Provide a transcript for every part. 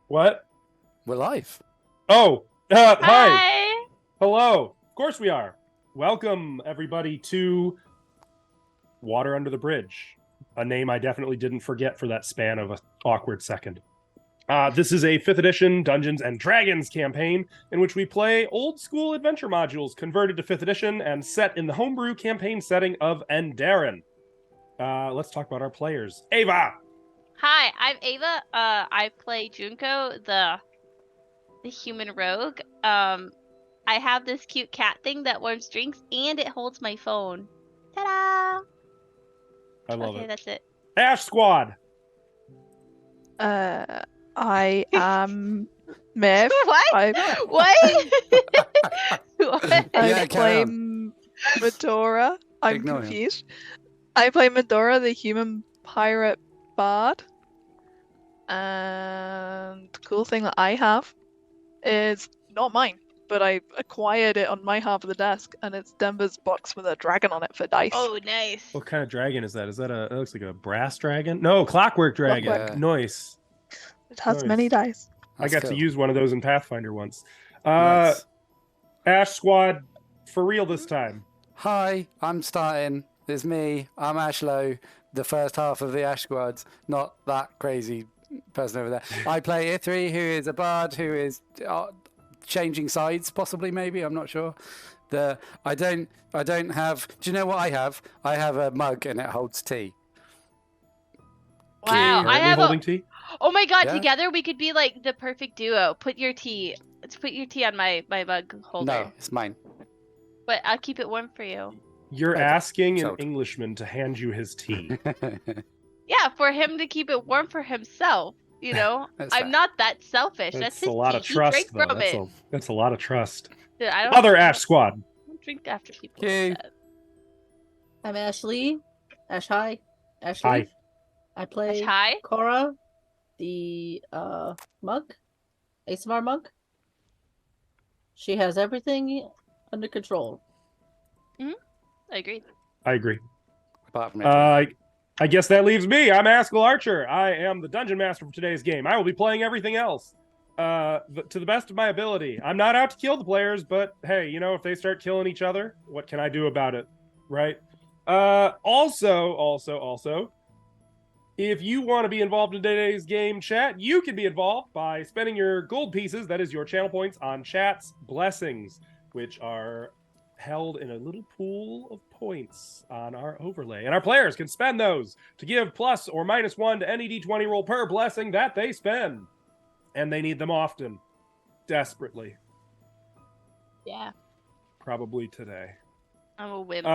What? We're live. Oh, hi. Hi. Hello. Of course we are. Welcome, everybody, to Water Under the Bridge, a name I definitely didn't forget for that span of an awkward second. This is a 5th edition Dungeons & Dragons campaign in which we play old-school adventure modules converted to 5th edition and set in the homebrew campaign setting of Enderan. Let's talk about our players. Ava! Hi, I'm Ava. I play Junko, the human rogue. I have this cute cat thing that warms drinks and it holds my phone. Ta-da! I love Okay, it. that's it. Ash Squad! I am Mev. What? What? What? I Yeah, play carry on. Medora. I'm Ignore him. confused. I play Medora, the human pirate bard. And the cool thing that I have is not mine, but I acquired it on my half of the desk, and it's Denver's box with a dragon on it for dice. Oh, nice. What kind of dragon is that? Is that that looks like a brass dragon? No, clockwork dragon. Clockwork. Nice. It has nice. many dice. I got to cool. use one of those in Pathfinder once. Nice. Ash Squad, for real this time. Hi, I'm starting. It's me. I'm Ashlow, the first half of the Ash Squads. Not that crazy person over there. I play Ithri, who is a bard, who is changing sides, possibly, maybe. I'm not sure. I don't have. Do you know what I have? I have a mug and it holds tea. Wow, I Currently have holding tea. Oh my god, Yeah. together we could be like the perfect duo. Put your tea on my mug holder. No, it's mine. But I'll keep it warm for you. You're Okay, asking an sold. Englishman to hand you his tea. Yeah, for him to keep it warm for himself. You know, That's I'm fair. not that selfish. That's That's his a lot tea. of He trust, drank though. from it. That's a lot of trust. Dude, I don't Other Ash Squad. I don't drink after people. Okay. do that. I'm Ashley. Ash, hi. Ashley. Hi. I play Hi. Cora, the monk, ASMR monk. She has everything under control. I agree. I agree. Apart from it. I guess that leaves me. I'm Askell Archer. I am the dungeon master for today's game. I will be playing everything else to the best of my ability. I'm not out to kill the players, but hey, you know, if they start killing each other, what can I do about it? Right? Also, if you want to be involved in today's game chat, you can be involved by spending your gold pieces, that is your channel points, on chat's blessings, which are held in a little pool of points on our overlay. And our players can spend those to give plus or minus 1 to any d20 roll per blessing that they spend. And they need them often. Desperately. Yeah. Probably today. I'm a wimp.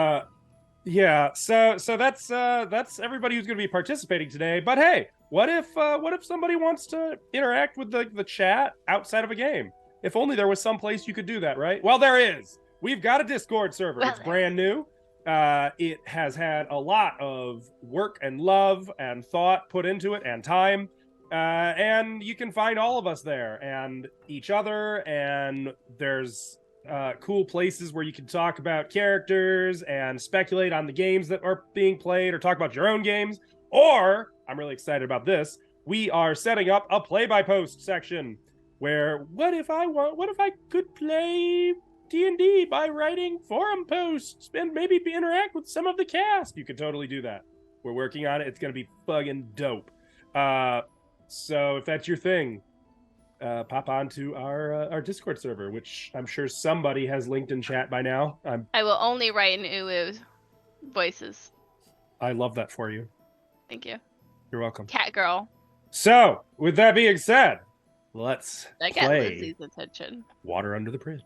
Yeah, so that's everybody who's going to be participating today. But hey, what if somebody wants to interact with the chat outside of a game? If only there was some place you could do that, right? Well, there is. We've got a Discord server. Well, It's brand new. It has had a lot of work and love and thought put into it and time. And you can find all of us there and each other. And there's cool places where you can talk about characters and speculate on the games that are being played or talk about your own games. Or, I'm really excited about this, we are setting up a play-by-post section where what if I could play D&D by writing forum posts and maybe interact with some of the cast? You could totally do that. We're working on it. It's going to be fucking dope. So if that's your thing, pop onto our Discord server, which I'm sure somebody has linked in chat by now. I will only write in uwu voices. I love that for you. Thank you. You're welcome. Cat girl. So, with that being said, let's I got play Lizzie's attention. Water Under the Bridge.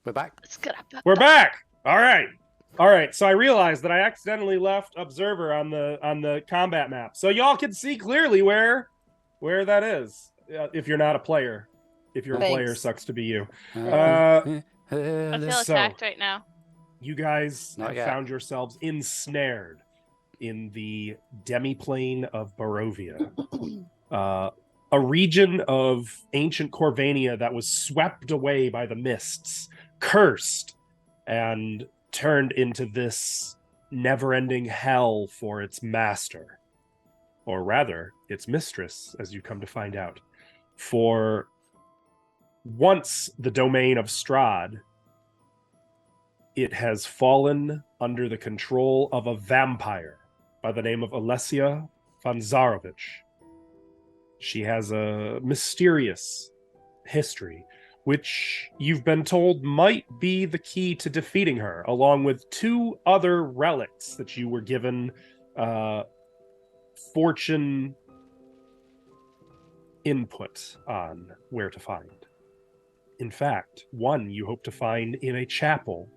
We're back. Let's get up. We're back. All right. So I realized that I accidentally left Observer on the combat map, so y'all can see clearly where that is. If you're not a player, if you're a player, Thanks. sucks to be you. I feel So- attacked right now. You guys Not have yet. found yourselves ensnared in the demiplane of Barovia, a region of ancient Corvania that was swept away by the mists, cursed, and turned into this never-ending hell for its master, or rather, its mistress, as you come to find out. For once the domain of Strahd, it has fallen under the control of a vampire by the name of Alessia von Zarovich. She has a mysterious history, which you've been told might be the key to defeating her, along with 2 other relics that you were given fortune input on where to find. In fact, one you hope to find in a chapel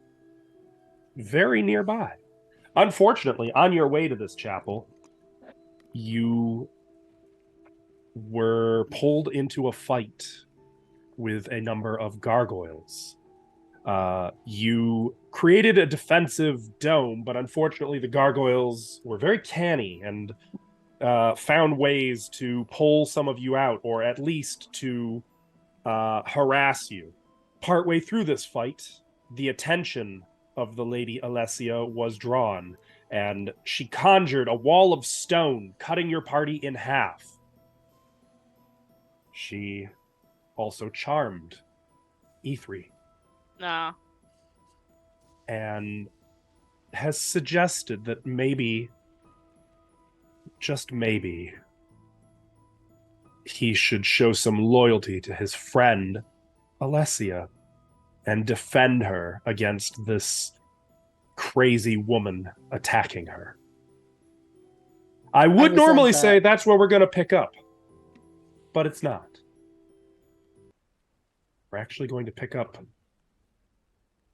very nearby. Unfortunately, on your way to this chapel, you were pulled into a fight with a number of gargoyles. You created a defensive dome, but unfortunately the gargoyles were very canny and found ways to pull some of you out, or at least to harass you. Partway through this fight, the attention of the Lady Alessia was drawn, and she conjured a wall of stone, cutting your party in half. She also charmed Ethri No. and has suggested that maybe, just maybe, he should show some loyalty to his friend Alessia and defend her against this crazy woman attacking her. I would resent normally that. say that's where we're going to pick up, but it's not. We're actually going to pick up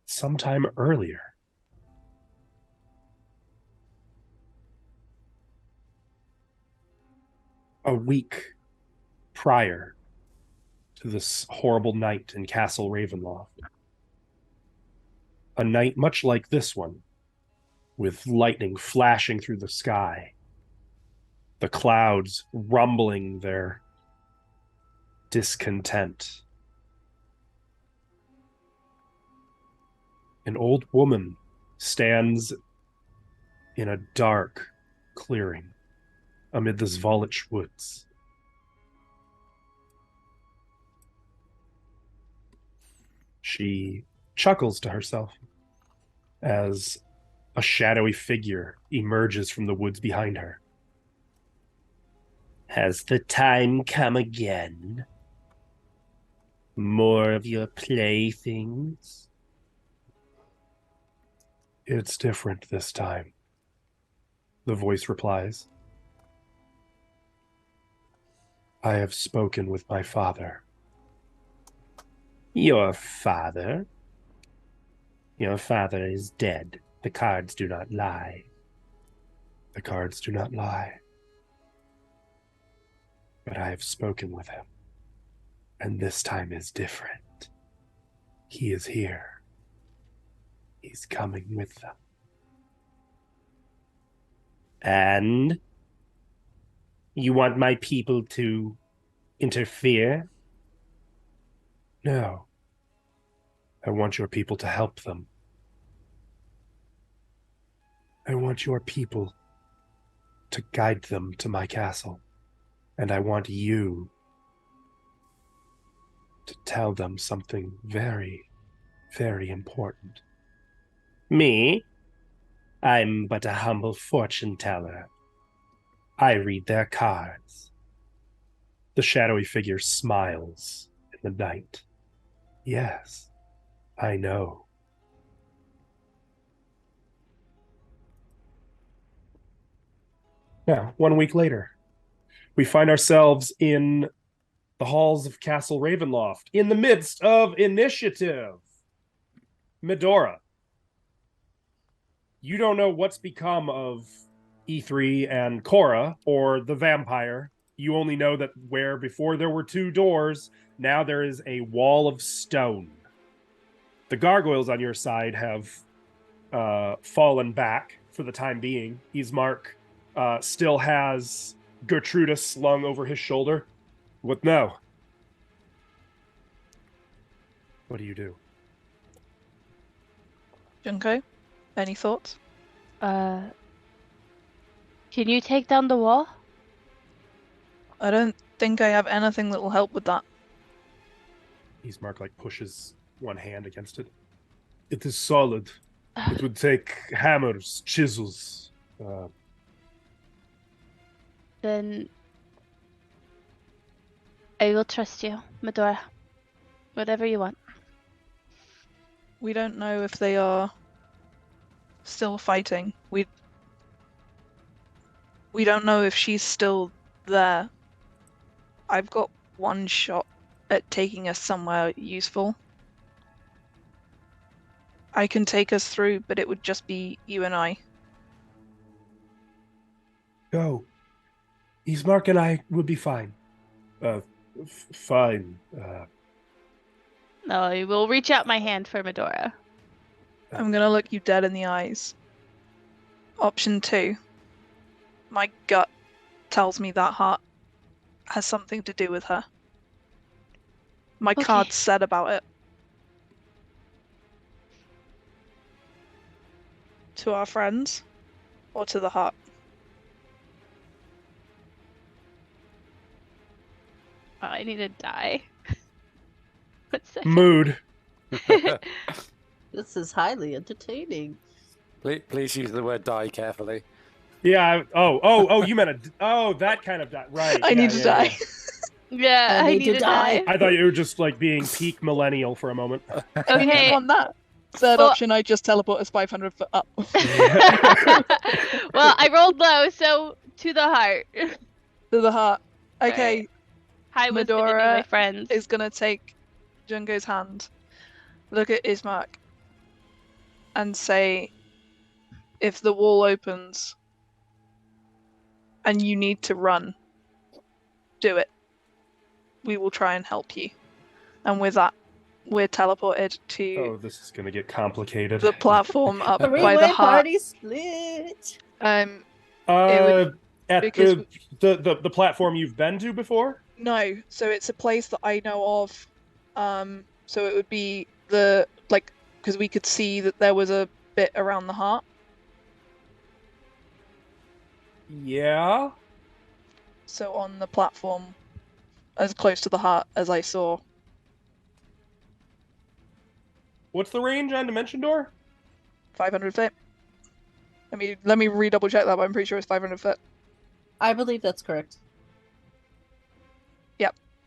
sometime earlier. A week prior to this horrible night in Castle Ravenloft. A night much like this one, with lightning flashing through the sky, the clouds rumbling their discontent. An old woman stands in a dark clearing amid the Zvalich woods. She chuckles to herself as a shadowy figure emerges from the woods behind her. Has the time come again? More of your playthings? It's different this time, the voice replies. I have spoken with my father. Your father? Your father is dead. The cards do not lie. The cards do not lie. But I have spoken with him. And this time is different. He is here. He's coming with them. And you want my people to interfere? No. I want your people to help them. I want your people to guide them to my castle. And I want you to tell them something very, very important. Me? I'm but a humble fortune teller. I read their cards. The shadowy figure smiles in the night. Yes, I know. Now, 1 week later, we find ourselves in the halls of Castle Ravenloft in the midst of initiative. Medora, you don't know what's become of E3 and Cora or the vampire. You only know that where before there were 2 doors, now there is a wall of stone. The gargoyles on your side have fallen back for the time being. Ismark still has Gertruda slung over his shoulder. What now? What do you do? Junko, any thoughts? Can you take down the wall? I don't think I have anything that will help with that. Ismark pushes one hand against it. It is solid. It would take hammers, chisels. Then I will trust you, Medora. Whatever you want. We don't know if they are still fighting. We don't know if she's still there. I've got one shot at taking us somewhere useful. I can take us through, but it would just be you and I. Go. Ismark and I would be fine. Fine. No, I will reach out my hand for Medora. I'm gonna look you dead in the eyes. Option 2. My gut tells me that heart has something to do with her. My Okay. card said about it. To our friends, or to the heart? I need to die. One second. Mood. This is highly entertaining. Please use the word die carefully. Yeah. You meant that kind of die. Right. I need to die. Yeah, I need to die. I thought you were just being peak millennial for a moment. Okay. On that third Well- option, I just teleport us 500 foot up. Well, I rolled low, so to the heart. To the heart. Okay, Right. Hi, was gonna be Medora my friends. is gonna take Jungo's hand, look at Ismark, and say, if the wall opens and you need to run, do it. We will try and help you. And with that, we're teleported to Oh, this is gonna get complicated. the platform up by Three-way the heart. party split. At because the platform you've been to before? No, so it's a place that I know of. So it would be the because we could see that there was a bit around the heart. Yeah. So on the platform, as close to the heart as I saw. What's the range on Dimension Door? 500 feet. Let me redouble check that, but I'm pretty sure it's 500 foot. I believe that's correct.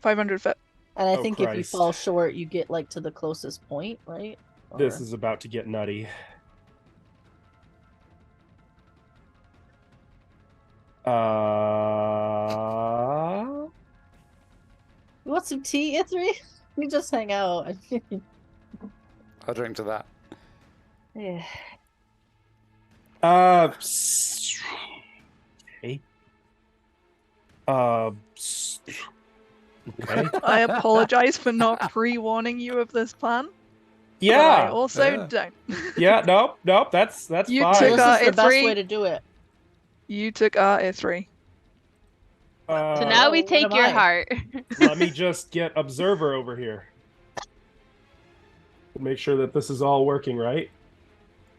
500 foot. And I Oh, think if you Christ. fall short, you get to the closest point, right? This Or- is about to get nutty. You want some tea, Ithri? We just hang out. I'll drink to that. Yeah. Okay. Okay. I apologize for not pre-warning you of this plan. But I Yeah. also Yeah. don't. Yeah. Nope. That's You fine. So took this our is the best Ithri. way to do it. You took our I3. So now we what take am your I? heart. Let me just get Observer over here. Make sure that this is all working right.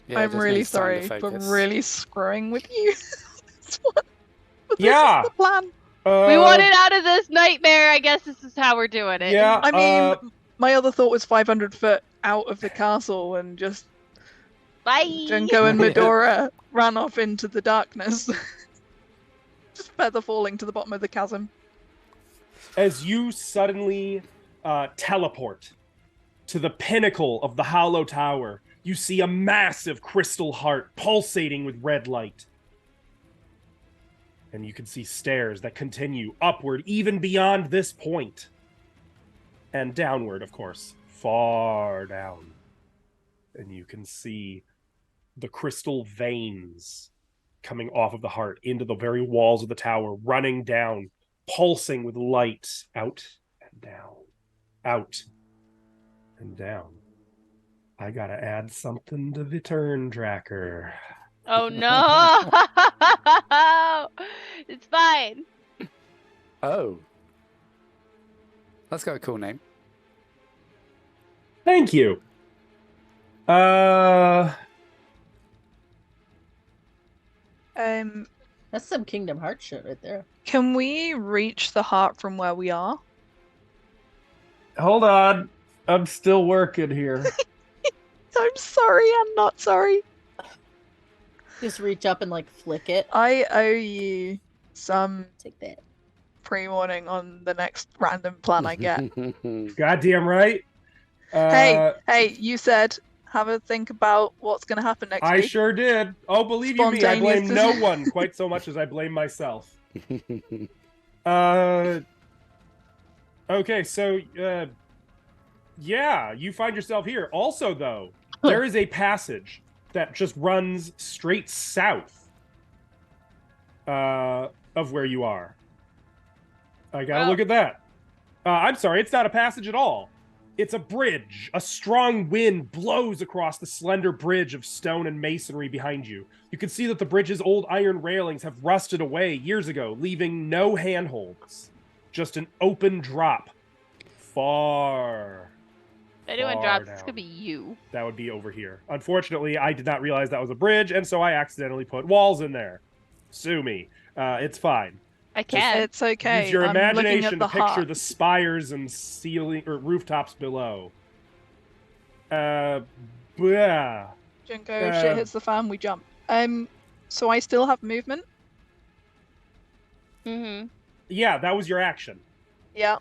Yeah, I'm just really needs time to sorry for focus. really screwing with you. This one. But Yeah. This is the plan. We want it out of this nightmare. I guess this is how we're doing it. Yeah. I mean, my other thought was 500 foot out of the castle and just Bye. Junko and Medora ran off into the darkness. Just feather falling to the bottom of the chasm. as you suddenly teleport to the pinnacle of the hollow tower, you see a massive crystal heart pulsating with red light. And you can see stairs that continue upward even beyond this point. And downward, of course. Far down. and you can see the crystal veins coming off of the heart into the very walls of the tower, running down, pulsing with light, out and down, out and down. I gotta add something to the turn tracker. Oh no! It's fine. Oh. That's got a cool name. Thank you. That's some Kingdom Hearts shit right there. Can we reach the heart from where we are? Hold on. I'm still working here. I'm sorry, I'm not sorry. Just reach up and like flick it. I owe you some Take that. pre-warning on the next random plan I get. Goddamn right. Hey, you said have a think about what's going to happen next I week. sure did. Oh, believe you me, I blame Spontaneous no one quite so much as I blame myself. Okay, so yeah, you find yourself here. Also, though, there is a passage that just runs straight south of where you are. I gotta look at that. I'm sorry, it's not a passage at all. It's a bridge. A strong wind blows across the slender bridge of stone and masonry behind you. You can see that the bridge's old iron railings have rusted away years ago, leaving no handholds. Just an open drop. Far. If anyone Far drops, down. it's gonna be you. That would be over here. Unfortunately, I did not realize that was a bridge, and so I accidentally put walls in there. Sue me. It's fine. I can. It's okay. Use your I'm looking at imagination the to picture heart. the spires and ceiling or rooftops below. Yeah. Junko, if shit hits the fan, we jump. So I still have movement? Mm-hmm. Yeah, that was your action. Yeah.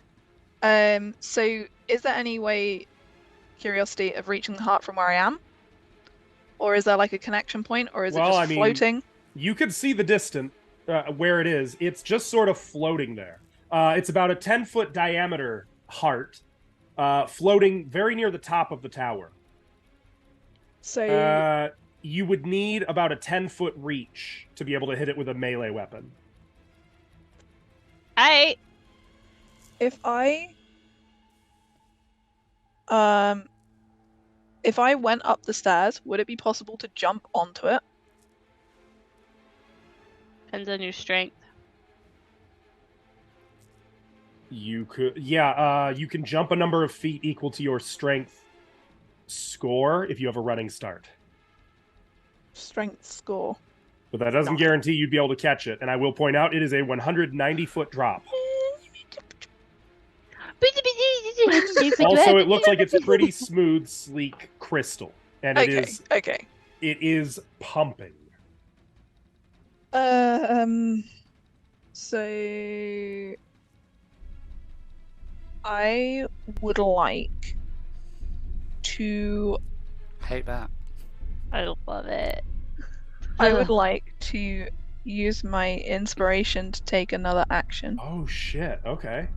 So is there any way, curiosity, of reaching the heart from where I am? Or is there like a connection point, or is it Well, just I mean, floating? You can see the distance where it is. It's just sort of floating there. It's about a 10-foot diameter heart, floating very near the top of the tower. So You would need about a 10-foot reach to be able to hit it with a melee weapon. if I went up the stairs, would it be possible to jump onto it? Depends on your strength. You could, yeah, you can jump a number of feet equal to your strength score if you have a running start. Strength score. But that doesn't guarantee you'd be able to catch it. And I will point out it is a 190-foot drop. Also, it looks like it's pretty smooth, sleek crystal. And Okay. it is pumping. So I would like to. Hate that. I love it. I would like to use my inspiration to take another action. Oh, shit. Okay.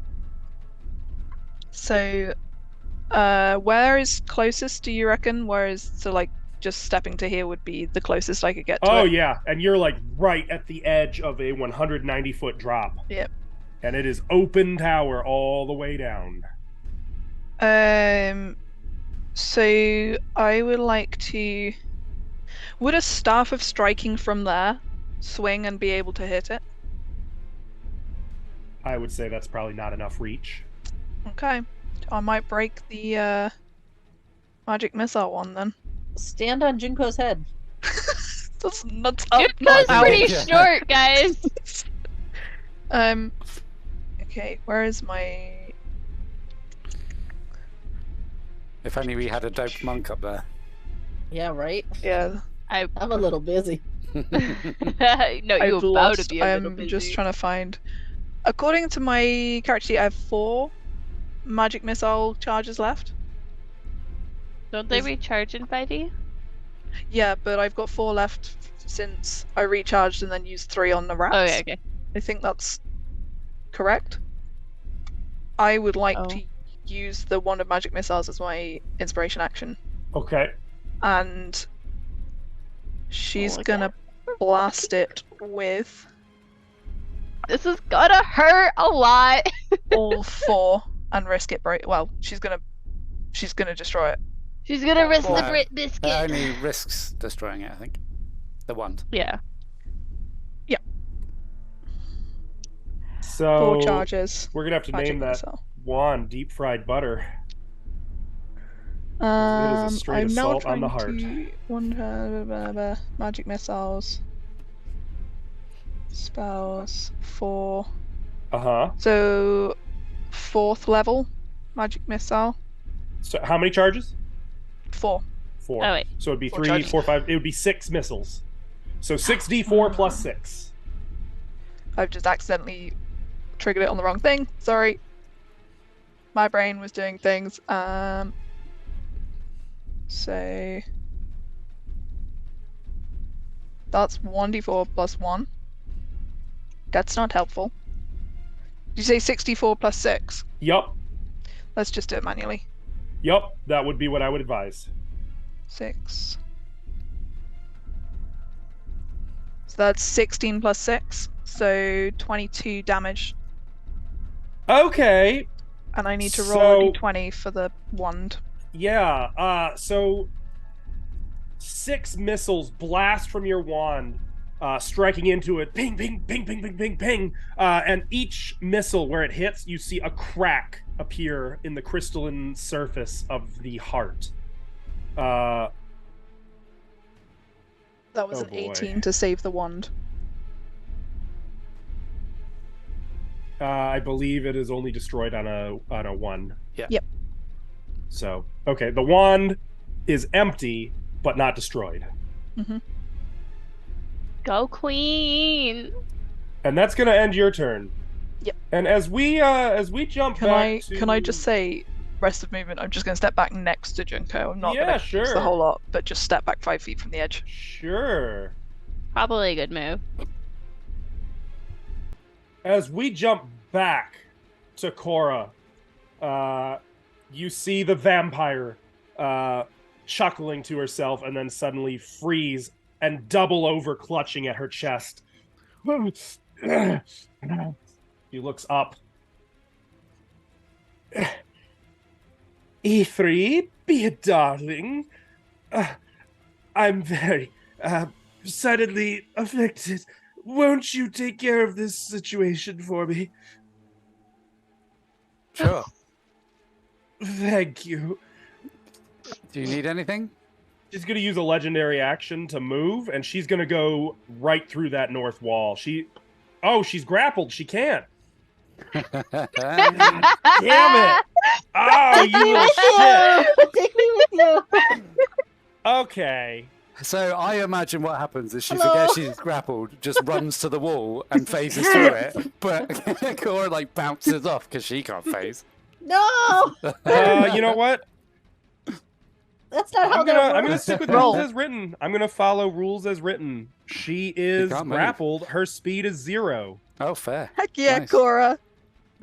So, where is closest, do you reckon? Whereas, like, just stepping to here would be the closest I could get to Oh, it. yeah. And you're like right at the edge of a 190-foot drop. Yep. And it is open tower all the way down. So I would like to. Would a staff of striking from there swing and be able to hit it? I would say that's probably not enough reach. Okay. I might break the magic missile one then. Stand on Junko's head. That's not Junko's out. pretty Yeah. short, guys. Okay, where is my. If only we had a dope monk up there. Yeah, right? Yeah, I'm a little busy. No, I've you're about lost. to be a little I'm busy. just trying to find. According to my character sheet, I have 4 magic missile charges left. Don't they Is- recharge in 5e? Yeah, but I've got 4 left since I recharged and then used 3 on the rats. Oh, yeah, okay. I think that's correct. I would like Oh. to use the wand of magic missiles as my inspiration action. Okay. and she's Oh, gonna blast it with This is gonna hurt a lot. all 4 and risk it break. Well, she's gonna destroy it. She's gonna risk the Well, Brit It biscuit. only risks destroying it, I think. The wand. Yeah. So 4 charges. we're gonna have to Magic name that missile. wand deep fried butter. a straight I'm now assault on trying the heart. to magic missiles, spells 4. Uh-huh. So 4th level magic missile. So how many charges? 4. 4. Oh wait. So it'd be 4 3, charges. 4, 5. It would be 6 missiles. So 6d4 plus 6. I've just accidentally triggered it on the wrong thing. Sorry. My brain was doing things. So that's 1d4 plus 1. That's not helpful. Did you say 64 plus 6? Yup. Let's just do it manually. Yup. That would be what I would advise. 6. So that's 16 plus 6. So 22 damage. Okay. And I need to roll a So- d20 for the wand. Yeah. So 6 missiles blast from your wand, striking into it. Ping, ping, ping, ping, ping, ping, ping. And each missile, where it hits, you see a crack appear in the crystalline surface of the heart. That was Oh an boy. 18 to save the wand. I believe it is only destroyed on a 1. Yeah. Yep. So okay, the wand is empty but not destroyed, Go queen. and that's gonna end your turn. Yep. And as we jump Can back can I just say rest of movement? I'm just going to step back next to Junko. I'm not Yeah, going to use sure. the whole lot, but just step back 5 feet from the edge. Sure. Probably a good move. As we jump back to Cora, you see the vampire chuckling to herself and then suddenly freeze and double over, clutching at her chest. He looks up. E3, be a darling. I'm very suddenly afflicted. Won't you take care of this situation for me? Sure. Thank you. Do you need anything? She's gonna use a legendary action to move, and she's gonna go right through that north wall. She's grappled. She can't. Damn it! Oh, you little shit. Take me with you. Okay. So I imagine what happens is she Hello? forgets she's grappled, just runs to the wall and phases through it, but Cora like bounces off because she can't phase. No, You know what? that's not how I'm gonna that I'm gonna works. stick with Roll. rules as written. I'm gonna follow rules as written. She is can't move. grappled. Her speed is 0. Oh, fair. Heck yeah, Nice. Cora.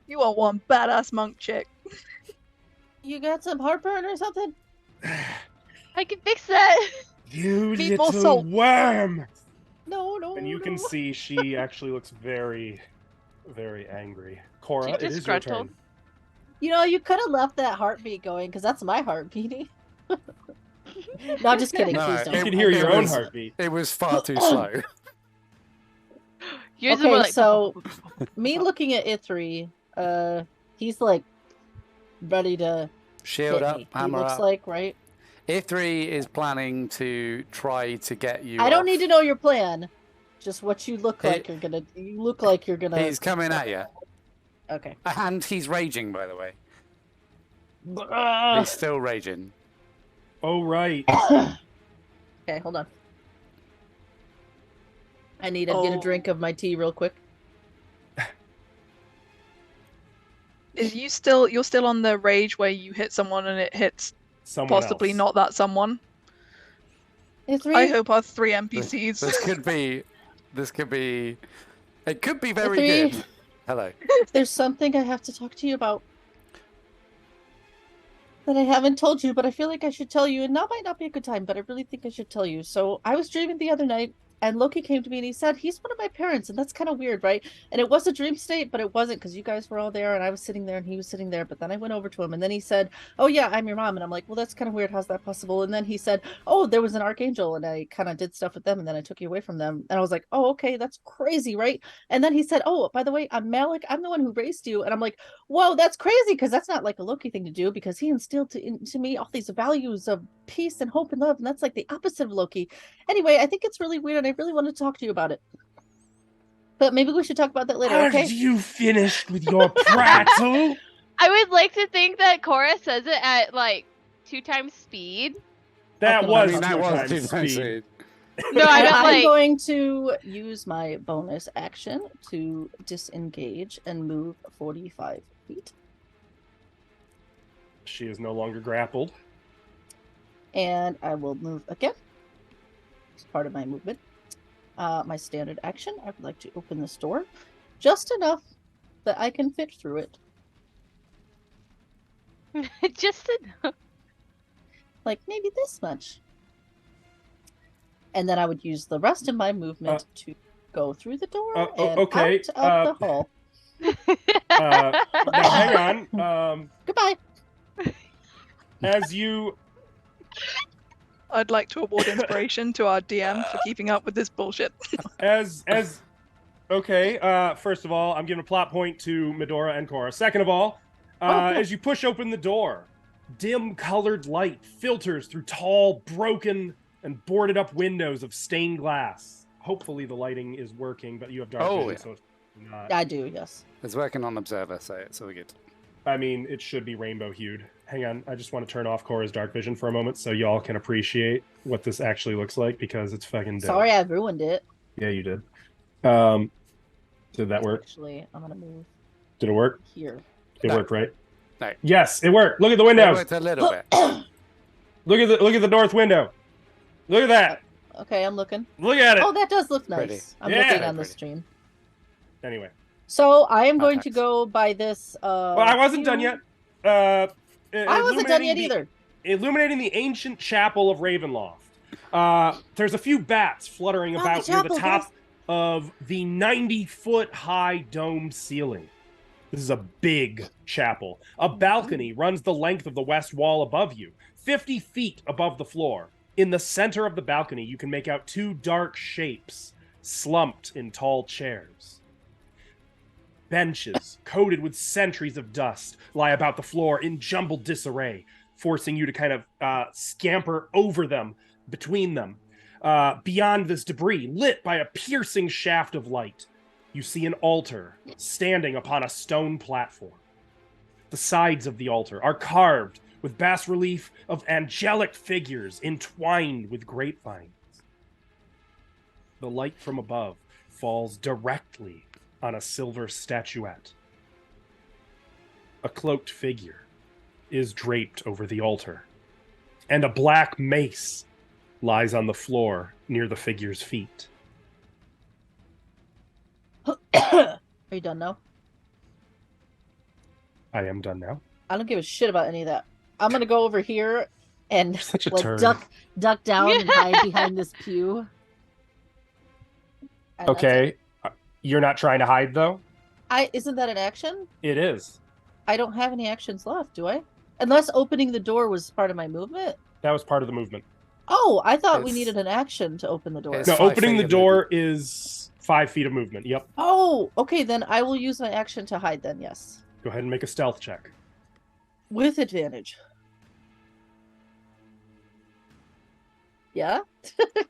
You are one badass monk chick. You got some heartburn or something? I can fix that. You People little salt. worm. No, no. And you can no. see she actually looks very, very angry. Cora, She's it is your disgruntled. turn. You know, you could have left that heartbeat going because that's my heart beating. No, I'm just kidding. No, Please You don't. can hear It your own was- heartbeat. It was far too slow. Yours is more Okay, like so me looking at Ithri, he's like ready to Shield hit up, me. He hammer looks up. like, right? Ithri is planning to try to get you. I don't off. need to know your plan. Just what you look He- like you're gonna. You look like you're gonna. He's coming at you, Okay. and he's raging. By the way, Ah. he's still raging. Oh, right. Okay, hold on. I need to get a Oh. drink of my tea real quick. You're still on the rage where you hit someone and it hits Someone possibly else. not that someone. Ithri, I hope our 3 This NPCs. could be. This could be. It could be very Ithri. good. Hello. there's something I have to talk to you about. that I haven't told you, but I feel like I should tell you, and now might not be a good time, but I really think I should tell you. So I was dreaming the other night, and Loki came to me and he said, he's one of my parents, and that's kind of weird, right? And it was a dream state, but it wasn't because you guys were all there, and I was sitting there, and he was sitting there. But then I went over to him, and then he said, oh, yeah, I'm your mom. And I'm like, well, that's kind of weird. How's that possible? And then he said, oh, there was an archangel, and I kind of did stuff with them, and then I took you away from them. And I was like, oh, okay, that's crazy, right? And then he said, oh, by the way, I'm Malik. I'm the one who raised you. And I'm like, whoa, that's crazy, because that's not like a Loki thing to do, because he instilled into me all these values of peace and hope and love, and that's like the opposite of Loki. Anyway, I think it's really weird, and I really want to talk to you about it. But maybe we should talk about that later, okay? Have you finished with your prattle? I would like to think that Cora says it at like 2 times speed. That Okay, was I mean, two was times 2 times speed. speed. No, I And meant I'm like going to use my bonus action to disengage and move 45 feet. She is no longer grappled. And I will move again. It's part of my movement. My standard action, I would like to open this door just enough that I can fit through it. just enough. Like maybe this much. And then I would use the rest of my movement to go through the door and okay, out of the hall. Now, hang on. Goodbye. As you I'd like to award inspiration to our DM for keeping up with this bullshit. okay, first of all, I'm giving a plot point to Medora and Cora. Second of all, cool. as you push open the door, dim colored light filters through tall, broken, and boarded up windows of stained glass. Hopefully the lighting is working, but you have dark vision, yeah. so it's not. I do, yes. It's working on Observer, so it's all good. I mean, it should be rainbow hued. Hang on, I just want to turn off Cora's dark vision for a moment so y'all can appreciate what this actually looks like, because it's fucking dope. Sorry I ruined it. Yeah, you did. Did that work? Actually, I'm gonna move Did it work? here. It No. worked, right? No. Yes, it worked. Look at the It windows. worked a little bit. Look at the north window. Look at that. Okay, I'm looking. Look at it. Oh, that does look nice. Pretty. I'm Yeah. looking Very on the pretty. stream. Anyway, So I am going to Context. go by this. well, I wasn't done yet. I wasn't done yet illuminating the- either. Illuminating the ancient chapel of Ravenloft. There's a few bats fluttering Not about the near the chapel, top guys. of the 90-foot high domed ceiling. This is a big chapel. A balcony runs the length of the west wall above you, 50 feet above the floor. In the center of the balcony, you can make out 2 dark shapes slumped in tall chairs. Benches, coated with centuries of dust, lie about the floor in jumbled disarray, forcing you to kind of scamper over them, between them. Beyond this debris, lit by a piercing shaft of light, you see an altar standing upon a stone platform. The sides of the altar are carved with bas relief of angelic figures entwined with grapevines. The light from above falls directly on a silver statuette. A cloaked figure is draped over the altar, and a black mace lies on the floor near the figure's feet. Are you done now? I am done now. I don't give a shit about any of that. I'm gonna go over here and You're such a like turd. duck down and hide behind this pew. And that's it. Okay. You're not trying to hide, though? Isn't that an action? It is. I don't have any actions left, do I? Unless opening the door was part of my movement. That was part of the movement. Oh, I thought we It's- needed an action to open the door. It's No, 5 opening feet the of door is 5 feet of movement. Yep. Oh, okay, then I will use my action to hide then, yes. Go ahead and make a stealth check. With advantage. Yeah?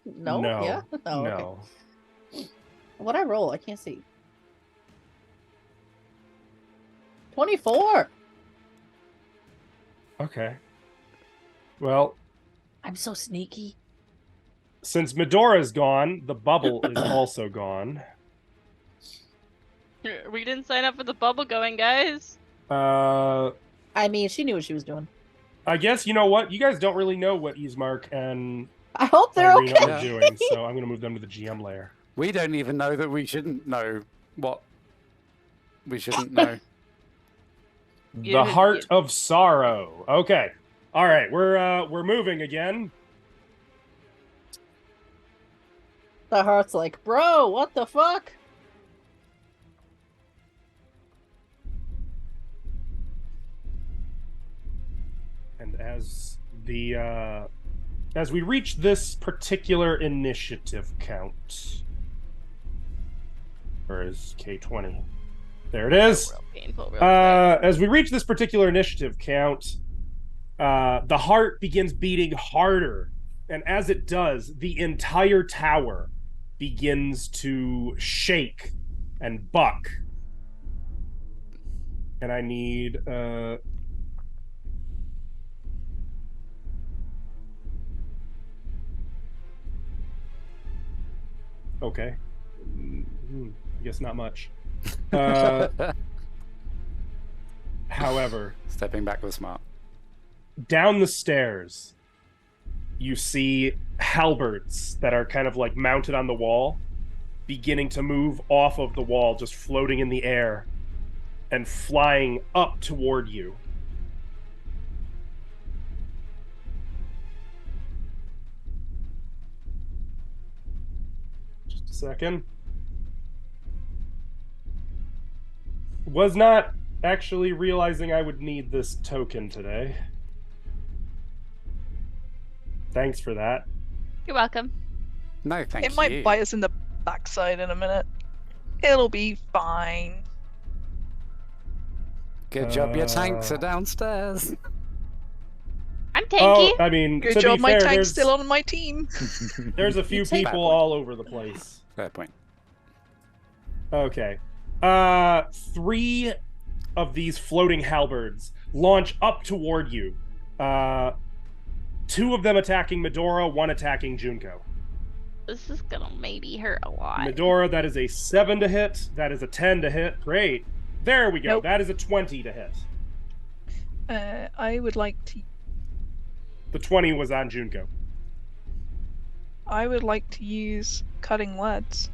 No? No. Yeah? Oh, okay. No. What'd I roll? I can't see. 24! Okay. Well, I'm so sneaky. since Medora's gone, the bubble is also gone. We didn't sign up for the bubble going, guys. I I mean, she knew what she was doing. guess, you know what? You guys don't really know what Ismark and I hope they're Irina okay. are doing, so I'm going to move them to the GM layer. We don't even know that we shouldn't know what we shouldn't know. The Heart of Sorrow. Okay. All right, we're moving again. The heart's like, bro, what the fuck? And as we reach this particular initiative count, where is K20? There it is. Real painful, real quick. As we reach this particular initiative count, the heart begins beating harder, and as it does, the entire tower begins to shake and buck. And I need okay. I guess not much. However, Stepping back was smart. down the stairs, you see halberds that are kind of like mounted on the wall, beginning to move off of the wall, just floating in the air and flying up toward you. Just a second. Was not actually realizing I would need this token today. Thanks for that. You're welcome. No, thank you. It might bite us in the backside in a minute. It'll be fine. Good job, your tanks are downstairs. I'm tanky. Oh, I mean, Good to job, be my fair, tank's there's, still on my team. there's a few You take- people all over the place. Fair point. Okay. 3 of these floating halberds launch up toward you. 2 of them attacking Medora, 1 attacking Junko. This is gonna maybe hurt a lot. Medora, that is a 7 to hit. That is a 10 to hit. Great. There we go. Nope. That is a 20 to hit. I would like to. The 20 was on Junko. I would like to use cutting words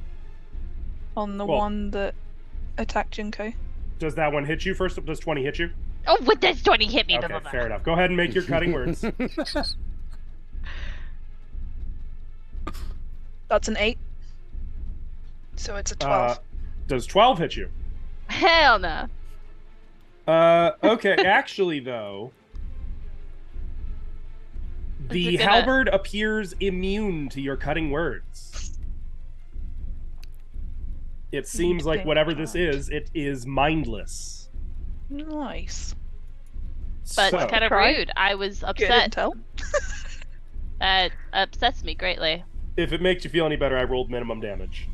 on the Well- one that attacked Junko. Does that one hit you first? Does 20 hit you? Oh, with this 20 hit me. Okay, blah, blah, fair blah. enough. Go ahead and make your cutting words. That's an 8. So it's a 12. Does 12 hit you? Hell no. Okay, actually, though, the it gonna- halberd appears immune to your cutting words. It seems like think whatever this not. is, it is mindless. Nice. But So, it's kind of Cry? rude. I was Good upset. intel. That upsets me greatly. if it makes you feel any better, I rolled minimum damage.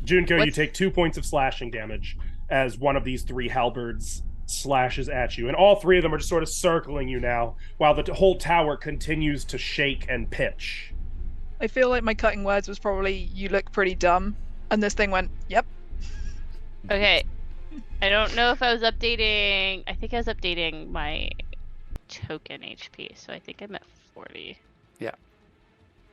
Junko, you What's- take 2 points of slashing damage as one of these 3 halberds slashes at you, and all 3 of them are just sort of circling you now, while the whole tower continues to shake and pitch. I feel like my cutting words was probably "you look pretty dumb," and this thing went, "Yep." Okay. I don't know if I was updating. I think I was updating my token HP, so I think I'm at 40. Yeah.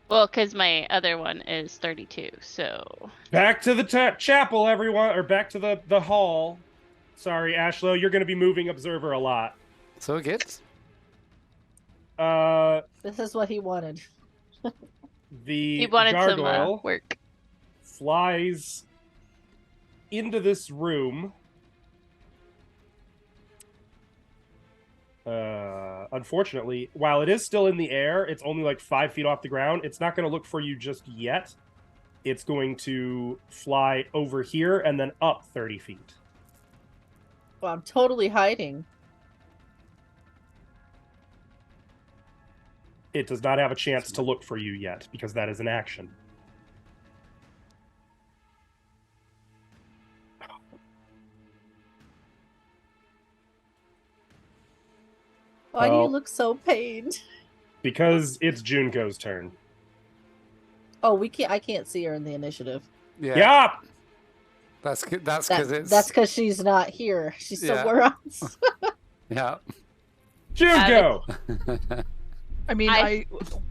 Well, because my other one is 32, so. Back to the chapel, everyone, or back to the hall. Sorry, Ashlow, you're going to be moving Observer a lot. So good. This is what he wanted. The He wanted some gargoyle work. flies into this room. Unfortunately, while it is still in the air, it's only like 5 feet off the ground. It's not going to look for you just yet. It's going to fly over here and then up 30 feet. Well, I'm totally hiding. It does not have a chance to look for you yet because that is an action. Why do you Well- look so pained? Because it's Junko's turn. Oh, we can't. I can't see her in the initiative. Yeah. Yeah! That's because it's. That's because she's not here. She's Yeah. somewhere else. Yeah. Junko! I mean, I-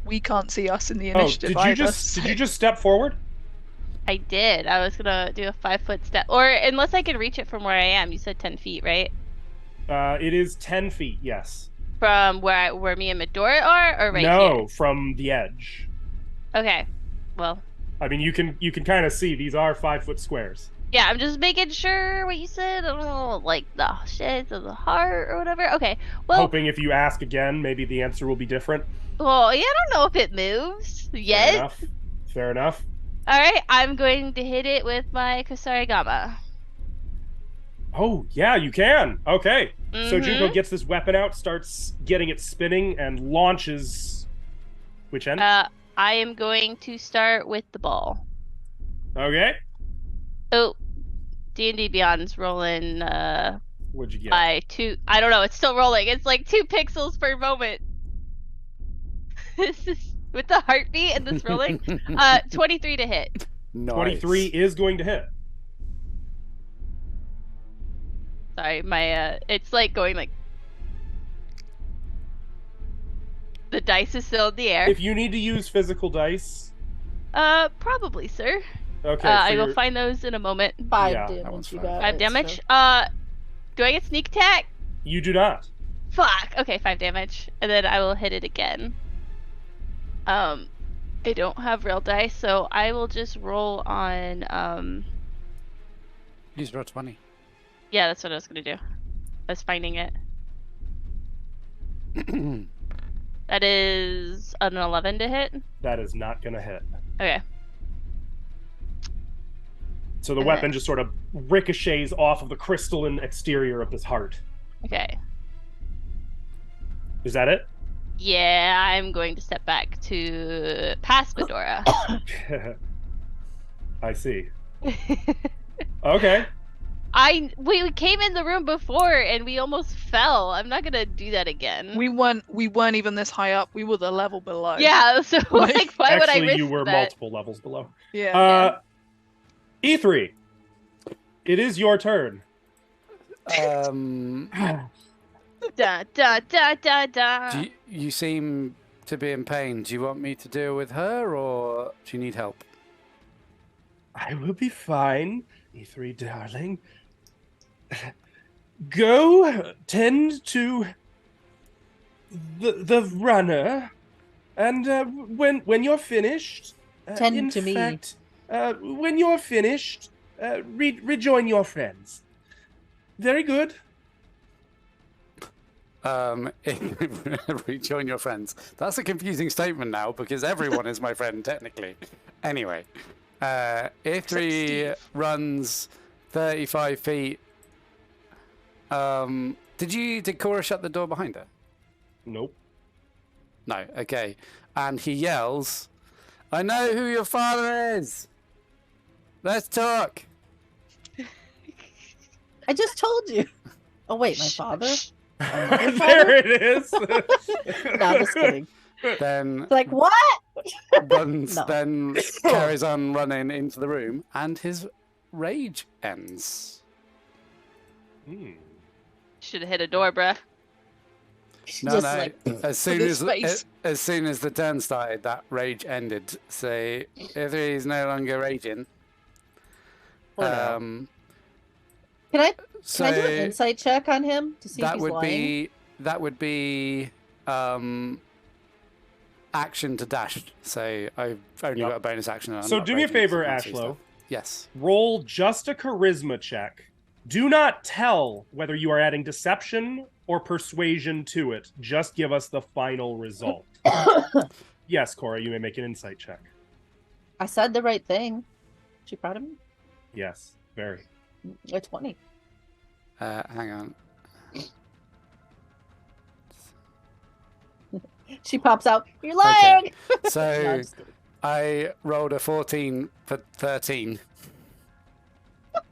we can't see us in the Oh, initiative did you either. just so- did you just step forward? I did. I was gonna do a 5-foot step, or unless I can reach it from where I am. You said 10 feet, right? It is 10 feet, yes. From where me and Midora are, or right No, from the edge. here? Okay. Well, I mean, you can kind of see these are 5-foot squares. yeah, I'm just making sure what you said. I don't know, like the shades of the heart or whatever. Okay. Well, Hoping if you ask again, maybe the answer will be different. well, yeah, I don't know if it moves Fair yet. enough. Fair enough. All right, I'm going to hit it with my Kusarigama. Oh, yeah, you can. Okay. So Mhm. Junko gets this weapon out, starts getting it spinning, and launches. Which end? I am going to start with the ball. Okay. Oh, D&D Beyond's rolling What'd you get? by 2. I don't know. It's still rolling. It's like 2 pixels per moment. This is with the heartbeat and this rolling. 23 to hit. Nice. 23 is going to hit. Sorry, my it's like going like. The dice is still in the air. If you need to use physical dice, Probably, sir. okay. I for will your- find those in a moment. 5 Yeah, that damage one's you fine. got. 5 it, damage. so- Do I get sneak attack? You do not. Fuck. Okay, 5 damage, and then I will hit it again. I don't have real dice, so I will just roll on. Use roll 20. Yeah, that's what I was gonna do. I was finding it. That is an 11 to hit. That is not going to hit. Okay. So the And weapon then- just sort of ricochets off of the crystalline exterior of this heart. Okay. Is that it? Yeah, I'm going to step back to past Medora. I see. Okay. We came in the room before and we almost fell. I'm not gonna do that again. We weren't even this high up. We were the level below. Yeah, so like why would I Actually, risk you were that? multiple levels below. Yeah. E3, it is your turn. Da da da da da. You seem to be in pain. Do you want me to deal with her, or do you need help? I will be fine, E3, darling. Go tend to the runner, and when you're finished, Tend in to me. fact, when you're finished, rejoin your friends. Very good. Rejoin your friends. That's a confusing statement now because everyone is my friend technically. Anyway, E3 runs 35 feet. Did Cora shut the door behind her? Nope. No. Okay. And he yells, "I know who your father is. Let's talk." I just told you. Oh wait, my father? Your There father? it is. No, I'm just kidding. Then Like what? runs, No. then carries on running into the room, and his rage ends. Hmm. Should have hit a door, bruh. No, Just no. like as soon his as face. as soon as the turn started, that rage ended. So if he's no longer raging, For now. Can I so do an insight check on him to see if that he's would lying? be action to dash. So I've only Yep. got a bonus action. And I'm So not do me a raging, so favor, I can't see Ashlow. stuff. Yes. Roll just a charisma check. Do not tell whether you are adding deception or persuasion to it. Just give us the final result. Yes, Cora, you may make an insight check. I said the right thing. She proud of me? Yes, very. A 20. Hang on. She pops out. You're lying. So No, I'm just kidding. I rolled a 14 for 13.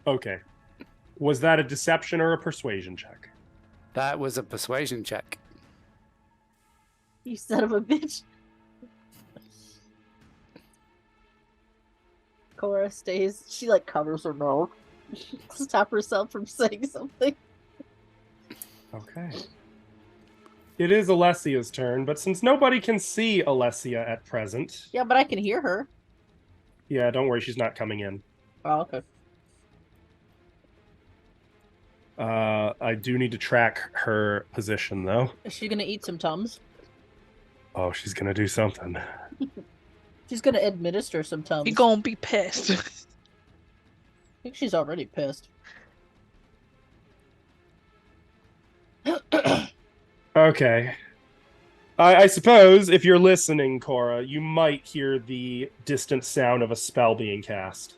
Okay. Was that a deception or a persuasion check? That was a persuasion check. You son of a bitch. Cora stays. She like covers her mouth. Stop herself from saying something. Okay. It is Alessia's turn, but since nobody can see Alessia at present, Yeah, but I can hear her. yeah, don't worry, she's not coming in. Oh, okay. I do need to track her position, though. Is she gonna eat some Tums? Oh, she's gonna do something. She's gonna administer some Tums. You're gonna be pissed. I think she's already pissed. Okay. I suppose if you're listening, Cora, you might hear the distant sound of a spell being cast.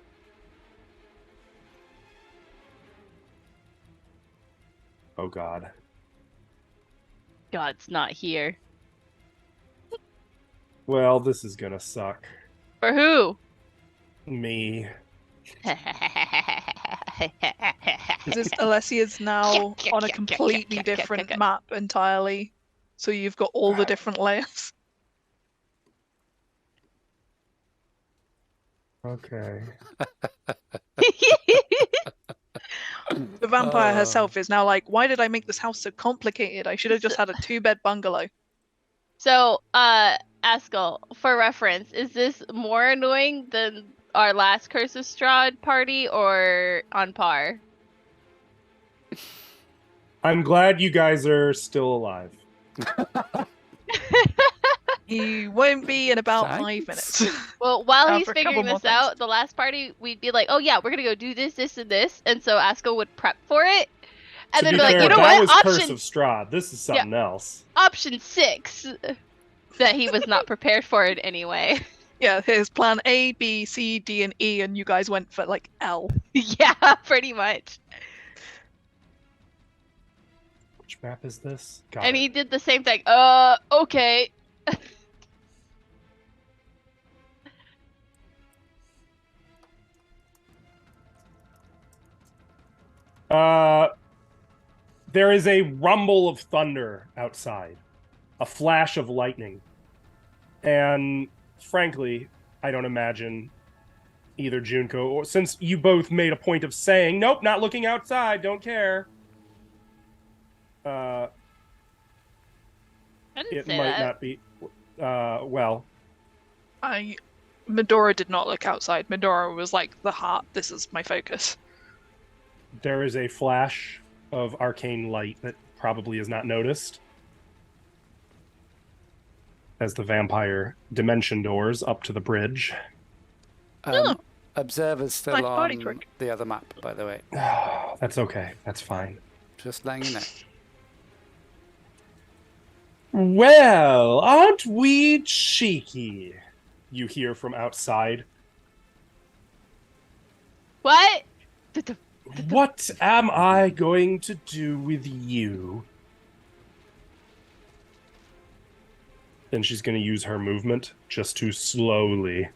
Oh God. God's not here. Well, this is gonna suck. For who? Me. This Alessia's now on a completely different map entirely. So you've got all the different layers. Okay. The vampire herself is now like, why did I make this house so complicated? I should have just had a 2-bed bungalow. So, Askel, for reference, is this more annoying than our last Curse of Strahd party or on par? I'm glad you guys are still alive. He won't be in about Thanks. 5 minutes. Well, while he's for a couple figuring more this things. out, the last party, we'd be like, oh yeah, we're gonna go do this, this, and this. And so Askel would prep for it. And To then be be like, fair, you know that what? was Curse Option of Strahd. This is something else. option 6 that he was not prepared for it anyway. Yeah, here's plan A, B, C, D, and E, and you guys went for like L. Yeah, pretty much. Which map is this? Got And it. he did the same thing. Okay. There is a rumble of thunder outside, a flash of lightning. And frankly, I don't imagine either Junko or since you both made a point of saying, nope, not looking outside, don't care. I didn't It say might that. not be well, Medora did not look outside. Medora was like, the heart, this is my focus. there is a flash of arcane light that probably is not noticed as the vampire dimension doors up to the bridge. Observer's still Nice party on trick. the other map, by the way. That's okay. That's fine. Just letting you know. Well, aren't we cheeky? You hear from outside. What? What am I going to do with you? Then she's going to use her movement just to slowly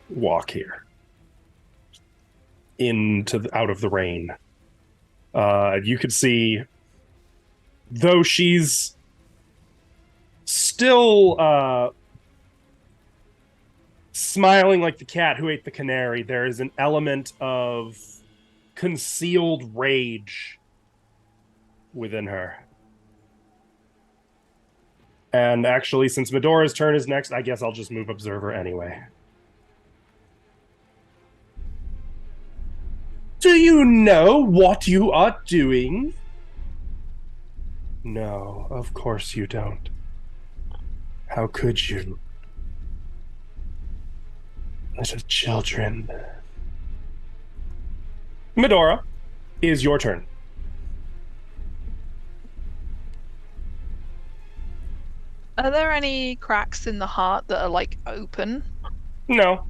walk here out of the rain. You could see, though she's still smiling like the cat who ate the canary, there is an element of concealed rage within her. And actually, since Medora's turn is next, I guess I'll just move Observer anyway. Do you know what you are doing? No, of course you don't. How could you? Little children. Medora, it is your turn. Are there any cracks in the heart that are like open? No.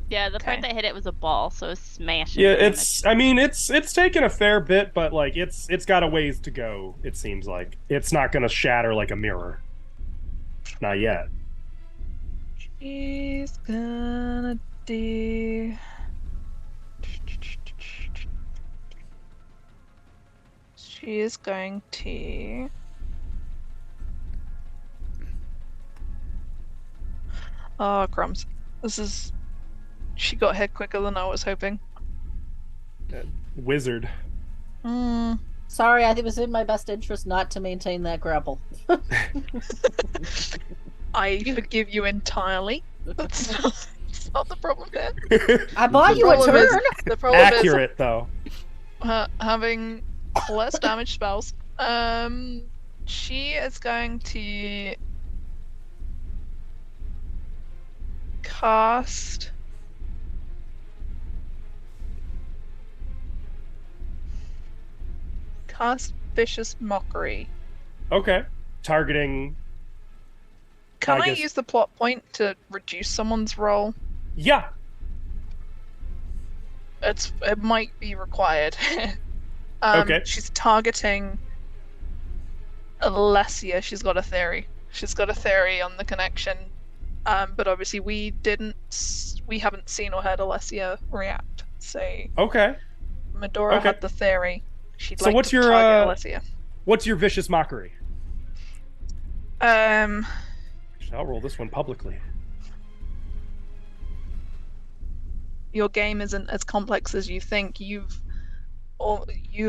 Yeah, the part Okay. that hit it was a ball, so it's smashing. Yeah, damage. it's taken a fair bit, but like it's got a ways to go, it seems like. It's not gonna shatter like a mirror. Not yet. She's gonna do. She is going to. Oh, crumbs. This is. She got hit quicker than I was hoping. Wizard. Sorry, I think it was in my best interest not to maintain that grapple. I forgive you entirely. That's not the problem there. I bought you a problem is- turn. The problem is Accurate though. having less damage spells. She is going to cast Vicious Mockery. Okay. Targeting. Can I I guess- use the plot point to reduce someone's roll? Yeah. It might be required. Okay. She's targeting Alessia. She's got a theory. She's got a theory on the connection. But obviously we haven't seen or heard Alessia react. So Okay. Medora Okay. had the theory. She'd So like what's to your, target Alessia. What's your vicious mockery? Um, I'll roll this one publicly. your game isn't as complex as you think. You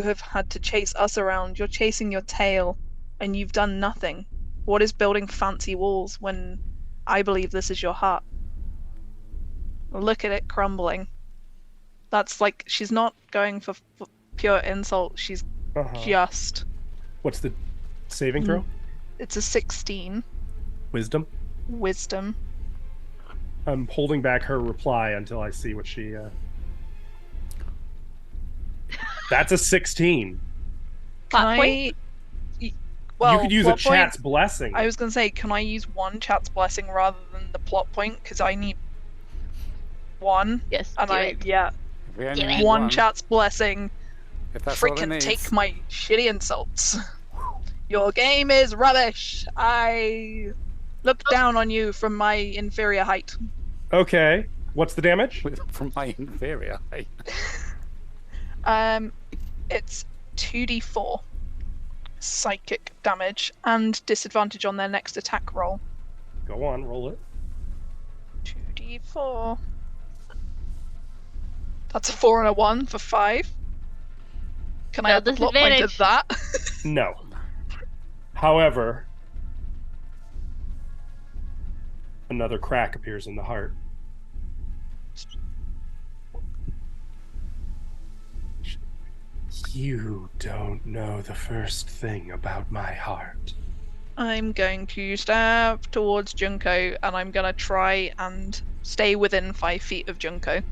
have had to chase us around. You're chasing your tail, and you've done nothing. What is building fancy walls when I believe this is your heart? Look at it crumbling. That's like, she's not going for pure insult. She's Uh-huh. just. What's the saving throw? It's a 16 Wisdom. wisdom. I'm holding back her reply until I see what she. That's a 16. Plot Can point? Well, you could use a plot point- chat's blessing. I was gonna say, can I use one chat's blessing rather than the plot point? Because I need one, Yes. and do I it. If we only Do need it. one chat's blessing. If that's all it Freaking needs. take my shitty insults. Your game is rubbish. I look down on you from my inferior height. Okay. What's the damage? From my inferior. Hey. It's 2d4 psychic damage and disadvantage on their next attack roll. Go on, roll it. 2d4. That's a 4 and a 1 for 5. Can I No add the plot point of disadvantage. that? No. However, another crack appears in the heart. You don't know the first thing about my heart. I'm going to stab towards Junko, and I'm going to try and stay within 5 feet of Junko.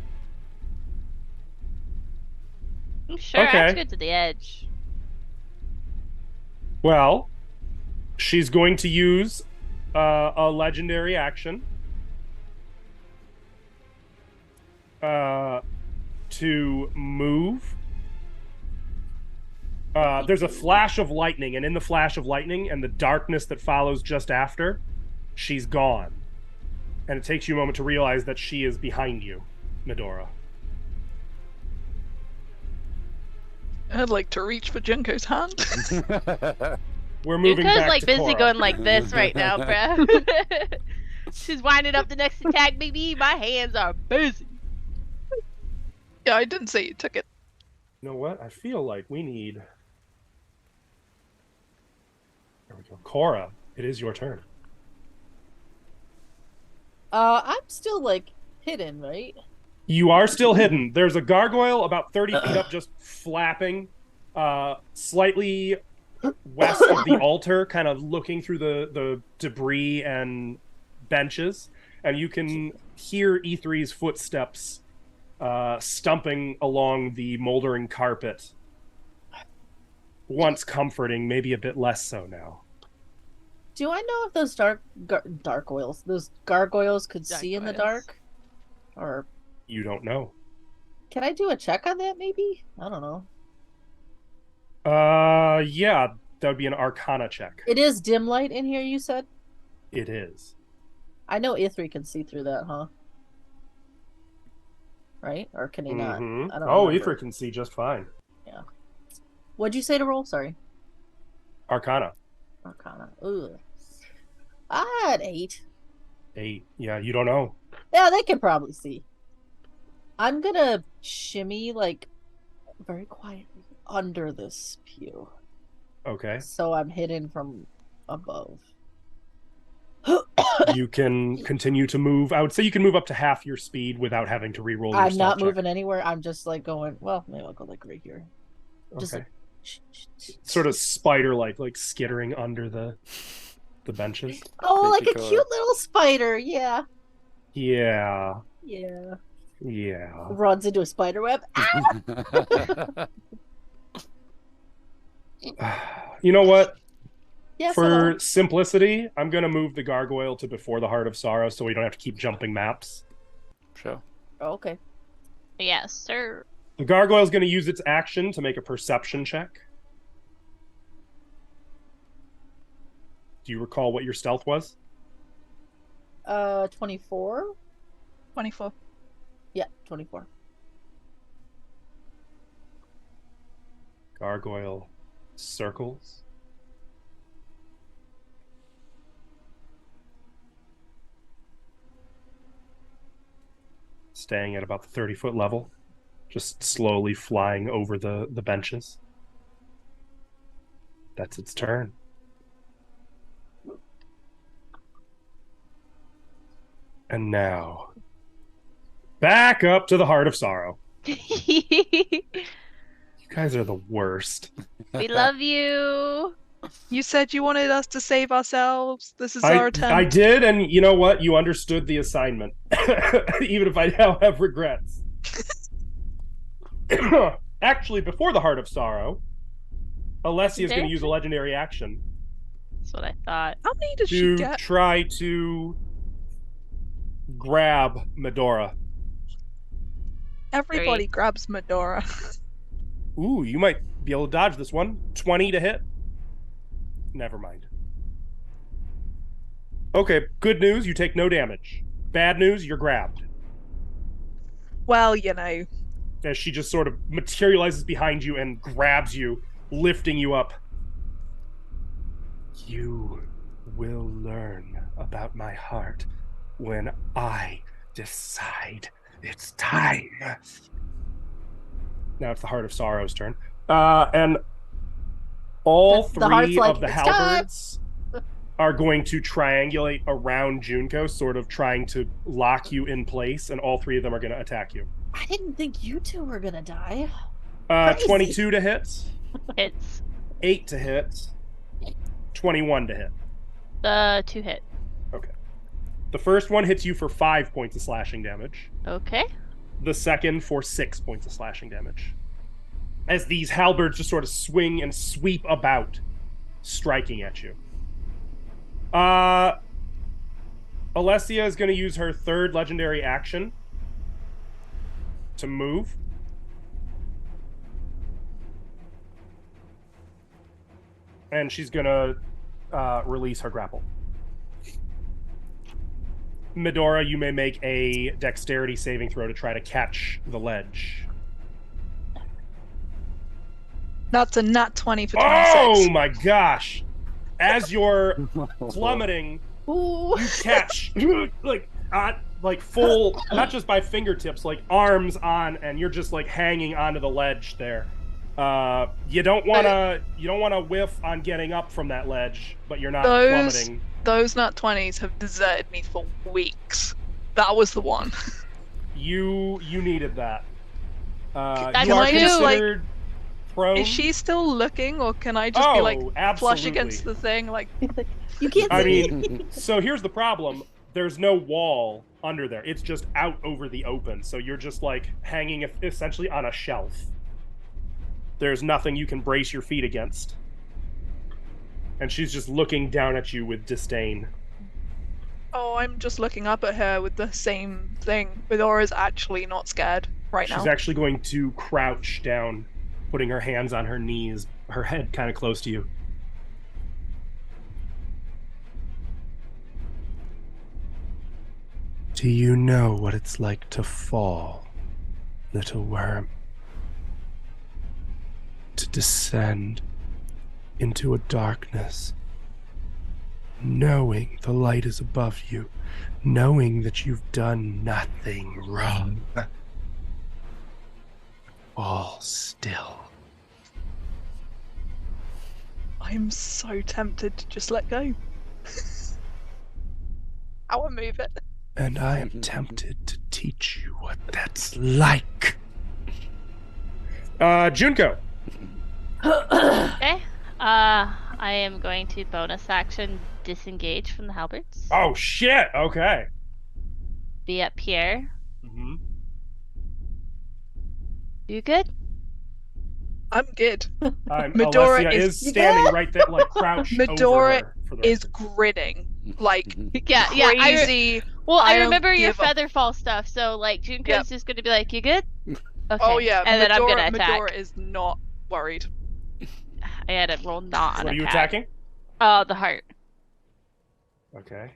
Sure, Okay. let's go to the edge. Well, she's going to use a legendary action to move. There's a flash of lightning, and in the flash of lightning and the darkness that follows just after, she's gone. And it takes you a moment to realize that she is behind you, Medora. I'd like to reach for Junko's hand. We're moving Yuka's back like to busy Cora. going like this right now, bruh. She's winding up the next attack, baby. My hands are busy. Yeah, I didn't say you took it. You know what? I feel like we need. There we go. Cora, it is your turn. I'm still like hidden, right? You are still hidden. There's a gargoyle about 30 feet up, just flapping, slightly west of the altar, kind of looking through the debris and benches, and you can hear E3's footsteps stumping along the moldering carpet. Once comforting, maybe a bit less so now. Do I know if those those gargoyles could see in the Gargoyles. dark? Or You don't know. can I do a check on that maybe? I don't know. Yeah, that would be an Arcana check. It is dim light in here, you said? It is. I know Ithri can see through that, huh? Right? Or can he not? Mhm. I don't Oh, remember. Ithra can see just fine. What'd you say to roll? Sorry. Arcana. Arcana. Ugh. I had 8. 8. Yeah, you don't know. Yeah, they can probably see. I'm gonna shimmy like very quietly under this pew. Okay. So I'm hidden from above. You can continue to move. I would say you can move up to half your speed without having to re-roll your I'm stealth not check. moving anywhere. I'm just like going, well, maybe I'll go like right here. Just Okay. like, Sort of spider-like, like skittering under the benches. oh, like a Creepy cute little spider. Yeah. Yeah. Yeah. Yeah. Runs into a spider web. You know what? Yes. For simplicity, I'm gonna move the gargoyle to before the Heart of Sorrow, so we don't have to keep jumping maps. Sure. Oh, okay. Yes, sir. The gargoyle's gonna use its action to make a perception check. Do you recall what your stealth was? 24. 24. Yeah, 24. Gargoyle circles. Staying at about the 30-foot level, just slowly flying over the benches. That's its turn. And now, back up to the Heart of Sorrow. We You guys are the worst. love you. You said you wanted us to save ourselves. This is I our attempt. did, and you know what? You understood the assignment, even if I now have regrets. Actually, before the Heart of Sorrow, Alessia is going to use a legendary action That's what I thought. How many did she to get? try to grab Medora. Everybody grabs Medora. Ooh, you might be able to dodge this one. 20 to hit. Never mind. Okay, good news, you take no damage. Bad news, you're grabbed. Well, you know. As she just sort of materializes behind you and grabs you, lifting you up. You will learn about my heart when I decide it's time. Now it's the Heart of Sorrow's turn. And all The heart's three like, of the "It's time." halberds are going to triangulate around Junko, sort of trying to lock you in place, and all three of them are going to attack you. I didn't think you two were gonna die. 22 to hit, Hits. 8 to hit, 21 to hit. The 2 hit. The first one hits you for 5 points of slashing damage. Okay. The second for 6 points of slashing damage. As these halberds just sort of swing and sweep about, striking at you. Alessia is going to use her third legendary action to move. And she's going to release her grapple. Medora, you may make a dexterity saving throw to try to catch the ledge. That's a nat 20 for 26. Oh my gosh! As you're plummeting, Ooh. you catch like full, not just by fingertips, like arms on, and you're just like hanging onto the ledge there. You don't wanna whiff on getting up from that ledge, but you're not plummeting. Those nat 20s have deserted me for weeks. That was the one. You needed that. That's You are true. considered prone. Is she still looking, or can I just be like absolutely. flush against the thing? Like, You can't I see. mean, so here's the problem. There's no wall under there. It's just out over the open. So you're just like hanging essentially on a shelf. There's nothing you can brace your feet against. And she's just looking down at you with disdain. oh, I'm just looking up at her with the same thing. Medora's actually not scared right now. She's actually going to crouch down, putting her hands on her knees, her head kind of close to you. Do you know what it's like to fall, little worm? To descend into a darkness, knowing the light is above you, knowing that you've done nothing wrong. All still. I'm so tempted to just let go. I will move it. And I am tempted to teach you what that's like. Junko. Okay. I am going to bonus action disengage from the halberds. Oh shit. Okay. Be up here. Mm-hmm. You good? I'm good. Medora Alessia is- is standing right there, like crouched over Medora her. For the is record. grinning. Like Yeah, yeah. crazy. Well, I I don't remember your give a- Featherfall stuff, so like Junko's Yep. just gonna be like, "You good?" Okay. Oh yeah, And then I'm Medora, gonna attack. Medora is not worried. I had to roll not on What are you attack. attacking? Oh, the heart. Okay.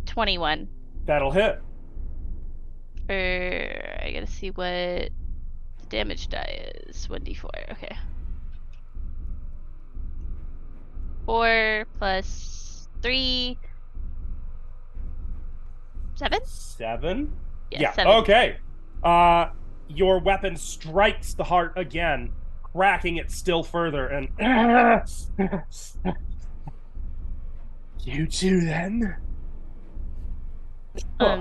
21. That'll hit. I gotta see what the damage die is. 1d4. Okay. 4 plus 3. 7? 7? Yeah, 7. Okay. Your weapon strikes the heart again, cracking it still further, and you too then.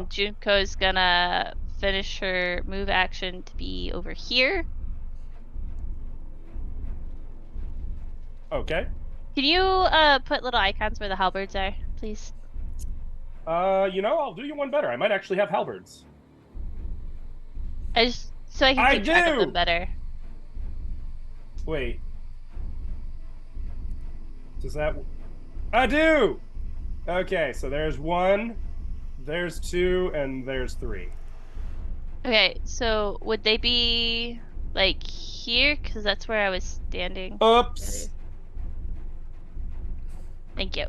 Junko's gonna finish her move action to be over here. Okay. Can you put little icons where the halberds are, please? I'll do you one better. I might actually have halberds. I just so I can I keep track of do! them better. Wait. Does that... I do! Okay, so there's 1, there's 2, and there's 3. Okay, so would they be like here? Because that's where I was standing. Oops. Thank you.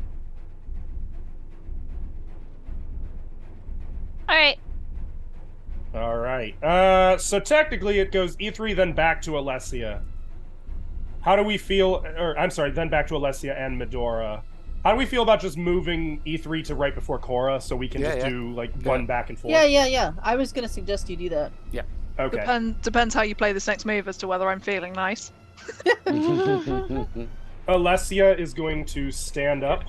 Alright. All right. So technically it goes E3, then back to Alessia. How do we feel? Or I'm sorry, then back to Alessia and Medora. How do we feel about just moving E3 to right before Cora, so we can do like one back and forth? Yeah. I was gonna suggest you do that. Yeah. Okay. Depends how you play this next move as to whether I'm feeling nice. Alessia is going to stand up.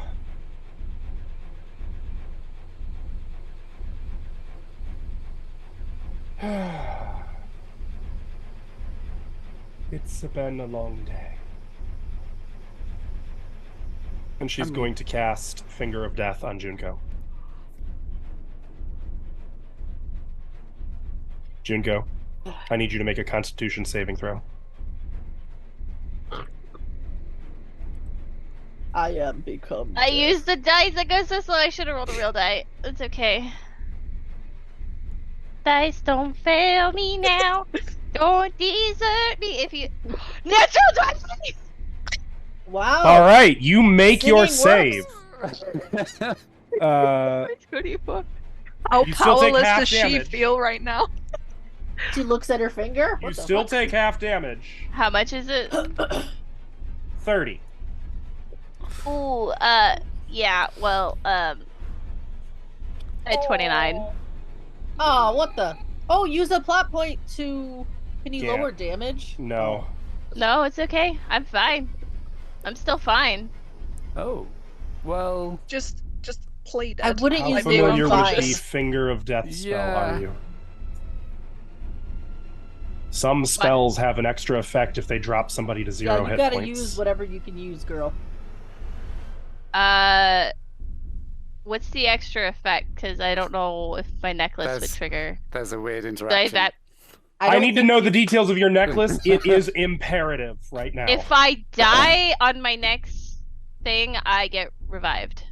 It's been a long day. And she's going to cast Finger of Death on Junko. Junko, I need you to make a Constitution saving throw. I am become. I death. used the dice that goes so slow. I should have rolled a real die. It's okay. Dice don't fail me now. Don't desert me if you. Natural 20! Wow. All right, you make your Singing save. Uh, 24. How You still take powerless half does she damage. feel right now? She looks at her finger. you What the still fuck? take half damage. How much is it? 30. Ooh, yeah, well, I had 29. Oh, what the? Oh, use a plot point to. Can you Yeah. lower damage? No. No, it's okay. I'm fine. I'm still fine. Oh, well, Just play dead. I wouldn't How use I'd be the familiar fine. with the Finger of Death spell Yeah. are you? Some spells have an extra effect if they drop somebody to 0 Yeah, you hit gotta points. use whatever you can use, girl. What's the extra effect? Because I don't know if my necklace would There's trigger. there's a weird Did I interaction. that? I don't need to think know you- the details of your necklace. It is imperative right now. If I die on my next thing, I get revived.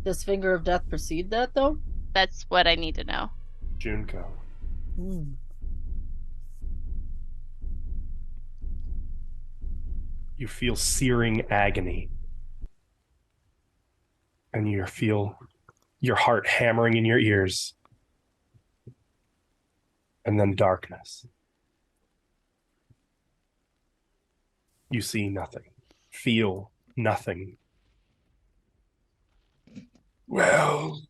Does Finger of Death precede that though? That's what I need to know. Junko. Hmm. You feel searing agony. And you feel your heart hammering in your ears. And then darkness. You see nothing. Feel nothing. Well,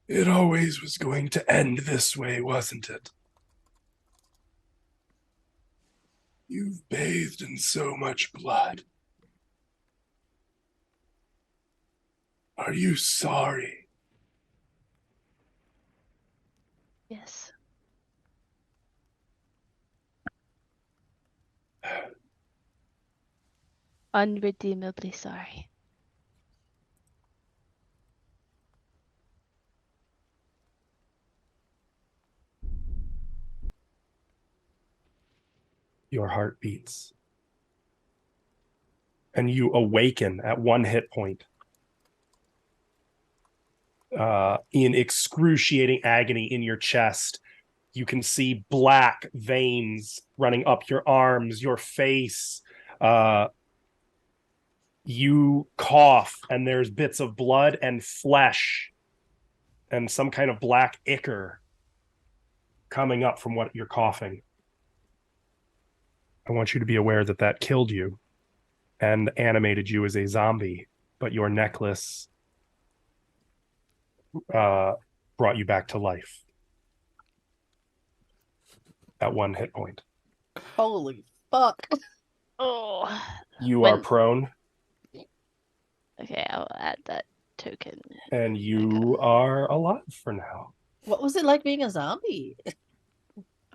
it always was going to end this way, wasn't it? You've bathed in so much blood. Are you sorry? Yes. Unredeemably sorry. Your heart beats. And you awaken at 1 hit point. In excruciating agony in your chest. You can see black veins running up your arms, your face. You cough, and there's bits of blood and flesh and some kind of black ichor coming up from what you're coughing. I want you to be aware that that killed you and animated you as a zombie, but your necklace brought you back to life at 1 hit point. Holy fuck. Oh. You are prone, Okay, I'll add that token. and you are alive for now. What was it like being a zombie?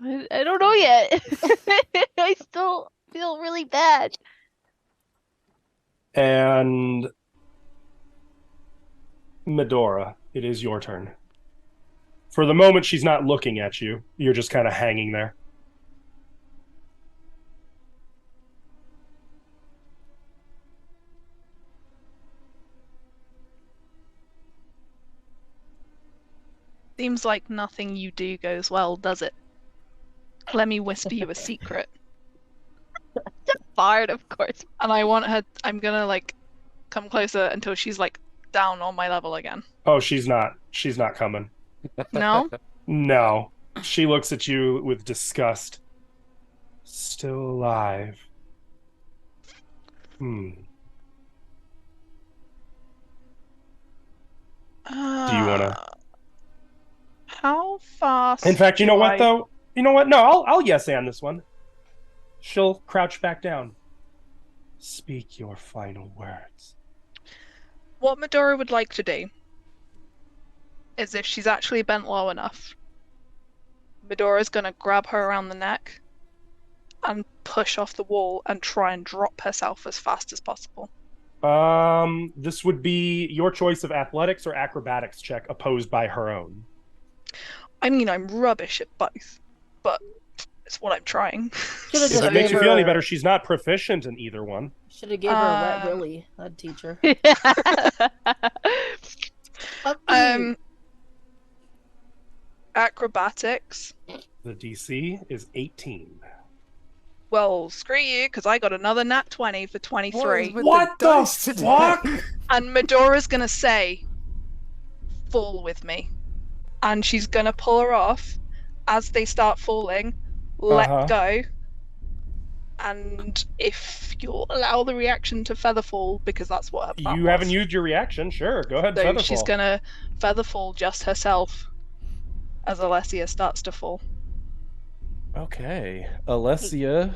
I don't know yet. I still feel really bad. And Medora, it is your turn. For the moment, she's not looking at you. You're just kind of hanging there. Seems like nothing you do goes well, does it? Let me whisper you a secret. Bard, of course. And I'm gonna like come closer until she's like down on my level again. Oh, she's not coming. No? No. She looks at you with disgust. Still alive. Do you want to? How fast? In fact, you know do what, I- though? You know what? No, I'll yes and this one. She'll crouch back down. Speak your final words. What Medora would like to do is, if she's actually bent low enough, Medora's gonna grab her around the neck and push off the wall and try and drop herself as fast as possible. This would be your choice of athletics or acrobatics check opposed by her own. I mean, I'm rubbish at both, but it's what I'm trying. Should've If just it makes you gave feel any her- better, she's not proficient in either one. Should have gave her a wet willy. That'd teach her. Fuck you. Acrobatics. The DC is 18. Well, screw you, because I got another nat 20 for 23. What the fuck? And Medora's gonna say, fall with me. And she's gonna pull her off as they start falling, let go. And if you'll allow the reaction to featherfall, because that's what her plan You was. haven't used your reaction. Sure, go ahead. So Featherfall. she's gonna featherfall just herself as Alessia starts to fall. Okay, Alessia.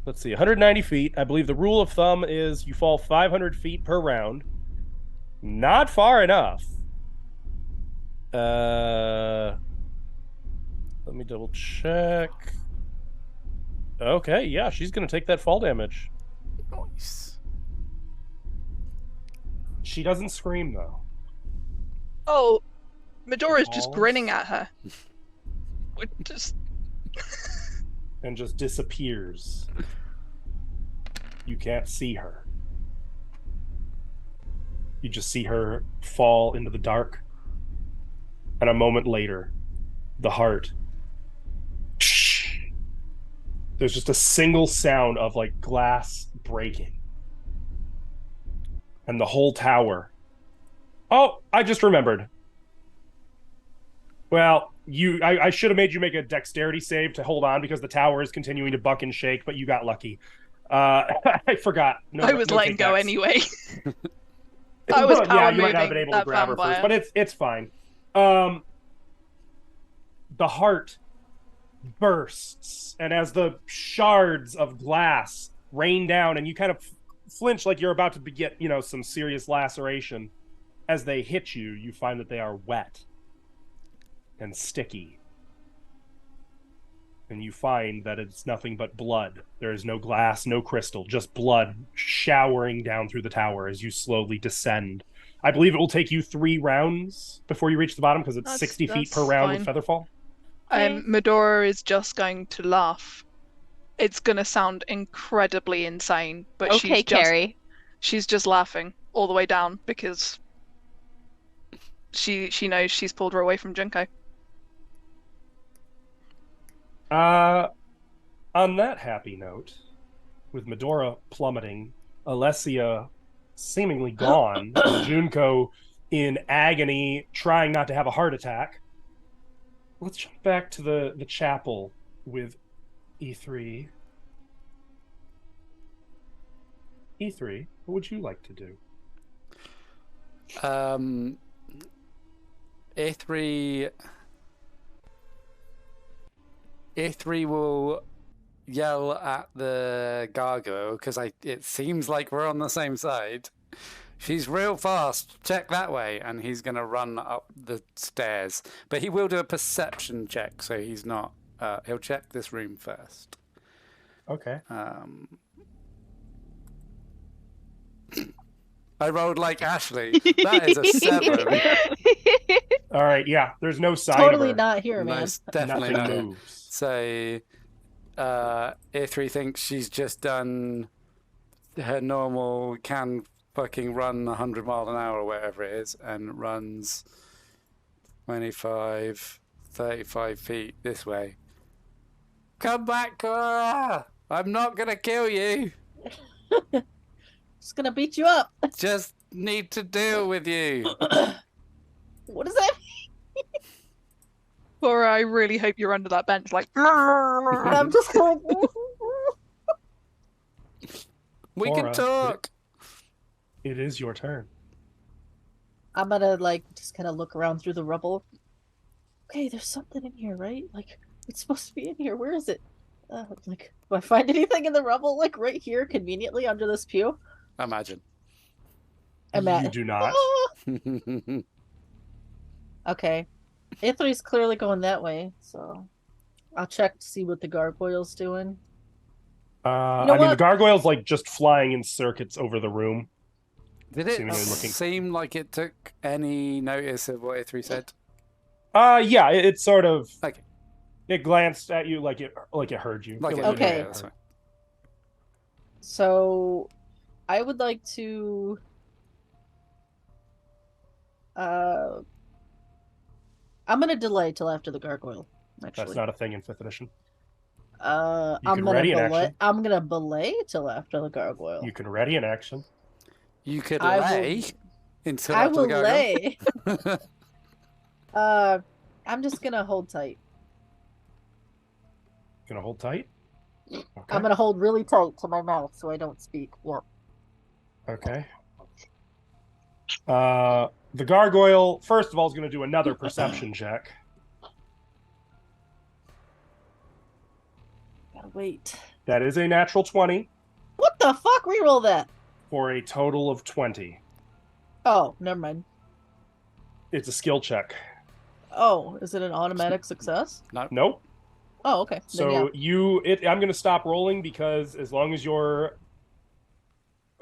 Let's see, 190 feet. I believe the rule of thumb is you fall 500 feet per round. Not far enough. Let me double check. Okay, yeah, she's gonna take that fall damage. Nice. She doesn't scream though. Oh, Medora's just Balls. grinning at her. Just And just disappears. You can't see her. You just see her fall into the dark. And a moment later, the heart. There's just a single sound of like glass breaking. And the whole tower. Oh, I just remembered. Well, I should have made you make a dexterity save to hold on because the tower is continuing to buck and shake, but you got lucky. I forgot. I was letting take go dex. anyway. I was Yeah, power you might not have been moving able to that grab her vampire. first, but it's fine. The heart bursts, and as the shards of glass rain down, and you kind of flinch like you're about to get, some serious laceration, as they hit you, you find that they are wet and sticky and you find that it's nothing but blood. There is no glass, no crystal, just blood showering down through the tower as you slowly descend. I believe it will take you 3 rounds before you reach the bottom because it's That's- 60 feet per that's round fine. with Featherfall. Okay. Medora is just going to laugh. It's gonna sound incredibly insane, but Okay, Carrie. she's just laughing all the way down because she knows she's pulled her away from Junko. On that happy note, with Medora plummeting, Alessia seemingly gone, and Junko in agony, trying not to have a heart attack. Let's jump back to the chapel with E3. E3, what would you like to do? A3 will yell at the gargoyle because it seems like we're on the same side. She's real fast. Check that way, and he's gonna run up the stairs. But he will do a perception check, so he's not. He'll check this room first. Okay. I rolled like Ashley. That is a 7. All right, yeah, there's no sign Totally of her. not here, No, man. it's definitely Nothing not. moves. So, Ithri thinks she's just done her normal fucking run 100 mile an hour or whatever it is, and runs 25, 35 feet this way. Come back, Cora! I'm not gonna kill you. Just gonna beat you up. Just need to deal with you. What does that mean? Cora, I really hope you're under that bench, like. I'm just going. We Cora, can talk. It is your turn. I'm gonna like just kind of look around through the rubble. Okay, there's something in here, right? Like it's supposed to be in here. Where is it? Like, do I find anything in the rubble? Like right here, conveniently under this pew? Imagine. You do not. Okay, Ithri's clearly going that way, so I'll check to see what the gargoyle's doing. I know mean, the what? gargoyle's like just flying in circuits over the room. Did it Seemingly looking- seem like it took any notice of what Ithri said? Yeah, it sort of. Okay. It glanced at you like it heard you. Like It it- like it Okay. yeah, that's fine. So I would like to I'm gonna delay till after the gargoyle, actually. That's not a thing in 5th edition. You I'm can gonna ready an belay action. I'm gonna belay till after the gargoyle. You can ready an action. You could I will- lay until I after will the gargoyle. lay. I'm just gonna hold tight. Gonna hold tight. Okay. I'm gonna hold really tight to my mouth so I don't speak. Yep. Okay. The gargoyle, first of all, is going to do another perception check. Gotta wait. That is a natural 20 What the fuck? Reroll that. for a total of 20. Oh, never mind. It's a skill check. Oh, is it an automatic success? Nope. Oh, okay. Then, So I'm going to stop rolling because as long as you're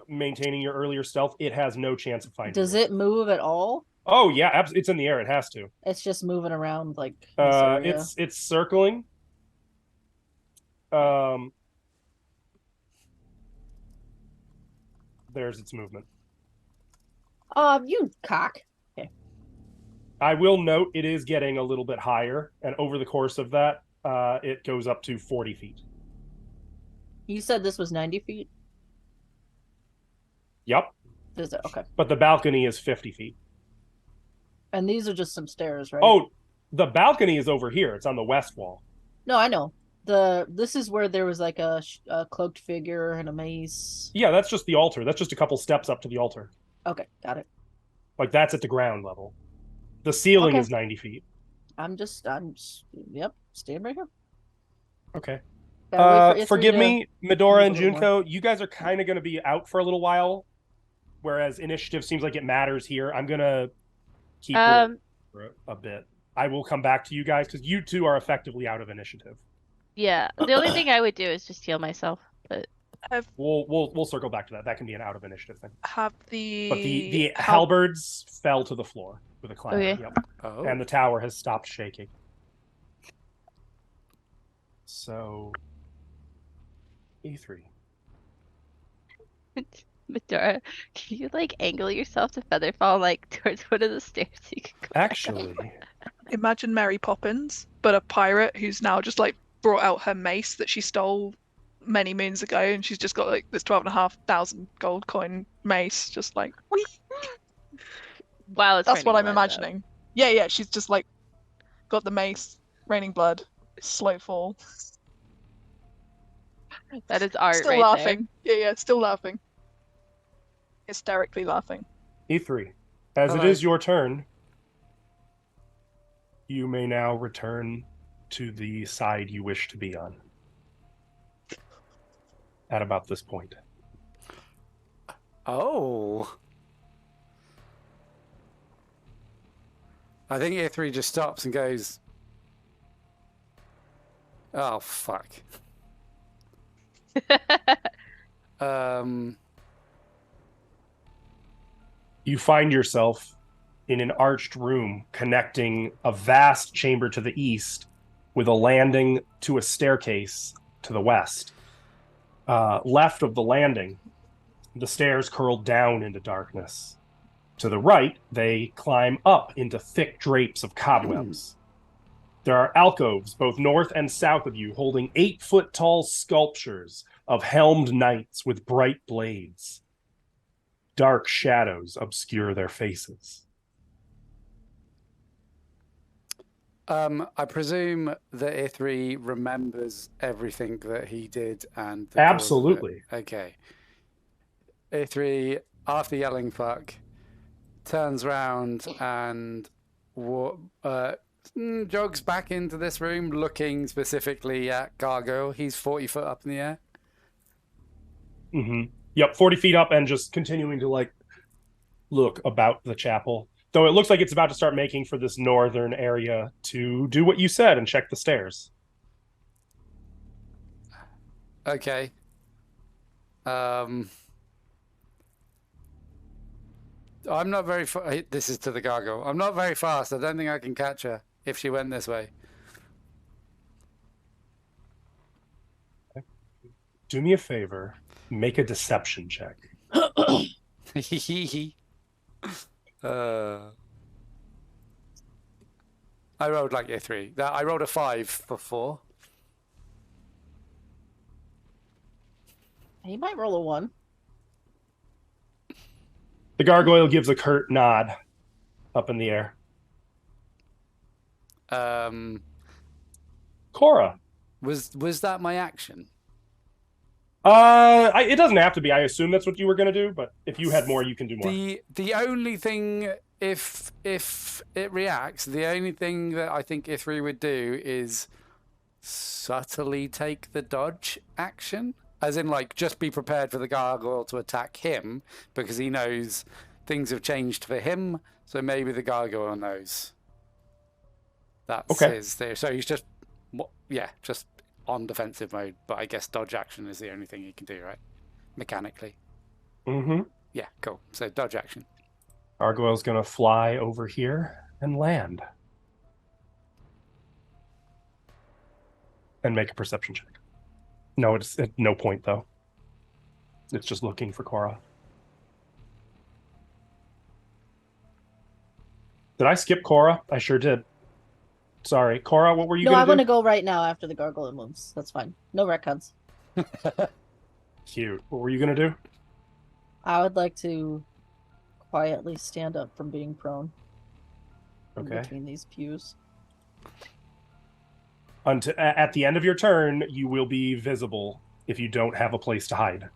maintaining your earlier stealth, it has no chance of finding does you. it move at all? Oh yeah, it's in the air. It has to. It's just moving around like this area. It's circling. There's its movement. You cock. I will note it is getting a little bit higher, and over the course of that, it goes up to 40 feet. You said this was 90 feet? Yep, Is it? Okay. but the balcony is 50 feet. And these are just some stairs, right? Oh, the balcony is over here. It's on the west wall. No, I know. This is where there was like a cloaked figure and a mace. Yeah, that's just the altar. That's just a couple steps up to the altar. Okay, got it. Like that's at the ground level. The ceiling Okay. is 90 feet. Yep, stand right here. Okay. Gotta wait for Forgive Ithri me, Medora and move a little Junko. You guys are kind of going to be out for a little while, whereas initiative seems like it matters here. I'm gonna keep it for a bit. I will come back to you guys because you two are effectively out of initiative. Yeah, the only thing I would do is just heal myself. But We'll circle back to that. That can be an out of initiative thing. Have But the the halberds fell to the floor with a clang. Okay. Yep. Oh. And the tower has stopped shaking. So E3. Medora, can you like angle yourself to Featherfall like towards one of the stairs so you can go back up? Actually, imagine Mary Poppins, but a pirate who's now just like brought out her mace that she stole many moons ago, and she's just got like this 12,500 gold coin mace, just like whee! Wow, it's That's what I'm raining blood, though. imagining. Yeah, she's just like got the mace, raining blood, slow fall. That is art Still right laughing. Yeah, still laughing. Hysterically laughing. E3. As it Hello. is your turn, you may now return to the side you wish to be on. At about this point. Oh. I think E3 just stops and goes, oh, fuck. there. You find yourself in an arched room connecting a vast chamber to the east with a landing to a staircase to the west. Left of the landing, the stairs curl down into darkness. To the right, they climb up into thick drapes of cobwebs. There are alcoves both north and south of you holding 8-foot-tall sculptures of helmed knights with bright blades. Dark shadows obscure their faces. I presume that Ithri remembers everything that he did and the cause of it. Absolutely. Okay. Ithri, after yelling fuck, turns round and jogs back into this room looking specifically at Gargoyle. He's 40 foot up in the air. Mm-hmm. Yep, 40 feet up and just continuing to like look about the chapel. Though it looks like it's about to start making for this northern area to do what you said and check the stairs. Okay. I'm not very this is to the Gargoyle. I'm not very fast. I don't think I can catch her if she went this way. Do me a favor. Make a deception check. I rolled like a 3. I rolled a 5 before. He might roll a 1. The gargoyle gives a curt nod up in the air. Cora. Was that my action? It doesn't have to be. I assume that's what you were going to do, but if you had more, you can do more. The only thing, if it reacts, the only thing that I think Ithri would do is subtly take the dodge action. As in, like, just be prepared for the gargoyle to attack him, because he knows things have changed for him, so maybe the gargoyle knows. That's his theory. So he's just on defensive mode, but I guess dodge action is the only thing he can do, right? Mechanically. Mm-hmm. Yeah, cool. So dodge action. Gargoyle's going to fly over here and land. And make a perception check. No, it's at no point, though. It's just looking for Cora. Did I skip Cora? I sure did. Sorry. Cora, what were you No, going I to want do? to go right now after the gargoyle moves. That's fine. No retcons. Cute. What were you going to do? I would like to quietly stand up from being prone. In Okay. between these pews. At the end of your turn, you will be visible if you don't have a place to hide.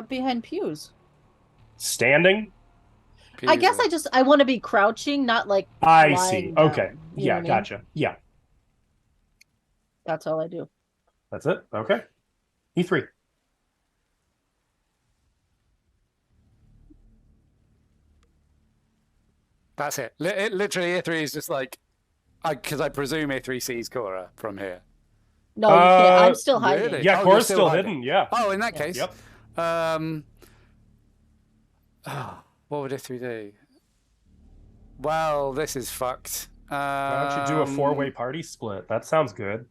Behind pews. Standing? I guess I want to be crouching, not like I lying see. down. Okay. You know Yeah, what I mean? gotcha. Yeah, That's all I do. that's it. Okay. E3. That's it. Literally, A3 is just like, because I presume A3 sees Cora from here. No, you can't. I'm still hiding. really? Yeah, Oh, you're Cora's still still hiding. hidden. Yeah. Oh, in that Yeah. case. Yep. What would Ithri do? Well, this is fucked. Why don't you do a 4-way party split? That sounds good.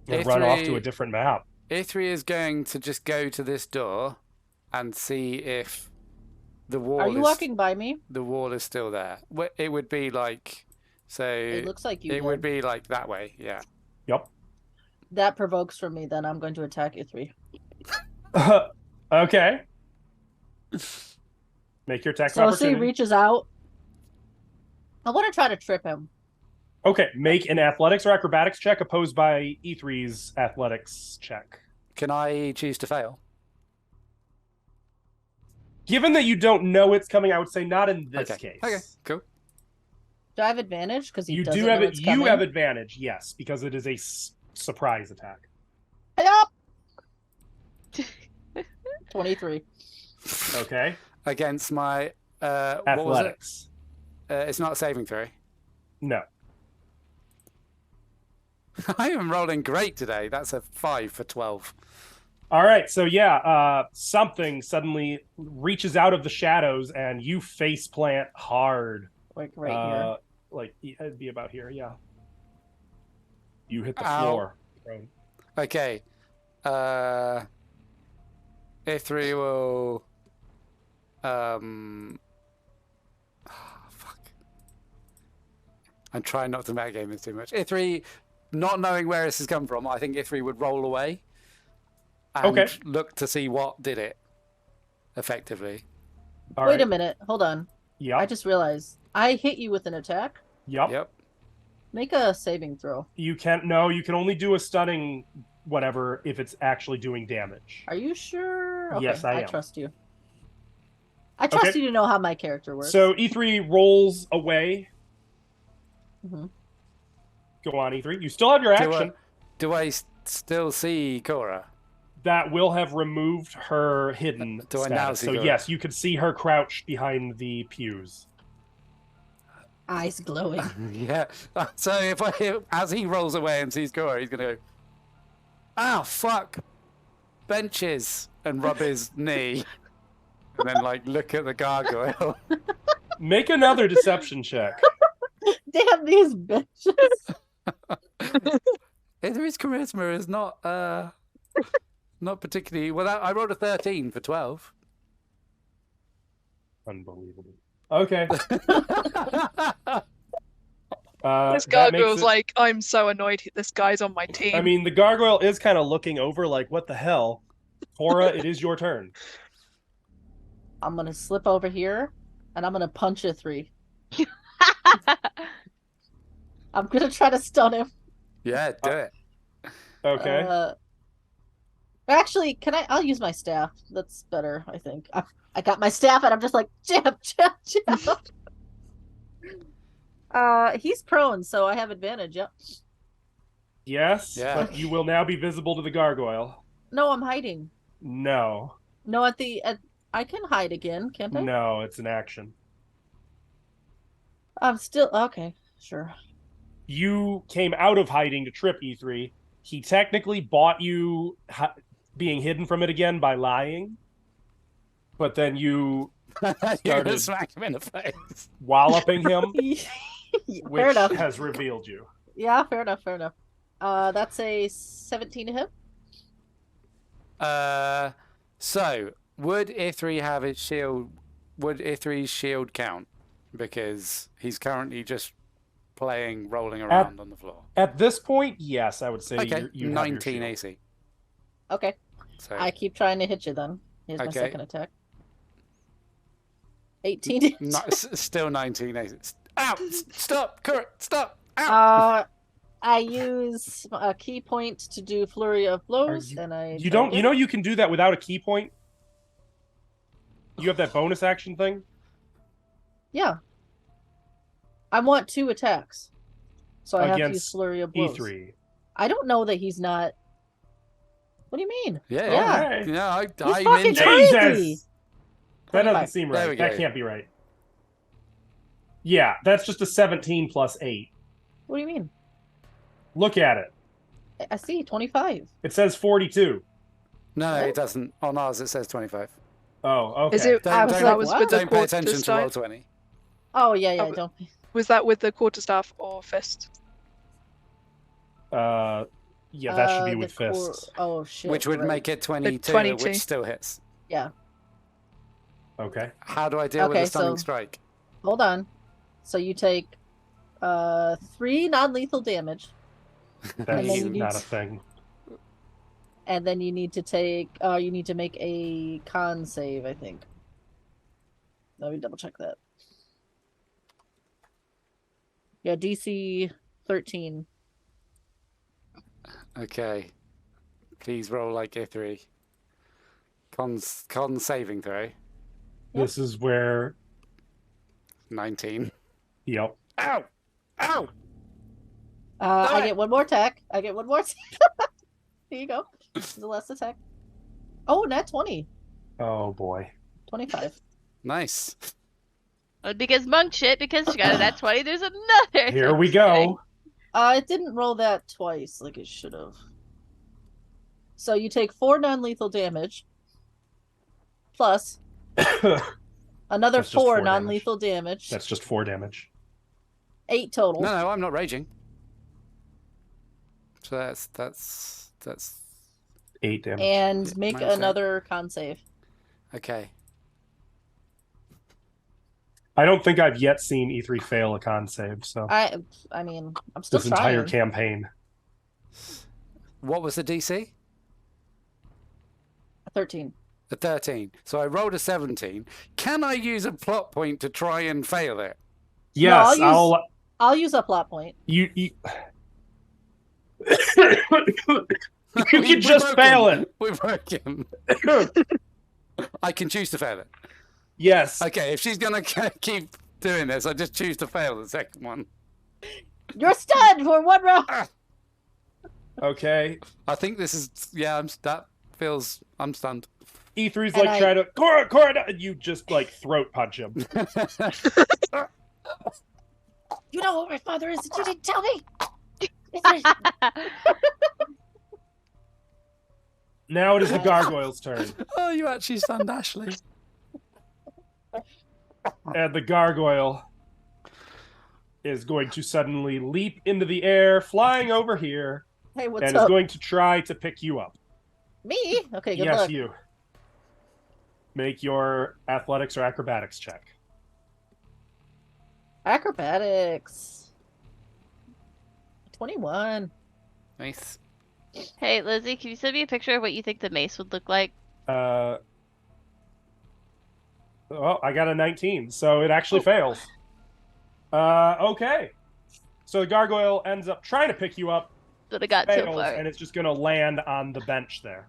And run off to a Ithri- different map. Ithri is going to just go to this door and see if the wall Are you is walking by me? the wall is still there. It would be like so. It looks like you it would did. be like that way. Yeah. Yep. That provokes from me. Then I'm going to attack Ithri. Okay. Make your attack So as he opportunity. reaches out, I want to try to trip him. Okay, make an athletics or acrobatics check opposed by E3's athletics check. Can I choose to fail? Given that you don't know it's coming, I would say not in this Okay. case. Okay. Cool. Do I have advantage? Because he You doesn't do have know it. it's You coming? have advantage, yes, because it is a surprise attack. Yup. 23. Okay. Against my what was it? Athletics. It's not a saving throw. No. I am rolling great today. That's a 5 for 12. All right. So yeah, something suddenly reaches out of the shadows, and you face plant hard. Like right here. Like it'd be about here. Yeah. You hit the Ow. floor. Okay. Ithri will fuck. I'm trying not to metagame this too much. Ithri, not knowing where this has come from, I think Ithri would roll away and Okay. look to see what did it effectively. All Wait right. a minute. Hold on. Yep. I just realized I hit you with an attack. Yep. Yep. Make a saving throw. You can't. No, you can only do a stunning whatever if it's actually doing damage. Are you sure? Okay, Yes, I I am. trust you. I trust Okay. you to know how my character works. So E3 rolls away. Mhm. Go on, E3. You still have your action. Do I still see Cora? That will have removed her hidden Do I now status. see So her? yes, you could see her crouched behind the pews. Eyes glowing. Yeah. So as he rolls away and sees Cora, he's gonna go, "Ah, fuck, benches," and rub his knee, and then like look at the gargoyle. Make another deception check. Damn these bitches. Ithri's charisma is not not particularly well. I rolled a 13 for 12. Unbelievable. Okay. This that makes gargoyle's it- like, I'm so annoyed this guy's on my team. I mean, the gargoyle is kind of looking over, like, what the hell? Cora, it is your turn. I'm gonna slip over here and I'm gonna punch a 3. I'm gonna try to stun him. Yeah, do it. Okay. Actually, I'll use my staff. That's better, I think. I got my staff and I'm just like jab, jab, jab. He's prone, so I have advantage. Yep. Yes, Yeah. but you will now be visible to the gargoyle. No, I'm hiding. No. No, I can hide again, can't I? No, it's an action. I'm still okay. Sure. You came out of hiding to trip E3. He technically bought you being hidden from it again by lying. But then you You're gonna Started- smack him in the face. walloping him, Fair which enough. has revealed you. Yeah, fair enough. Fair enough. That's a 17 to hit. So would Ithri have his shield? Would Ithri's shield count? Because he's currently just rolling around on the floor. At this point, yes, I would say Okay, you have your 19 shield. AC. Okay. So I keep trying to hit you then. Here's my Okay. second attack. 18 to hit. still 19 AC. Ow! Stop! Kurt! Stop! Ow! I use a key point to do flurry of blows, you- and I. You don't. You know you can do that without a key point. You have that bonus action thing. Yeah. I want 2 attacks, so I have to use Against flurry of blows. E3. I don't know that he's not. What do you mean? Yeah, Yeah. Okay. yeah. He's I'm fucking into crazy. Jesus! That 25. doesn't seem There right. we That go. can't be right. Yeah, that's just a 17 plus 8. What do you mean? Look at it. I see 25. It says 42. No, What? it doesn't. On ours, it says 25. Oh, okay. Is it? I was Don't- like, that was what? with the Don't pay attention to roll quarterstaff. 20. Oh yeah, yeah. Oh, Don't. Was that with the quarterstaff or fist? Yeah, that should be the with core- fists. Oh shit. Which would right. make it 22, 22. which still hits. Yeah. Okay. How do I deal with Okay, a stunning so- strike? Hold on. So you take 3 non-lethal damage, That's then you need not a to- thing. and then you need to take. You need to make a con save, I think. Let me double check that. Yeah, DC 13. Okay. Please roll like A3. Con saving throw. Yep. This is where. 19. Yep. Ow! Ow! I get one more attack. I get one more attack. Here you go. The last attack. Oh, nat 20. Oh boy. 25. Nice. Because monk shit, because she got it at 20, there's another. Here we go. It didn't roll that twice like it should have. So you take 4 non-lethal damage. Plus another That's just 4 4 damage. non-lethal damage. That's just 4 damage. 8 total. No, I'm not raging. So that's 8 damage. And Yeah, make mine's eight. another con save. okay. I don't think I've yet seen E3 fail a con save, so I mean, I'm still this trying. entire campaign. What was the DC? 13. A 13. So I rolled a 17. Can I use a plot point to try and fail it? Yes, I'll I'll use a plot point. you you We can just broke fail him. We broke him. it. I can choose to fail it. Yes. Okay, if she's gonna keep doing this, I just choose to fail the second one. You're stunned for 1 round. Okay. I think this is I'm stunned. E3's And like try to Cora, and you just like throat punch him. You know what my father is, and you didn't tell me. Now it is the gargoyle's turn. Oh, you actually stunned Ashley. And the gargoyle is going to suddenly leap into the air, flying over here, Hey, what's and is up? going to try to pick you up. Me? Okay, good Yes, luck. you. Make your athletics or acrobatics check. Acrobatics. 21. Nice. Hey, Lizzie, can you send me a picture of what you think the mace would look like? Oh, I got a 19, so it actually fails. Okay. So the gargoyle ends up trying to pick you up, That's what I got so fails, far. and it's just going to land on the bench there.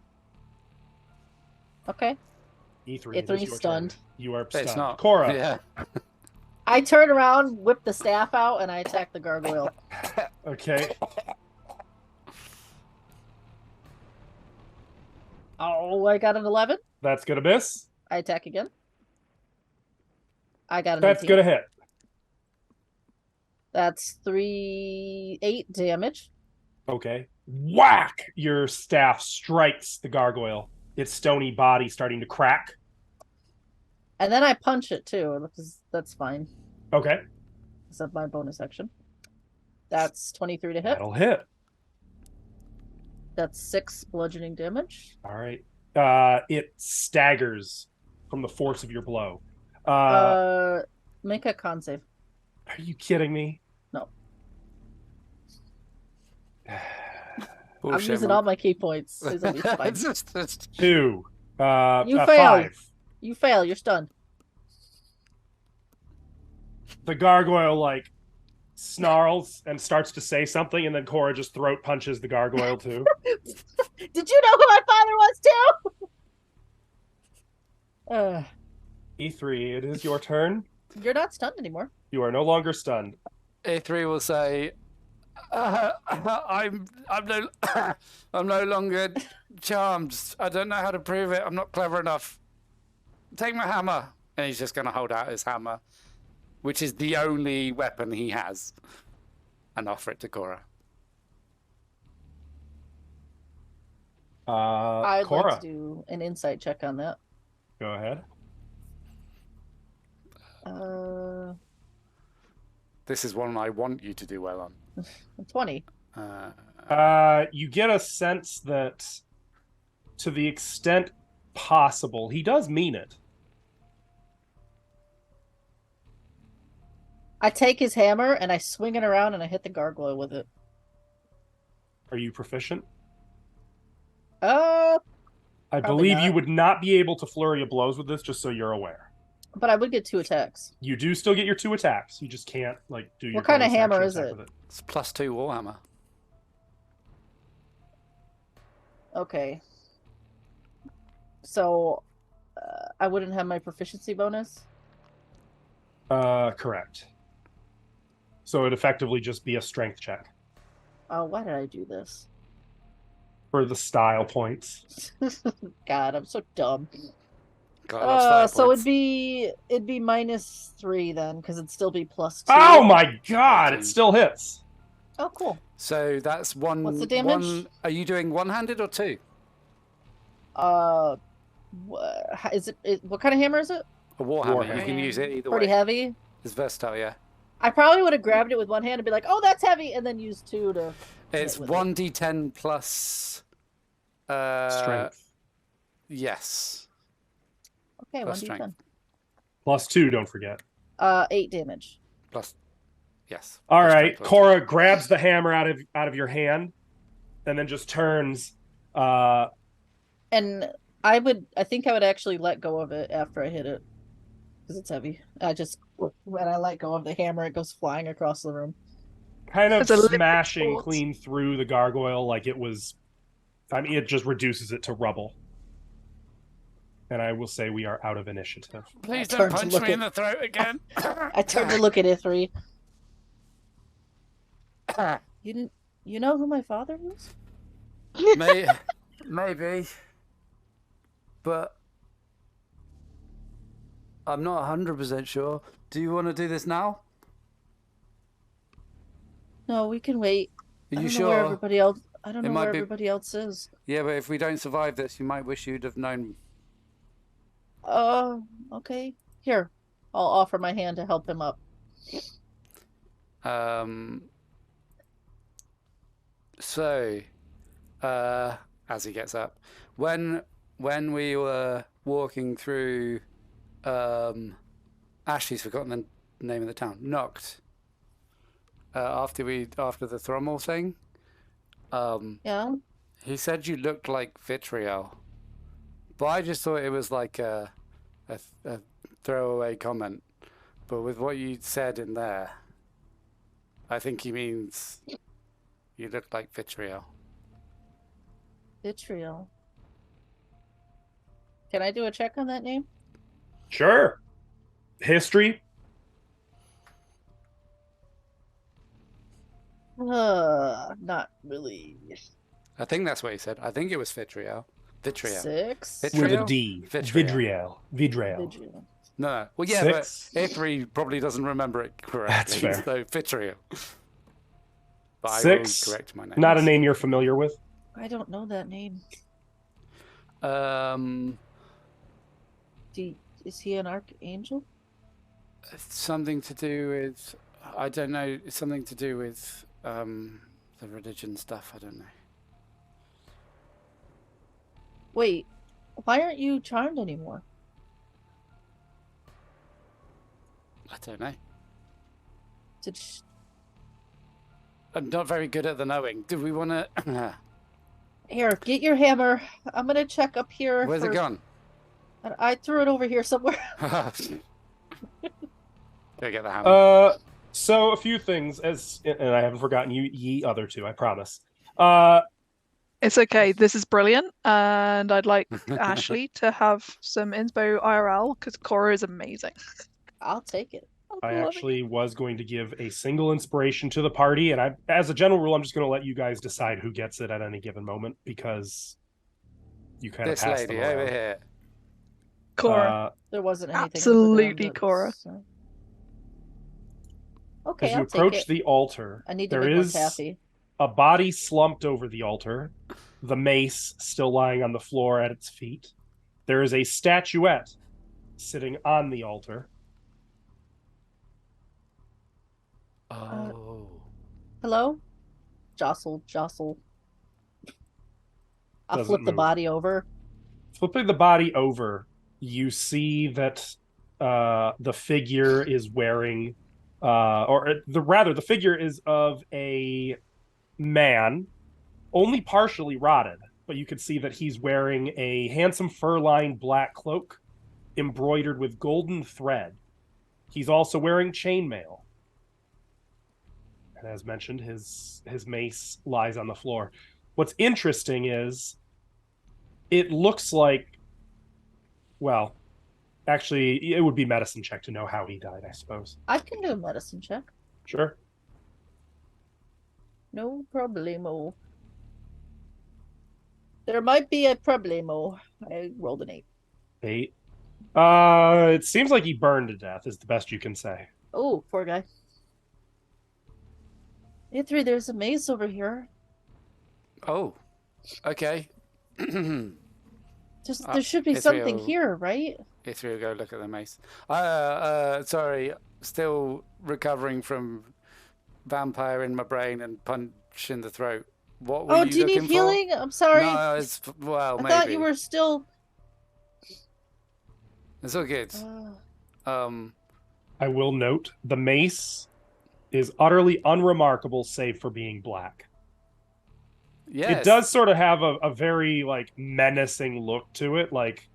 Okay. E3, it is E3's your turn. stunned. You are But stunned. it's not. Cora. Yeah. I turn around, whip the staff out, and I attack the gargoyle. Okay. Oh, I got an 11. That's going to miss. I attack again. I got an That's 18. going to hit. That's 8 damage. Okay. Whack! Your staff strikes the gargoyle. Its stony body starting to crack. And then I punch it too, because that's fine. Okay. Except my bonus action. That's 23 to hit. That'll hit. That's 6 bludgeoning damage. All right. It staggers from the force of your blow. Make a con save. Are you kidding me? No. I'm Bullshit, using man. all my key points. It'll be fine. It's just- 2. You fail. 5. You fail. You're stunned. The gargoyle like snarls and starts to say something, and then Cora just throat punches the gargoyle too. Did you know who my father was too? E3, it is your turn. You're not stunned anymore. You are no longer stunned. A3 will say, I'm no I'm no longer charmed. I don't know how to prove it. I'm not clever enough. Take my hammer. And he's just gonna hold out his hammer, which is the only weapon he has, and offer it to Cora. I'd Cora, like to do an insight check on that. go ahead. This is one I want you to do well on. 20. You get a sense that, to the extent possible, he does mean it. I take his hammer and I swing it around and I hit the gargoyle with it. Are you proficient? Probably I believe you not. would not be able to flurry of blows with this, just so you're aware. But I would get 2 attacks. You do still get your 2 attacks. You just can't do your. What kind of bonus hammer action is attack it? with It's +2 Warhammer. Okay. So I wouldn't have my proficiency bonus? Correct. So it'd effectively just be a strength check Oh, why did I do this? for the style points. God, I'm so dumb. God, I love style So points. it'd be -3 then, because it'd still be +2. Oh my god! 18. It still hits. Oh, cool. So that's one. What's the damage? Are you doing one-handed or 2? Is it? What kind of hammer is it? A Warhammer. Warhammer. You can use it either Pretty way. heavy. It's versatile, yeah. I probably would have grabbed it with one hand and be like, "Oh, that's heavy," and then use 2 to. It's hit with it. 1d10 plus. Strength. Yes. Okay, plus 1d10. strength. +2, don't forget. 8 damage. Plus. Yes. All plus right, strength plus Cora grabs the hammer out of your hand, and then just turns. And I think I would actually let go of it after I hit it, because it's heavy. When I let go of the hammer, it goes flying across the room. Kind of It's a living smashing bolt. clean through the gargoyle like it was. I mean, it just reduces it to rubble. And I will say we are out of initiative. Please I don't turned to punch look me in at- the throat again. I turned to look at Ithri. You know who my father is? Maybe. But I'm not 100% sure. Do you want to do this now? No, we can wait. Are I you don't know where sure? everybody else. I don't It know might where be- everybody else is. Yeah, but if we don't survive this, you might wish you'd have known. Okay. Here, I'll offer my hand to help him up. So, as he gets up, when we were walking through, Ashley's forgotten the name of the town. Noct. After the Thrummel thing, Yeah. he said you looked like Vitriol, but I just thought it was like a throwaway comment. But with what you said in there, I think he means you look like Vitriol. Vitriol. Can I do a check on that name? Sure. History. Not really. I think that's what he said. I think it was Vitriol. Vitriol. 6. Vit- With a Vitriol? D. Vitriol. Vitriol. Vitriol. No. Well, yeah, 6. but Ithri probably doesn't remember it correctly. That's fair. So Vitriol. But 6. I will correct my name. Not a name you're familiar with. I don't know that name. Is he an archangel? Something to do with, I don't know. It's something to do with the religion stuff. I don't know. Wait, why aren't you charmed anymore? I don't know. Did sh- I'm not very good at the knowing. Do we want to? Here, get your hammer. I'm gonna check up here. Where's it gone? I threw it over here somewhere. Go get the hammer. So a few things, and I haven't forgotten you, ye other two, I promise. It's okay. This is brilliant, and I'd like Ashley to have some inspo IRL because Cora is amazing. I'll take it. I Loving actually was going to give a single inspiration to the party, and as a general rule, I'm just going to let you guys decide who gets it at any given moment because you kind of This pass lady them over around. here. Cora. There wasn't anything. Absolutely, Cora. So. Okay, As you I'll take approach it. the altar, I need to there make is one taffy. a body slumped over the altar, the mace still lying on the floor at its feet. There is a statuette sitting on the altar. Oh. Hello? Jostle. I'll Doesn't flip the move. body over. Flipping the body over, you see that the figure is wearing, the figure is of a man, only partially rotted, but you can see that he's wearing a handsome fur-lined black cloak embroidered with golden thread. He's also wearing chainmail. And as mentioned, his mace lies on the floor. What's interesting is it looks like, well, actually, it would be medicine check to know how he died, I suppose. I can do a medicine check. Sure. No problemo. There might be a problemo. I rolled an 8. 8. It seems like he burned to death, is the best you can say. Oh, poor guy. A3, there's a maze over here. Oh. Okay. Just there should be it's something real. here, right? If you go look at the mace. Sorry, still recovering from vampire in my brain and punch in the throat. What were Oh, you do you need looking for? healing? I'm sorry. No, it's well, I maybe. thought you were still. It's all good. I will note the mace is utterly unremarkable, save for being black. Yes. It does sort of have a very like menacing look to it. Like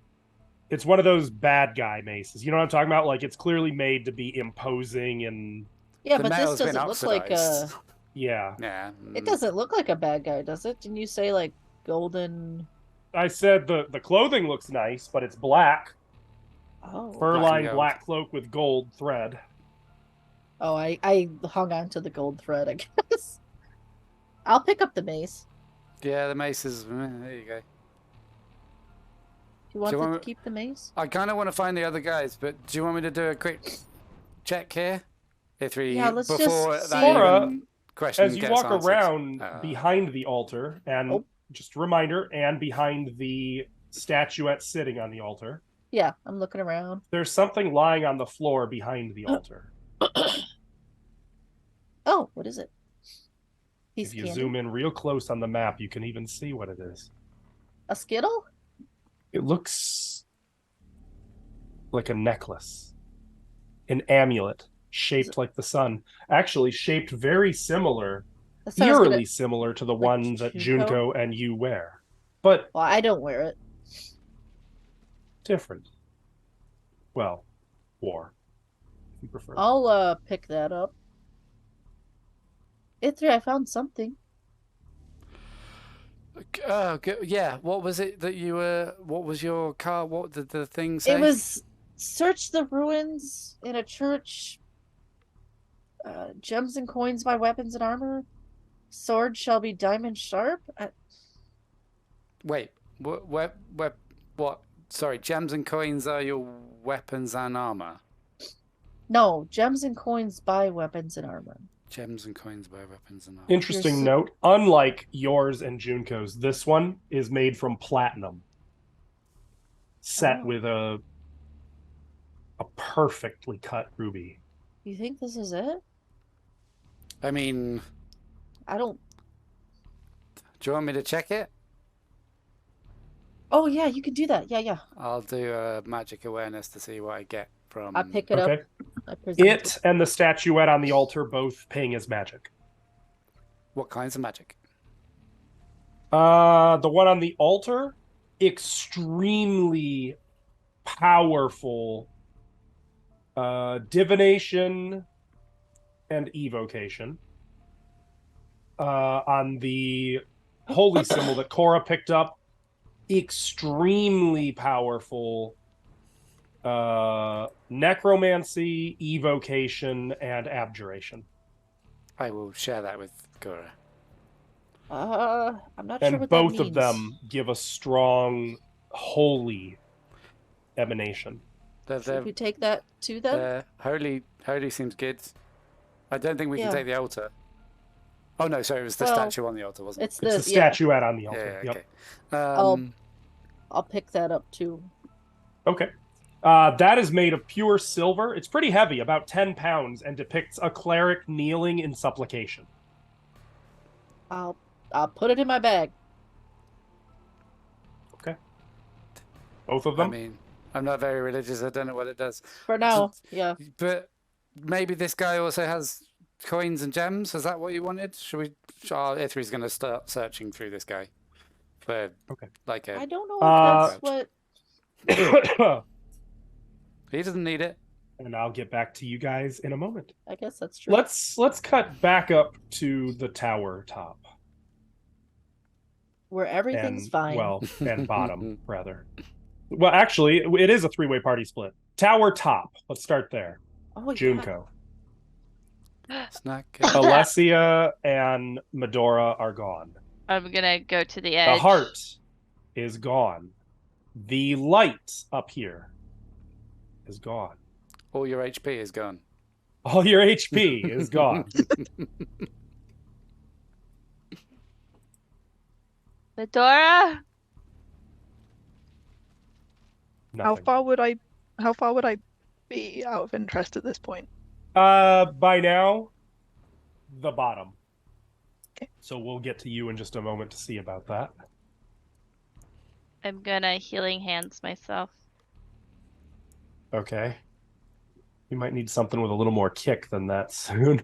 it's one of those bad guy maces. You know what I'm talking about? Like it's clearly made to be imposing and Yeah, The but this nail's been doesn't look like a. oxidized. yeah. Yeah. It doesn't look like a bad guy, does it? Didn't you say like golden? I said the clothing looks nice, but it's black. Oh. Fur-lined gold. black cloak with gold thread. Oh, I hung on to the gold thread, I guess. I'll pick up the mace. Yeah, the mace is. There you go. Do you want Do you to want- keep the mace? I kind of want to find the other guys, but do you want me to do a quick check here? Yeah, let's just before see. that Laura, even question As you gets walk answered. around Uh, behind the altar, and Oh. just a reminder, and behind the statuette sitting on the altar, Yeah, I'm looking around. there's something lying on the floor behind the altar. Oh, what is it? Piece If you of candy? zoom in real close on the map, you can even see what it is. A skittle? It looks like a necklace, an amulet shaped like the sun. Actually, shaped very similar, That sounds good. eerily similar to the one that Junko? Junko and you wear, but Well, I don't wear it. different. Well, war, if you prefer. I'll pick that up. Ithri, I found something. yeah. What was it that you were? What was your car? What did the thing say? It was search the ruins in a church. Gems and coins buy weapons and armor. Sword shall be diamond sharp. Wait. What? Sorry. Gems and coins are your weapons and armor. No, gems and coins buy weapons and armor. Gems and coins buy weapons and armor. Interesting Here's- note, unlike yours and Junko's, this one is made from platinum. Set Oh. with a perfectly cut ruby. You think this is it? I mean, I don't. do you want me to check it? Oh yeah, you could do that. Yeah. I'll do a magic awareness to see what I get from. I pick it Okay. up. I present It and the statuette on the altar both ping as magic. What kinds of magic? The one on the altar, extremely powerful divination and evocation. On the holy symbol that Cora picked up, extremely powerful necromancy, evocation, and abjuration. I will share that with Gora. I'm not sure And what both that of means. them give a strong holy emanation. Should we take that to them? Holy seems good. I don't think we can Yeah. take the altar. Oh no, sorry, it was the Well, statue on the altar, wasn't it? It's It's the the statuette on the Yeah, altar. yeah, Yep. okay. I'll pick that up too. Okay. That is made of pure silver. It's pretty heavy, about 10 pounds, and depicts a cleric kneeling in supplication. I'll put it in my bag. Both of I them? mean, I'm not very religious. I don't know what it does. For now, yeah. But maybe this guy also has coins and gems. Is that what you wanted? Should we? Ithri's going to start searching through this guy for like a. I don't know if that's what. He doesn't need it. And I'll get back to you guys in a moment. I guess that's true. Let's cut back up to the tower top. Where everything's And, fine. Well, and bottom, rather. Well, actually, it is a three-way party split. Tower top. Let's start there. Oh, yeah. Junko. Snack. Alessia and Medora are gone. I'm gonna go to the edge. The heart is gone. The light up here is gone. All your HP is gone. All your HP is gone. Medora? How Nothing. far would I be out of interest at this point? By now, the bottom. Okay. So we'll get to you in just a moment to see about that. I'm gonna healing hands myself. Okay. You might need something with a little more kick than that soon.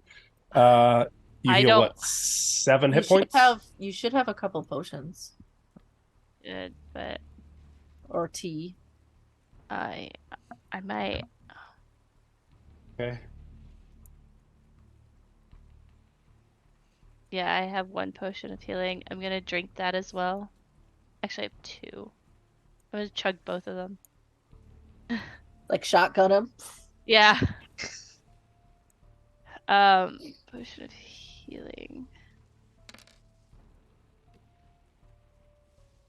You I heal don't- what, 7 You hit should points? you should have a couple potions Good, but or tea. I might. Okay. Yeah, I have 1 potion of healing. I'm gonna drink that as well. Actually, I have 2. I'm gonna chug both of them. Like shotgun him. Yeah. Potion of healing.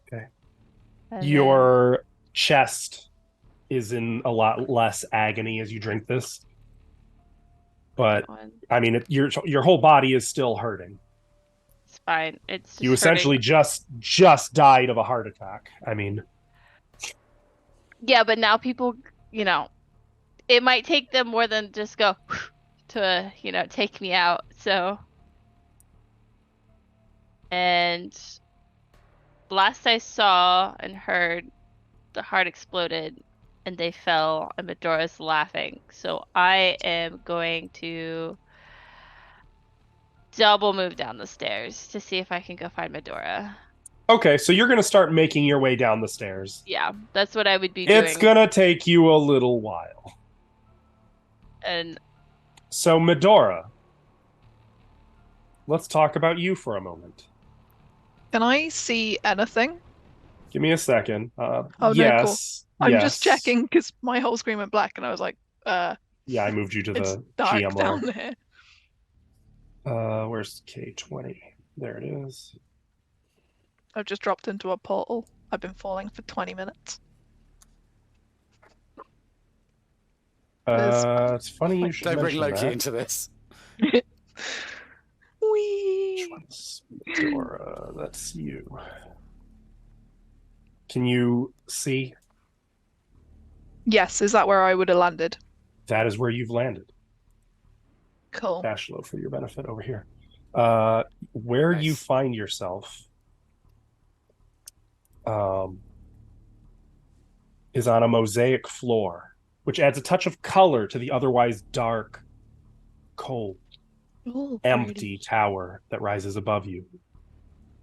Okay. And Your chest is in a lot less agony as you drink this. But then one. I mean, your whole body is still hurting. It's fine. It's just You essentially just died of a heart attack. I mean, Yeah, but now people, it might take them more than just go to, take me out. So, and last I saw and heard, the heart exploded and they fell and Medora's laughing. So I am going to double move down the stairs to see if I can go find Medora. okay, so you're going to start making your way down the stairs. Yeah, that's what I would be It's doing. going to take you a little while. And So, Medora, let's talk about you for a moment. Can I see anything? Give me a second. no, cool. Yes. I'm yes. just checking because my whole screen went black and I was like, Yeah, I moved you to it's the dark GM down world. there. Where's K20? There it is. I've just dropped into a portal. I've been falling for 20 minutes. It's funny you should Don't bring mention Loki that. into this. Which Whee! one's Medora? That's you. Can you see? Yes, is that where I would have landed? That is where you've landed. Cool. Ashlow, for your benefit over here. Where you Nice. find yourself is on a mosaic floor, which adds a touch of color to the otherwise dark, cold, Ooh, empty tower that rises above you.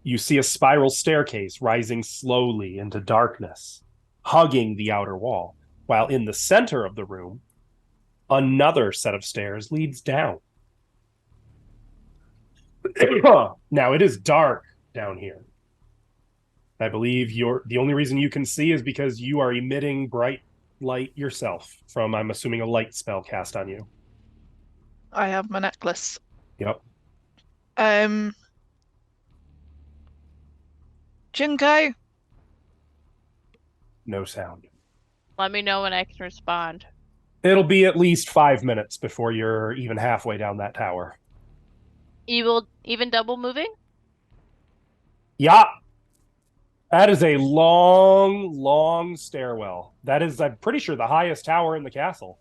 You see a spiral staircase rising slowly into darkness, hugging the outer wall, while in the center of the room, another set of stairs leads down. Now, it is dark down here. I believe the only reason you can see is because you are emitting bright light yourself from, I'm assuming, a light spell cast on you. I have my necklace. Yep. Junko, No sound. let me know when I can respond. It'll be at least 5 minutes before you're even halfway down that tower. even double moving? Yeah. That is a long, long stairwell. That is, I'm pretty sure, the highest tower in the castle.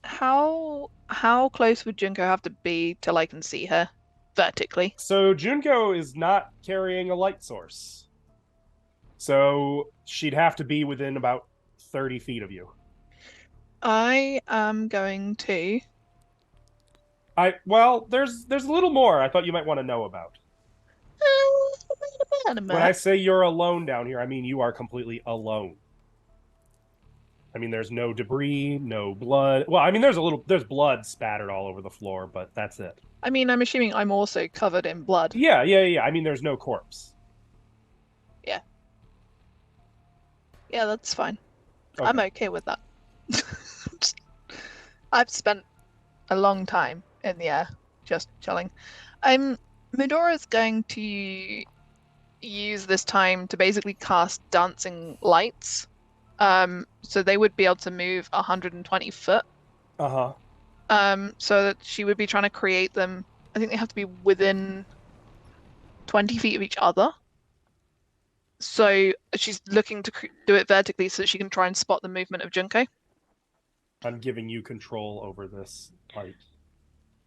How close would Junko have to be till I can see her vertically? So Junko is not carrying a light source. So she'd have to be within about 30 feet of you. I am going to. Well, there's a little more I thought you might want to know about. Wait a When I minute. say you're alone down here, I mean you are completely alone. I mean, there's no debris, no blood. Well, I mean, there's blood spattered all over the floor, but that's it. I mean, I'm assuming I'm also covered in blood. Yeah. I mean, there's no corpse. Yeah, that's fine. Okay. I'm okay with that. I've spent a long time in the air just chilling. Medora's going to use this time to basically cast dancing lights. So they would be able to move 120 foot. Uh-huh. So that she would be trying to create them. I think they have to be within 20 feet of each other. So she's looking to do it vertically so that she can try and spot the movement of Junko. I'm giving you control over this light.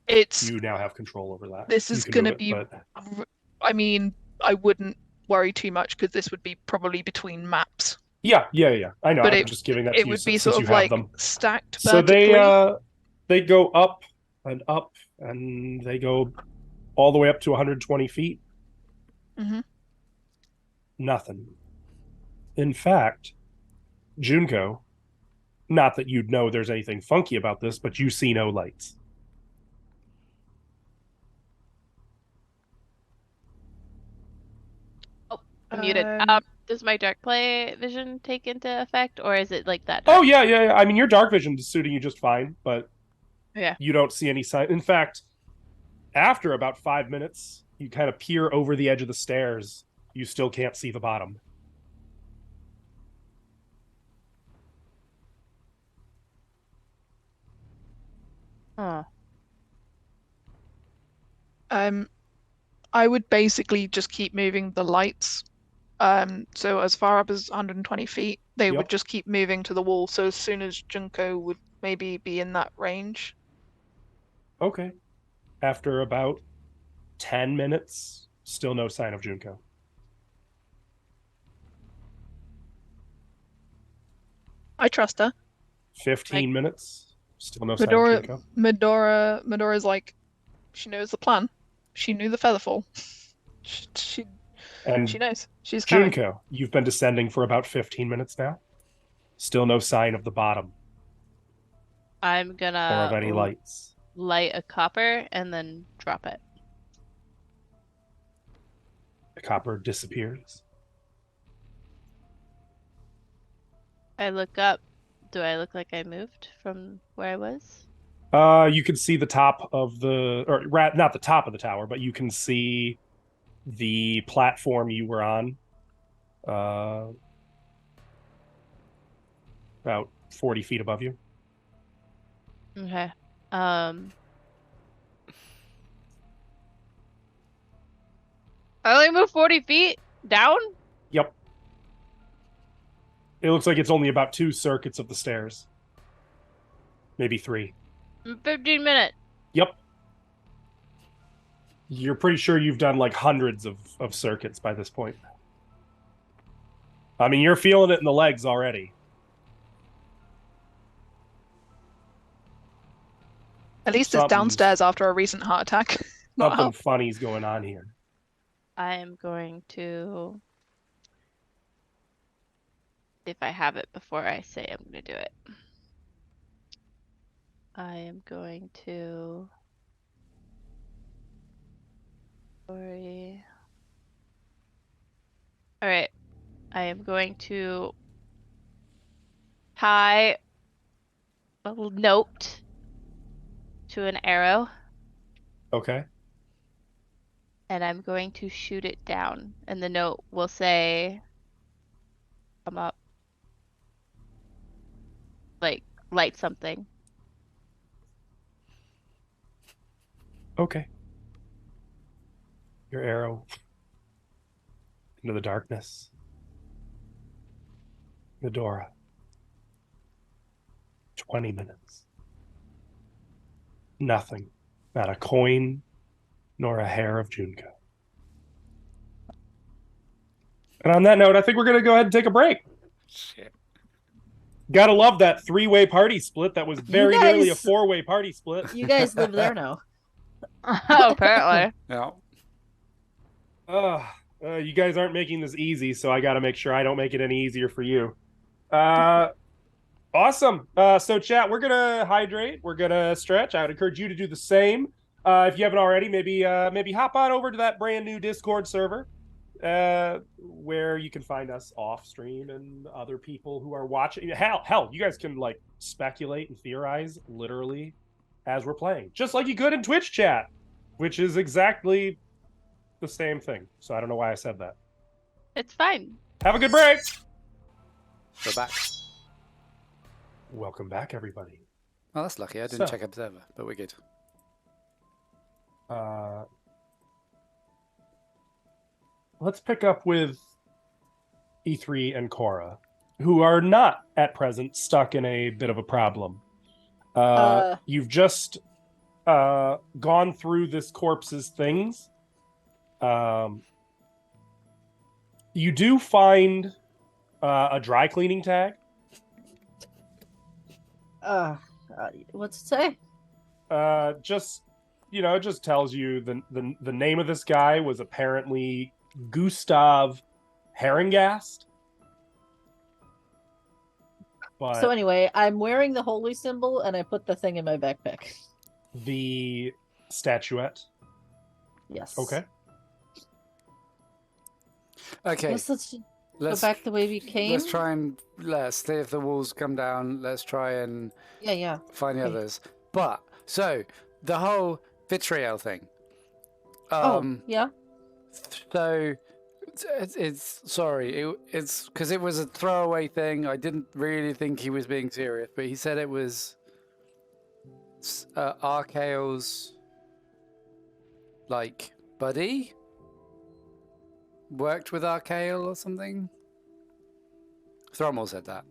It's You now have control over that. This You is can gonna move it, be. but- I mean, I wouldn't worry too much because this would be probably between maps. Yeah. I know. But I'm just giving that to It you would be since sort you of have like them. stacked So vertically. they go up, and they go all the way up to 120 feet. Mm-hmm. Nothing. In fact, Junko, not that you'd know there's anything funky about this, but you see no lights. I'm muted. Does my dark play vision take into effect, or is it like that? Oh yeah. I mean, your dark vision is suiting you just fine, but Yeah. you don't see any sign. In fact, after about 5 minutes, you kind of peer over the edge of the stairs. You still can't see the bottom. Huh. I would basically just keep moving the lights. So as far up as 120 feet, they Yep. would just keep moving to the wall. So as soon as Junko would maybe be in that range. Okay. After about 10 minutes, still no sign of Junko. I trust her. 15 minutes, still no sign of Junko. Medora's like, she knows the plan. She knew the featherfall. She And knows. She's coming. Junko, you've been descending for about 15 minutes now. Still no sign of the bottom I'm or gonna of any lights. light a copper and then drop it. The copper disappears. I look up. Do I look like I moved from where I was? You can see the top of not the top of the tower, but you can see the platform you were on. About 40 feet above you. Okay. I only moved 40 feet down? Yep. It looks like it's only about 2 circuits of the stairs. Maybe 3. 15 minutes. Yep. You're pretty sure you've done like hundreds of circuits by this point. I mean, you're feeling it in the legs already. At least it's Something's- downstairs after a recent heart attack. Not Something up. funny's going on here. I am going to. If I have it before I say I'm going to do it. I am going to. Sorry. Alright. I am going to tie a little note to an arrow, Okay. and I'm going to shoot it down. And the note will say, come up. Like, light something. Okay. your arrow into the darkness. Medora. 20 minutes. Nothing. Not a coin, nor a hair of Junko. And on that note, I think we're going to go ahead and take a break. Shit. Gotta love that three-way party split. That was very nearly a guys- four-way party split. You guys live there now. Apparently. Yeah. You guys aren't making this easy, so I got to make sure I don't make it any easier for you. Awesome. So, chat, we're gonna hydrate. We're gonna stretch. I would encourage you to do the same. If you haven't already, maybe hop on over to that brand new Discord server, where you can find us off stream and other people who are watching. Hell, you guys can like speculate and theorize literally as we're playing, just like you could in Twitch chat, which is exactly the same thing. So I don't know why I said that. It's fine. Have a good break. We're back. Welcome back, everybody. Oh, that's lucky. I didn't So- check Observer, but we're good. Let's pick up with E3 and Cora, who are not at present stuck in a bit of a problem. You've just gone through this corpse's things. You do find a dry cleaning tag. What's it say? It just tells you the name of this guy was apparently Gustav Herringast. But So anyway, I'm wearing the holy symbol and I put the thing in my backpack. the statuette. Yes. Okay. Okay. Let's Let's go back the way we came. let's try and see if the walls come down. Let's try and Yeah. find the Okay. others. But so the whole vitriol thing. Yeah. So it's because it was a throwaway thing. I didn't really think he was being serious, but he said it was Archael's like buddy worked with Archael or something. Thrommel said that.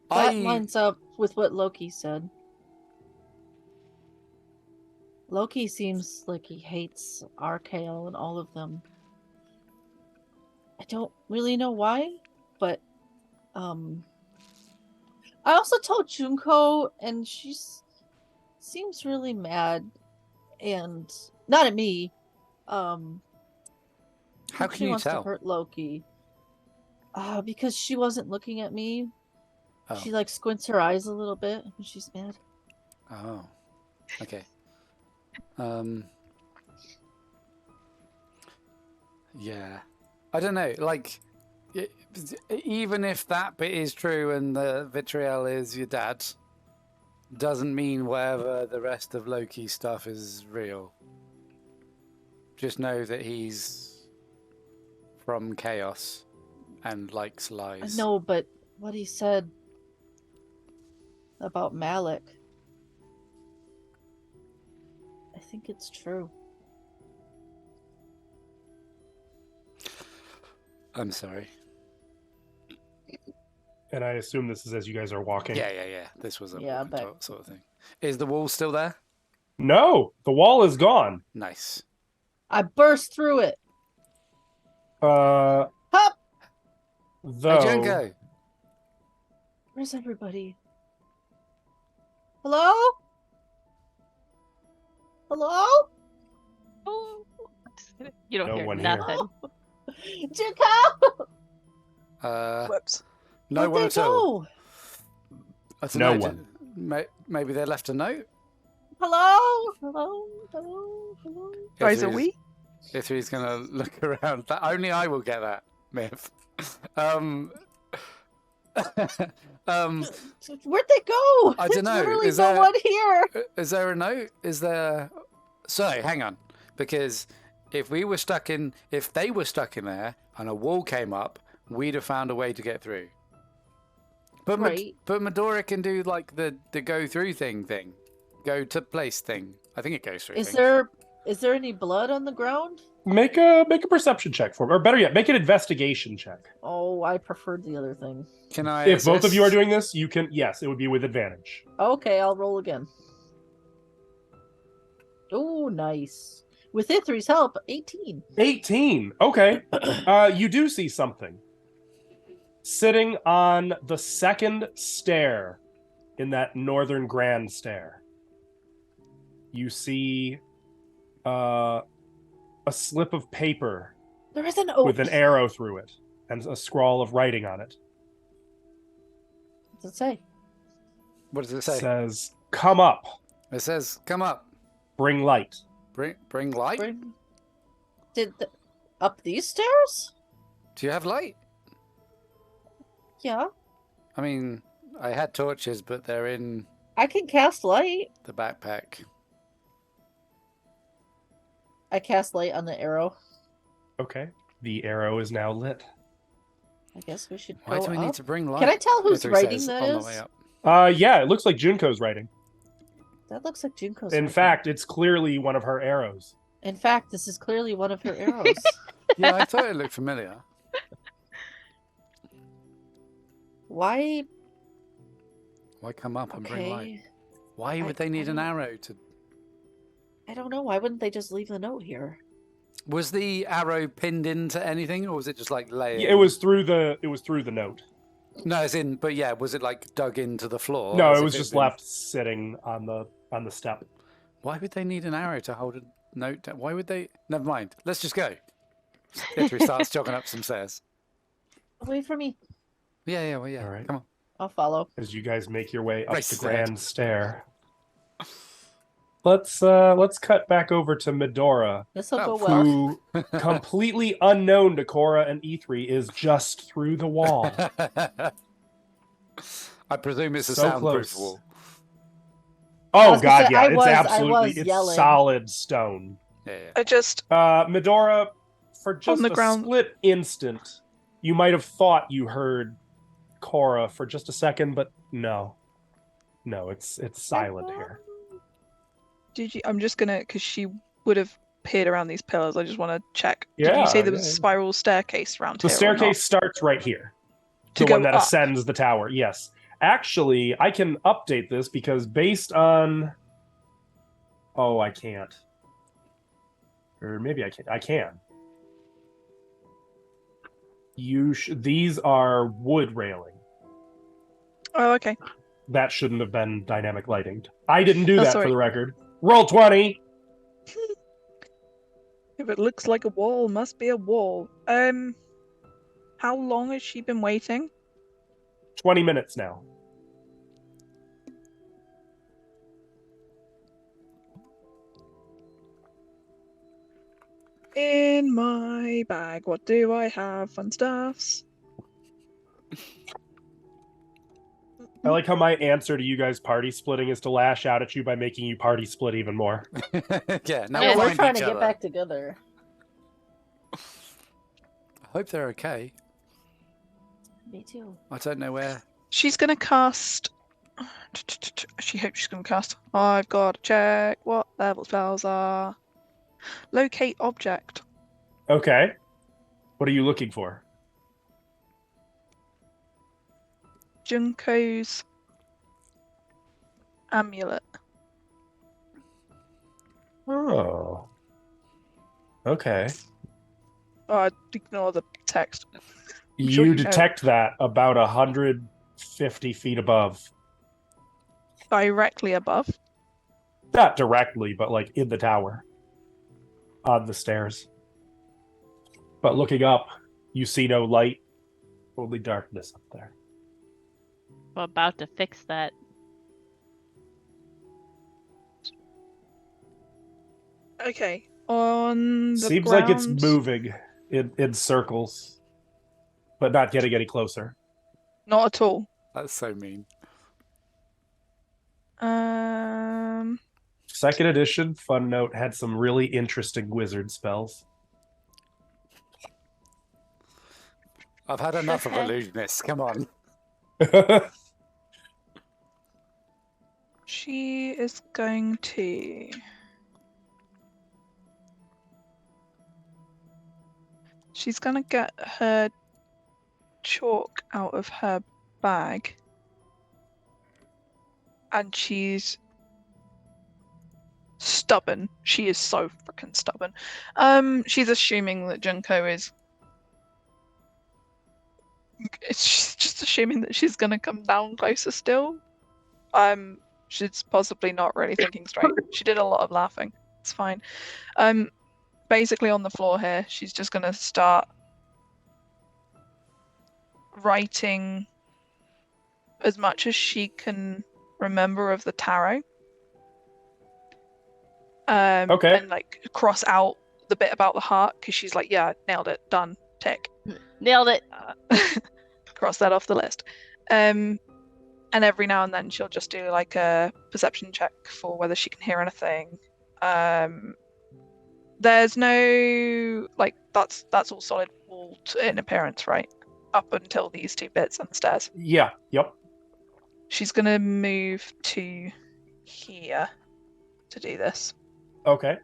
That lines up with what Loki said. Loki seems like he hates Archael and all of them. I don't really know why, but I also told Junko and she seems really mad and not at me. How She can you wants tell? to hurt Loki. Because she wasn't looking at me. Oh. She like squints her eyes a little bit when she's mad. Oh, okay. Yeah, I don't know. Like, even if that bit is true and the vitriol is your dad, doesn't mean whatever the rest of Loki's stuff is real. Just know that he's from Chaos and likes lies. No, but what he said about Malik, I think it's true. I'm sorry. And I assume this is as you guys are walking. Yeah. This was a Yeah, walking but- talk sort of thing. Is the wall still there? No, the wall is gone. Nice. I burst through it. Though, Hey, Junko. Where's everybody? Hello? Hello? Oh, you don't No hear one here. nothing. Junko! Whoops. No Where'd one they at all. go? I don't No know, one. Maybe they left a note. Hello? Hello? Hello? Hello? Guys, are Ithri's- we? Ithri's gonna look around. That only I will get that myth. Where'd they go? I There's dunno, literally is no there- one here. Is there a note? Is there? So hang on, because if they were stuck in there and a wall came up, we'd have found a way to get through. But Right. but Medora can do like the go through thing, go to place thing. I think it goes through. Is things. Is there any blood on the ground? Make a perception check for me, or better yet, make an investigation check. Oh, I preferred the other thing. Can I? If both of you are assist? doing this, you can. Yes, it would be with advantage. Okay, I'll roll again. Oh, nice. With Ithri's help, 18. 18. Okay. You do see something sitting on the second stair in that northern grand stair. You see a slip of paper There is an oak. with an arrow through it and a scrawl of writing on it. What's it say? What does it It say? says, "Come up, It says, "Come up, bring light." bring light." Up these stairs? Do you have light? Yeah. I mean, I had torches, but they're in I can cast light. the backpack. I cast light on the arrow. Okay. The arrow is now lit. I guess we should Why go do we up. need to bring light? Can I tell whose Ithri writing says that on is? the way up. Yeah, it looks like Junko's writing. That looks like Junko's In writing. fact, it's clearly one of her arrows. In fact, this is clearly one of her arrows. Yeah, I thought it looked familiar. Why? Why come up and bring light? Okay. Why would they need an arrow to? I don't know. Why wouldn't they just leave the note here? Was the arrow pinned into anything, or was it just like laying? Yeah, it was through the note. No, as in, but yeah, was it like dug into the floor? No, as it if was it'd just been- left sitting on the step. Why would they need an arrow to hold a note down? Why would they? Never mind. Let's just go. Ithri starts jogging up some stairs. Wait for me. Yeah, well, yeah. All right. Come on. I'll follow. As you guys make your way up Race the to the head. grand stair. Let's cut back over to Medora, This'll Oh, go well. who, completely unknown to Cora and Ithri, is just through the wall. I presume it's a So soundproof close. wall. Oh was gonna god, say, yeah, I it's was absolutely it's yelling. solid stone. Yeah. I just Medora, for just the a ground. split instant, you might have thought you heard Cora for just a second, but no, it's silent here. did you? I'm just gonna because she would have peered around these pillars. I just want to check. Did Yeah, you say there was yeah. a spiral staircase around The here? or not? staircase starts right here. To The go one that up. ascends the tower. Yes. Actually, I can update this because based on. Oh, I can't. Or maybe I can. I can. These are wood railing. Oh, okay. That shouldn't have been dynamic lighting. I didn't do Oh, that sorry. for the record. Roll 20. If it looks like a wall, must be a wall. How long has she been waiting? 20 minutes now. In my bag, what do I have? Fun stuffs. I like how my answer to you guys party splitting is to lash out at you by making you party split even more. Yeah, now Yeah, we'll We're find trying each to get other. back together. I hope they're okay. Me too. I don't know where. She's gonna cast. She hopes she's gonna cast. I've got to check what level spells are. Locate object. Okay. What are you looking for? Junko's amulet. Oh. Okay. Ignore the text. I'm sure You you know. detect that about 150 feet above. Directly above. Not directly, but like in the tower. On the stairs. But looking up, you see no light, only darkness up there. I'm about to fix that. Okay. On the Seems like it's ground- moving in circles, but not getting any closer. Not at all. That's so mean. Second edition, fun note, had some really interesting wizard spells. I've had enough of illusionists. Come on. She is going to. She's gonna get her chalk out of her bag. And she's stubborn. She is so freaking stubborn. She's assuming that Junko is. She's just assuming that she's gonna come down closer still. She's possibly not really thinking straight. She did a lot of laughing. It's fine. Basically on the floor here, she's just gonna start writing as much as she can remember of the tarot. Okay. And like cross out the bit about the heart because she's like, yeah, nailed it, done, tick. Nailed it. Cross that off the list. And every now and then she'll just do like a perception check for whether she can hear anything. There's no like that's all solid wall in appearance, right? Up until these two bits on the stairs. Yeah. Yep. She's gonna move to here to do this, Okay.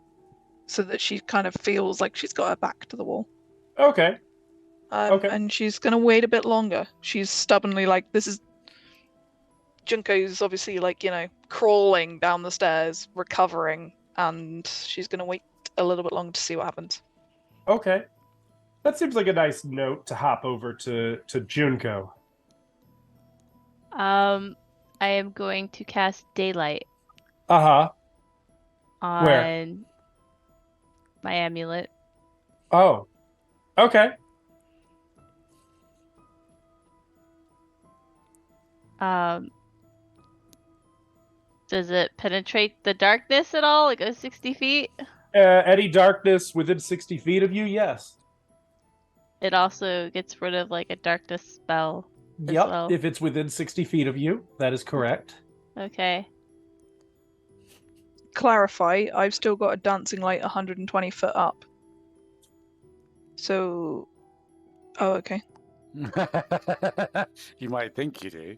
so that she kind of feels like she's got her back to the wall. Okay. Okay. And she's gonna wait a bit longer. She's stubbornly like, this is Junko's obviously like, crawling down the stairs, recovering, and she's gonna wait a little bit longer to see what happens. Okay. That seems like a nice note to hop over to Junko. I am going to cast Daylight Uh-huh. on Where? my amulet. Oh. Okay. Does it penetrate the darkness at all? Like 60 feet? Any darkness within 60 feet of you, yes. It also gets rid of like a darkness spell. as Yep. well. If it's within 60 feet of you, that is correct. Okay. Clarify, I've still got a dancing light 120 foot up. So, oh, okay. You might think you do.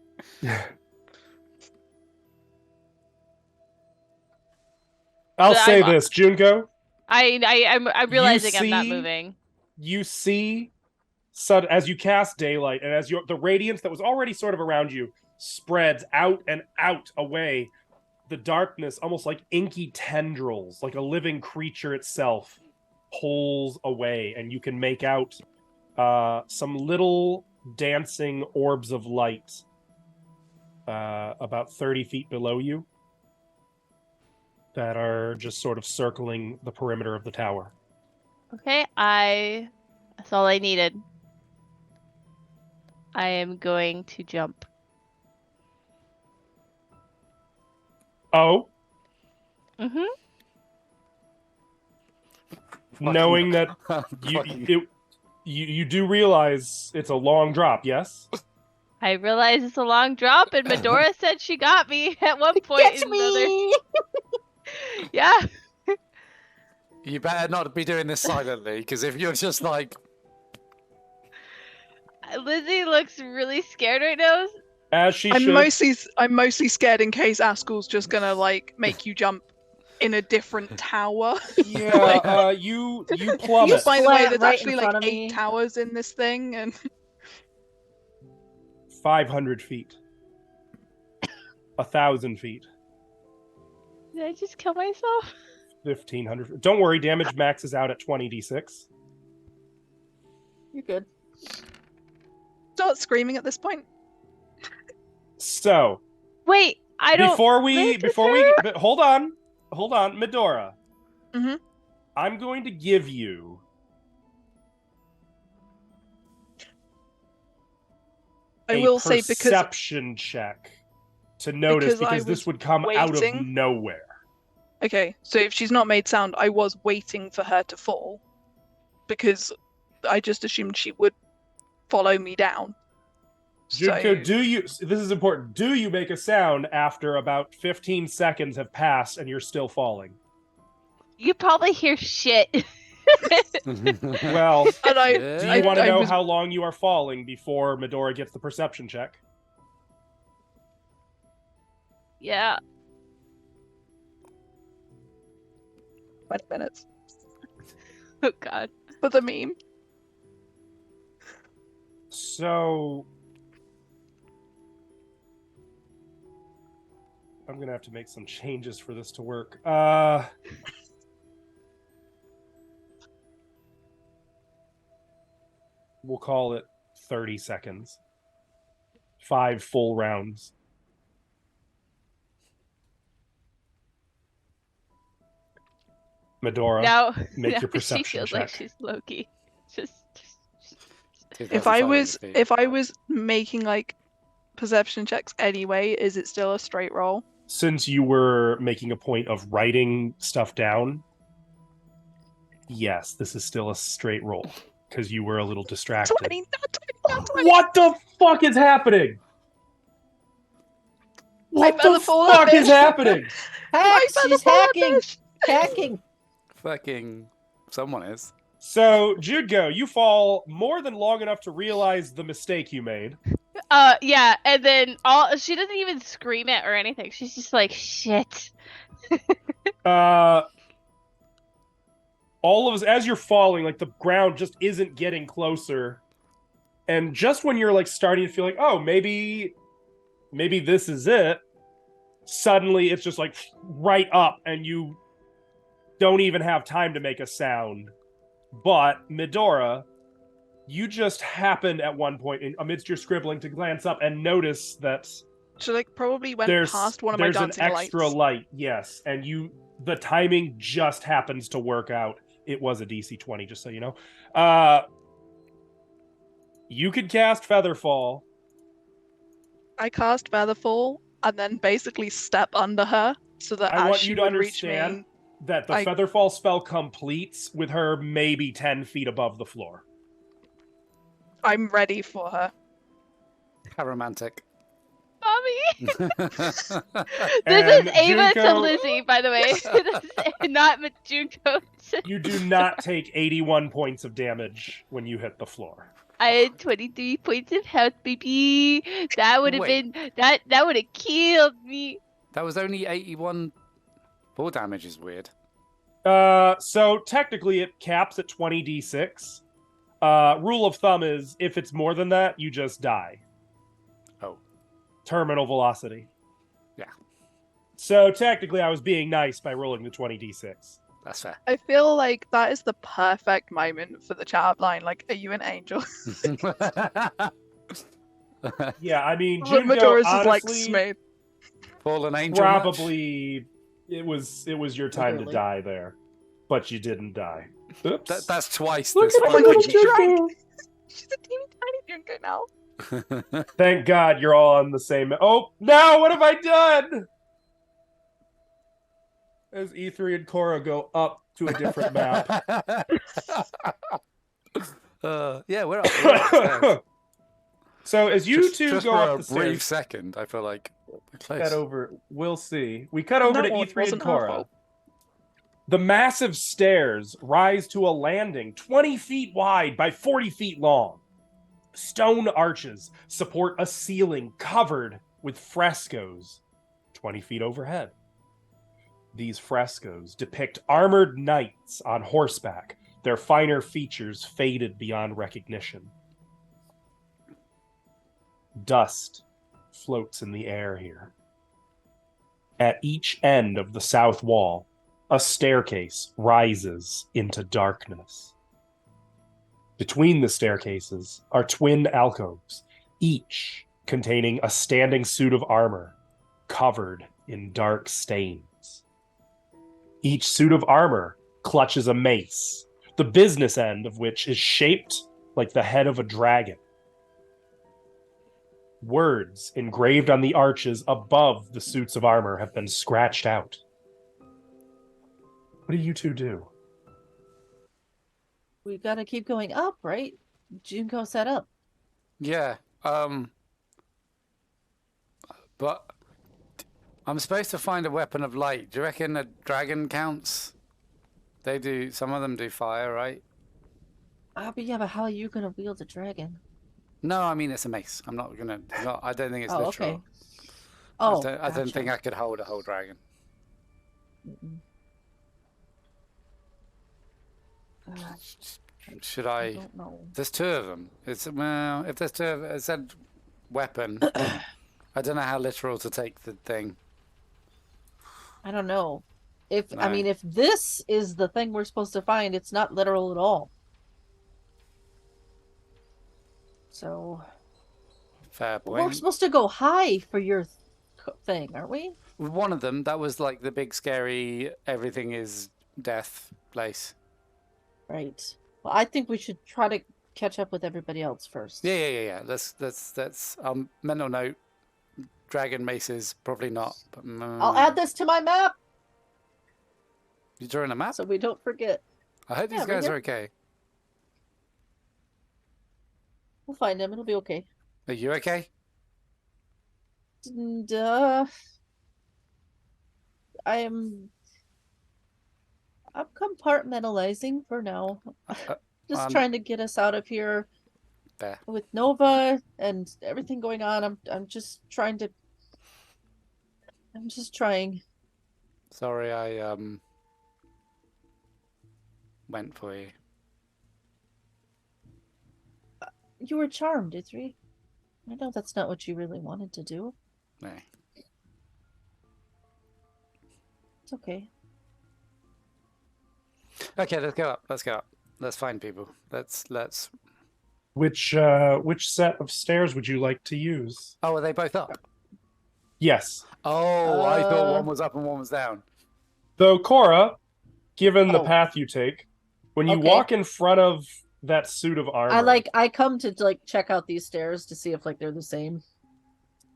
I'll So say I'm- this, Junko. I'm realizing I'm not see- moving. You see, as you cast daylight, and as the radiance that was already sort of around you spreads out and out away, the darkness, almost like inky tendrils, like a living creature itself, pulls away, and you can make out some little dancing orbs of light about 30 feet below you that are just sort of circling the perimeter of the tower. Okay, that's all I needed. I am going to jump. Oh, Mm-hmm. knowing that you do realize it's a long drop, yes? I realize it's a long drop, and Medora said she got me at one point. Catch in another... me! Yeah. You better not be doing this silently, because if you're just like, Lizzie looks really scared right now. As she I'm should. mostly scared in case Askel's just gonna like make you jump in a different tower. Yeah, you plummet. By the way, Flat there's right actually in like front of 8 me. towers in this thing, and 500 feet. 1,000 feet. Did I just kill myself? 1,500. Don't worry, damage maxes out at 20d6. You're good. start screaming at this point. So, Wait, I don't. before we her? but hold on, Medora. Mhm. I'm going to give you I will say because perception check to notice because I because this was would come out of waiting. nowhere. okay, so if she's not made sound, I was waiting for her to fall because I just assumed she would follow me down. Junko, So- this is important. Do you make a sound after about 15 seconds have passed and you're still falling? You probably hear shit. Well, And I, Yeah. do I- you want to I know was- how long you are falling before Medora gets the perception check? Yeah. 20 minutes Oh god. for the meme. So I'm gonna have to make some changes for this to work. We'll call it 30 seconds. 5 full rounds. Medora, Now, make now your perception she feels check. like she's Loki. Just If I was making like perception checks anyway, is it still a straight roll? Since you were making a point of writing stuff down, yes, this is still a straight roll because you were a little distracted. 20, not 20. What the fuck is happening? What found the the fallen fuck is fish. happening? Hacks! She's hacking! Hacking! Fucking someone is. So, Judgo, you fall more than long enough to realize the mistake you made. yeah, and then she doesn't even scream it or anything. She's just like, shit. All of us, as you're falling, like the ground just isn't getting closer. And just when you're like starting to feel like, oh, maybe this is it, suddenly it's just like right up and you don't even have time to make a sound. But Medora, you just happened at one point amidst your scribbling to glance up and notice that She like probably went past one of my there's dancing an extra lights. light, yes, and the timing just happens to work out. It was a DC 20, just so you know. You could cast Featherfall. I cast Featherfall and then basically step under her so that I as want she you to would reach understand me, that the Featherfall spell completes with her maybe 10 feet above the floor. I'm ready for her. How romantic. Mommy! This And is Ava to Junko- Lizzie, by the way. This is not Junko. You do not take 81 points of damage when you hit the floor. I had 23 points of health, baby. That would have Wait. been that would have killed me. That was only 81. Ball damage is weird. So technically it caps at 20d6. Rule of thumb is if it's more than that, you just die. Oh. Terminal velocity. Yeah. So technically I was being nice by rolling the 20d6. That's fair. I feel like that is the perfect moment for the chat line. Like, are you an angel? Yeah, I mean, But Junko, Medora's is like honestly, smooth. Fallen angel. much? probably it was your time Literally. to die there, but you didn't die. Oops. That's twice Look this at Oh my my God, little she Junko. She's a teeny tiny Junko now. Thank God you're all on the same. Oh no! What have I done? As E3 and Korra go up to a different map. Yeah, we're up. So as you two just go for up a the brief stairs, second, I feel like we're close. cut over. We'll see. We cut over That to one E3 and wasn't her Korra. fault. The massive stairs rise to a landing 20 feet wide by 40 feet long. Stone arches support a ceiling covered with frescoes 20 feet overhead. These frescoes depict armored knights on horseback, their finer features faded beyond recognition. Dust floats in the air here. At each end of the south wall, a staircase rises into darkness. Between the staircases are twin alcoves, each containing a standing suit of armor covered in dark stains. Each suit of armor clutches a mace, the business end of which is shaped like the head of a dragon. Words engraved on the arches above the suits of armor have been scratched out. What do you two do? We gotta keep going up, right? Junko set up. Yeah. But I'm supposed to find a weapon of light. Do you reckon a dragon counts? They do. Some of them do fire, right? But yeah, but how are you gonna wield a dragon? No, I mean it's a mace. I'm not gonna. I don't think it's Oh, literal. okay. Oh, I don't think I gotcha. could hold a whole dragon. Mm-mm. Should I I? don't know. There's two of them. It's well, if there's two of it said weapon. I don't know how literal to take the thing. I don't know. If I No. mean, if this is the thing we're supposed to find, it's not literal at all. So Fair we're point. supposed to go high for your thing, aren't we? One of them, that was like the big scary everything is death place. Right. Well, I think we should try to catch up with everybody else first. Yeah. That's mental note. Dragon maces, probably not. But, I'll add this to my map You drawing a map? so we don't forget. I hope these right guys here. are okay. We'll find them. It'll be okay. Are you okay? And, I'm compartmentalizing for now. Just Um, trying to get us out of here Fair. with Nova and everything going on. I'm just trying to. I'm just trying. Sorry, I went for you. You were charmed, Ithri. I know that's not what you really wanted to do. No. It's okay. Okay, let's go up. Let's go up. Let's find people. Let's. Which set of stairs would you like to use? Oh, are they both up? Yes. Oh, I thought Uh, one was up and one was down. Though Cora, given the Oh. path you take, when you Okay. walk in front of that suit of armor, I come to check out these stairs to see if they're the same.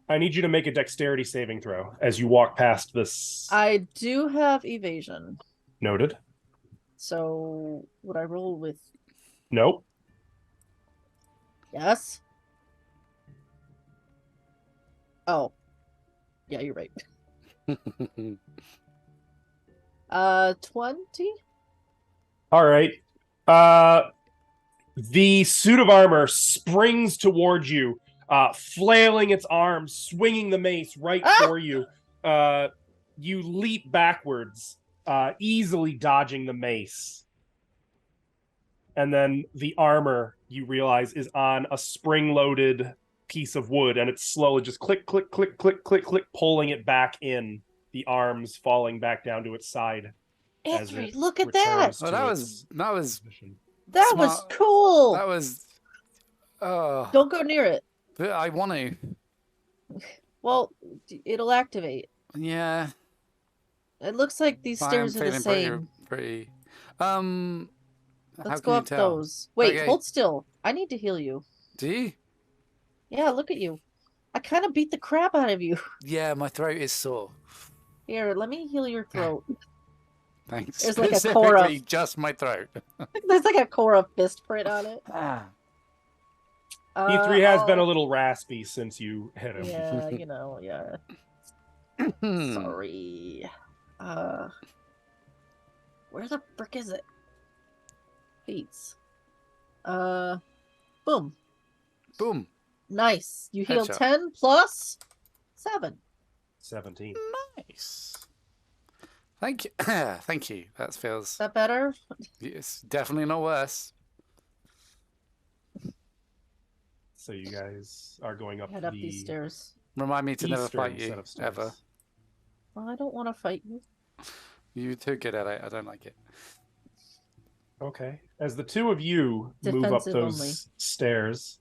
I need you to make a dexterity saving throw as you walk past this. I do have evasion. Noted. So would I roll with Nope. yes? Oh. Yeah, you're right. 20? All right. The suit of armor springs towards you, flailing its arms, swinging the mace right for you. You leap backwards, easily dodging the mace. And then the armor, you realize, is on a spring-loaded piece of wood, and it's slowly just click, click, click, click, click, click, pulling it back in, the arms falling back down to its side. as Ithri, it look at that! returns Oh, to that its was position. That was smart. cool! that was. Oh, Don't go near it. I want to. Well, it'll activate. Yeah. It looks like these stairs are the same. Pretty. How Let's can go you up tell? those. Wait, Okay. hold still. I need to heal you. Do you? Yeah, look at you. I kind of beat the crap out of you. Yeah, my throat is sore. Here, let me heal your throat. Thanks. There's like a Specifically, Korra. just my throat. There's like a Korra fist print on it. E3 has been a oh, little raspy since you hit him. Yeah, yeah. Hmm. Sorry. Where the frick is it? Feats. Boom. Boom. Nice. You heal Headshot. 10 plus 7. 17. Nice. Thank you. Thank you. That feels. Is that better? It's definitely not worse. So you guys are going up Head the up these stairs. Remind me to never eastern fight set you of stairs. ever. Well, I don't want to fight you. You're too good at it. I don't like it. Okay. As the two of you move up Defensive those only. stairs,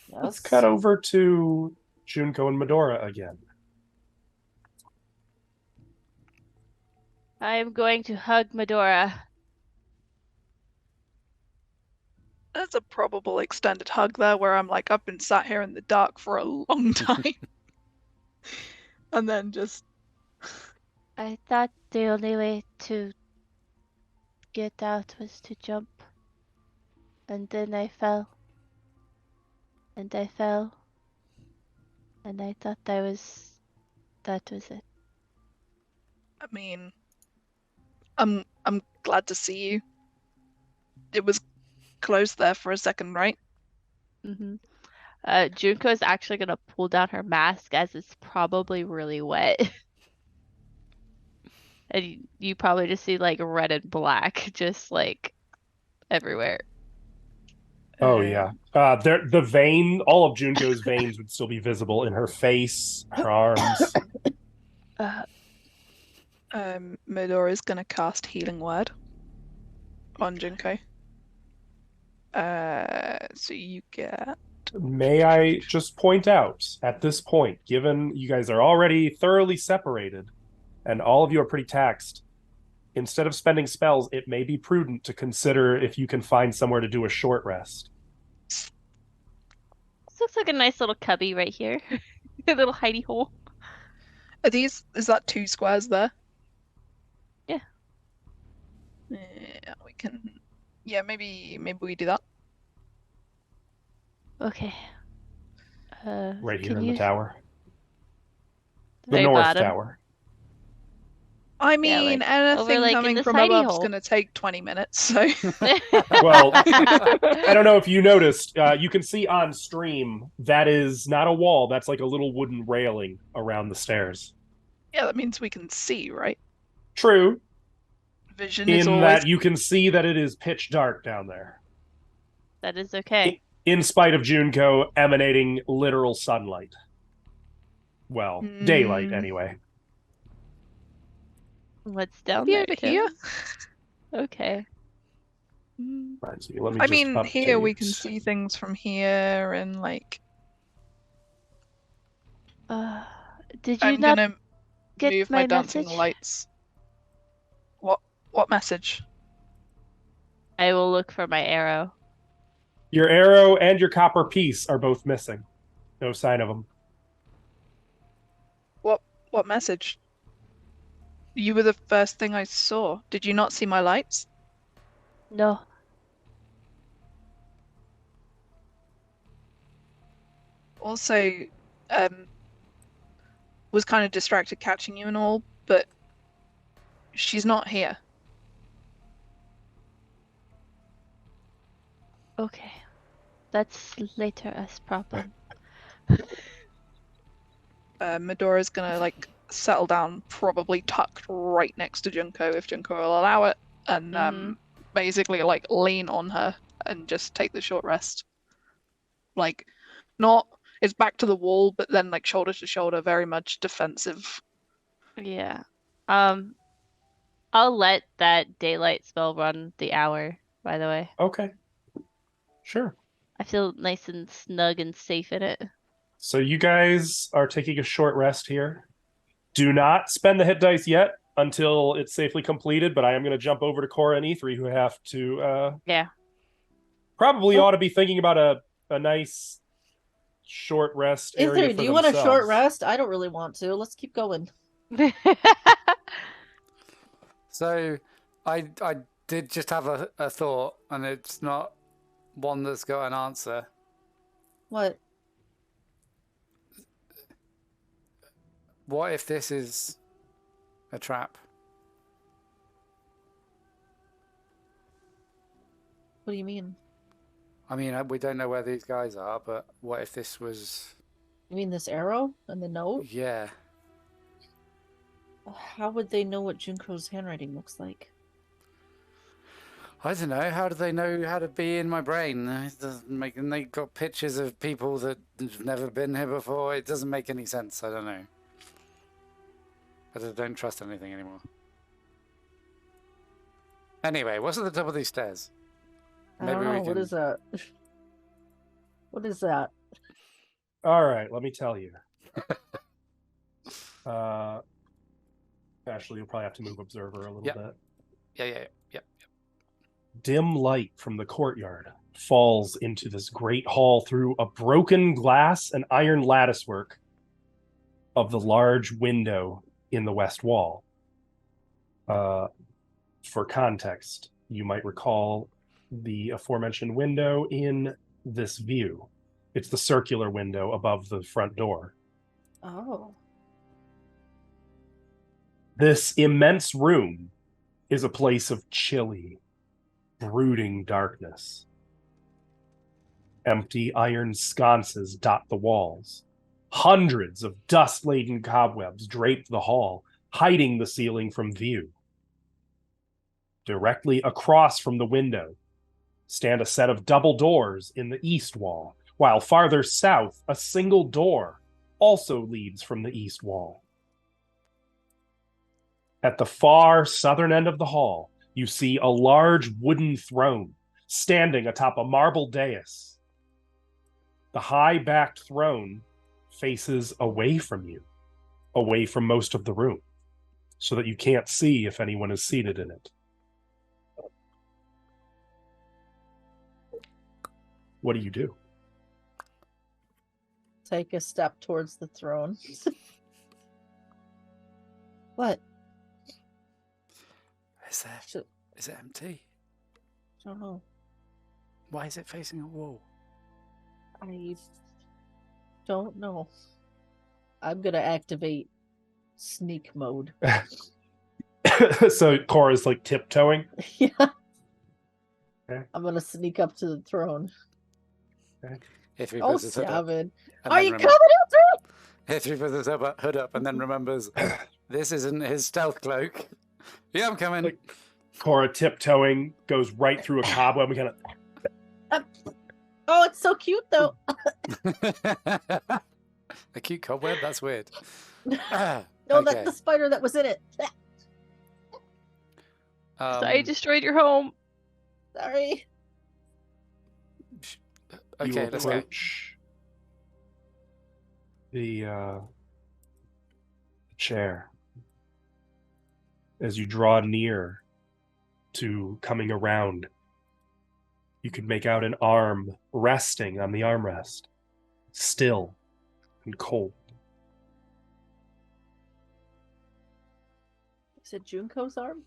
Yes. let's cut over to Junko and Medora again. I am going to hug Medora. There's a probable extended hug there where I'm like, I've been sat here in the dark for a long time. And then just, I thought the only way to get out was to jump. And then I fell. And I fell. And I thought that was it. I mean, I'm glad to see you. It was close there for a second, right? Mm-hmm. Junko is actually gonna pull down her mask as it's probably really wet. And you probably just see like red and black just like everywhere. Oh yeah. The vein, all of Junko's veins would still be visible in her face, her arms. Medora's gonna cast Healing Word on Junko. So you get. May I just point out at this point, given you guys are already thoroughly separated and all of you are pretty taxed, instead of spending spells, it may be prudent to consider if you can find somewhere to do a short rest. This looks like a nice little cubby right here. A little hidey hole. Is that 2 squares there? Yeah. Yeah, we can. Yeah, maybe we do that. Okay. Right here can in you... the tower. The very North bottom. Tower. I Yeah, mean, like, anything over, like, in coming this from hidey above is hole. gonna take 20 minutes, so. Well, I don't know if you noticed, you can see on stream that is not a wall, that's like a little wooden railing around the stairs. Yeah, that means we can see, right? True, Vision is in always. that you can see that it is pitch dark down there, That is okay. in spite of Junko emanating literal sunlight. Well, daylight anyway. What's down Here there? to here. Okay. Right, so let me I just mean, here we update. can see things from here, and like. Did you I'm not gonna get move my my dancing message? lights. What message? I will look for my arrow. Your arrow and your copper piece are both missing. No sign of them. What message? You were the first thing I saw. Did you not see my lights? No. Also, was kind of distracted catching you and all, but she's not here. Okay. That's later as problem. Medora's gonna like settle down, probably tucked right next to Junko if Junko will allow it, and basically like lean on her and just take the short rest. Like, not it's back to the wall, but then like shoulder to shoulder, very much defensive. Yeah. I'll let that daylight spell run the hour, by the way. Okay. Sure. I feel nice and snug and safe in it. So you guys are taking a short rest here. Do not spend the hit dice yet until it's safely completed, but I am going to jump over to Cora and E3 who have to probably ought to be thinking about a nice short rest area Ether, for do you want a short themselves. rest? I don't really want to. Let's keep going. So I did just have a thought, and it's not one that's got an answer. What? What if this is a trap? What do you mean? I mean, we don't know where these guys are, but what if this was... You mean this arrow and the note? Yeah. How would they know what Junko's handwriting looks like? I don't know. How do they know how to be in my brain? It doesn't make... And they got pictures of people that have never been here before. It doesn't make any sense. I don't know. I just don't trust anything anymore. Anyway, what's at the top of these stairs? I don't know. What is that? What is that? All right, let me tell you. Ashley, you'll probably have to move Observer a little bit. Yeah. Dim light from the courtyard falls into this great hall through a broken glass and iron latticework of the large window in the west wall. For context, you might recall the aforementioned window in this view. It's the circular window above the front door. Oh. This immense room is a place of chilly, brooding darkness. Empty iron sconces dot the walls. Hundreds of dust-laden cobwebs drape the hall, hiding the ceiling from view. Directly across from the window stand a set of double doors in the east wall, while farther south, a single door also leads from the east wall. At the far southern end of the hall, you see a large wooden throne standing atop a marble dais. The high-backed throne faces away from you, away from most of the room, so that you can't see if anyone is seated in it. What do you do? Take a step towards the throne. What? Is there? Should- Is it empty? I don't know. Why is it facing a wall? I don't know. I'm gonna activate sneak mode. So Cora's like tiptoeing. Yeah. Okay. I'm gonna sneak up to the throne. Ithri Oh, puts his hood up. Savin. and Are then you remem- coming up there? Ithri puts his hood up and then remembers this isn't his stealth cloak. Yeah, I'm coming. Like- Cora tiptoeing goes right through a cobweb and kind of Oh, it's so cute though. A cute cobweb? That's weird. No, Okay. that's the spider that was in it. I destroyed your home. Sorry. you Okay, let's go. approach the chair. As you draw near to coming around, you can make out an arm resting on the armrest, still and cold. Is it Junko's arm?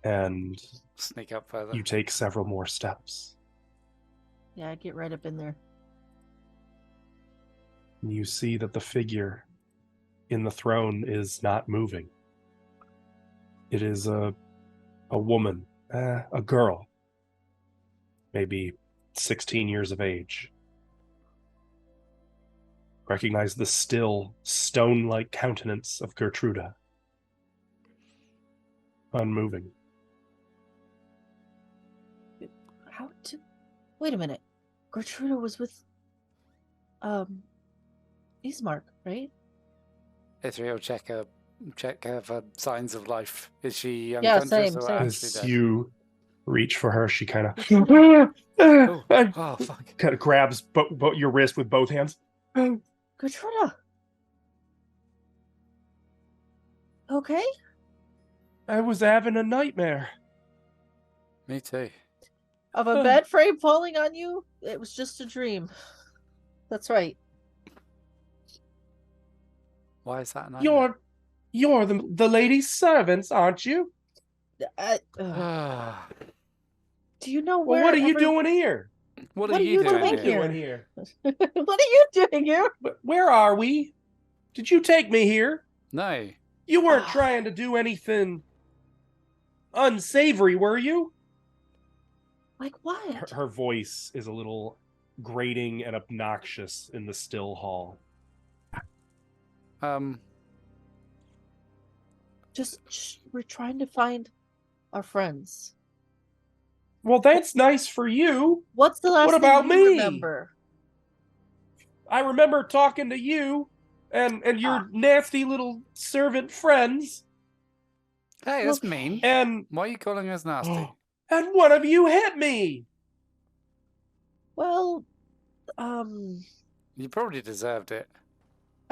And Sneak up further. you take several more steps. Yeah, get right up in there. And you see that the figure in the throne is not moving. It is a woman, a girl, maybe 16 years of age. Recognize the still, stone-like countenance of Gertruda. Unmoving. How to? Wait a minute. Gertruda was with, Ismark, right? Ithri will check her for signs of life. Is she Yeah, unconscious same, or same. actually As dead? you reach for her, she kind of Oh, fuck. kind of grabs your wrist with both hands. Gertruda. Okay. I was having a nightmare. Me too. Of a bed frame falling on you? It was just a dream. That's right. Why is that a nightmare? You're the lady's servants, aren't you? Do you know Well, where? what are you doing here? What What are you doing here? here? What are you doing here? Where are we? Did you take me here? No. You weren't trying to do anything unsavory, were you? Like what? Her voice is a little grating and obnoxious in the still hall. Just we're trying to find our friends. Well, that's nice for you. What's the last What thing about you me? remember? I remember talking to you and your nasty little servant friends, Hey, that's mean. and Why are you calling us nasty? and one of you hit me. Well, You probably deserved it.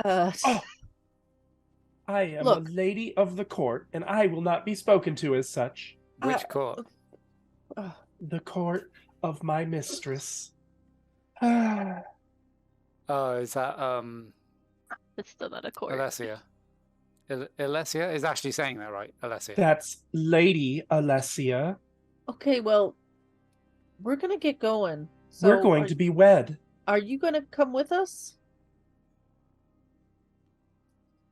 Oh. I am Look. a lady of the court, and I will not be spoken to as such. Which court? The court of my mistress. Oh, is that It's still not a court. Alessia? Alessia is actually saying that right? Alessia. That's Lady Alessia. okay, well, we're gonna get going. So We're going to be wed. Are you gonna come with us?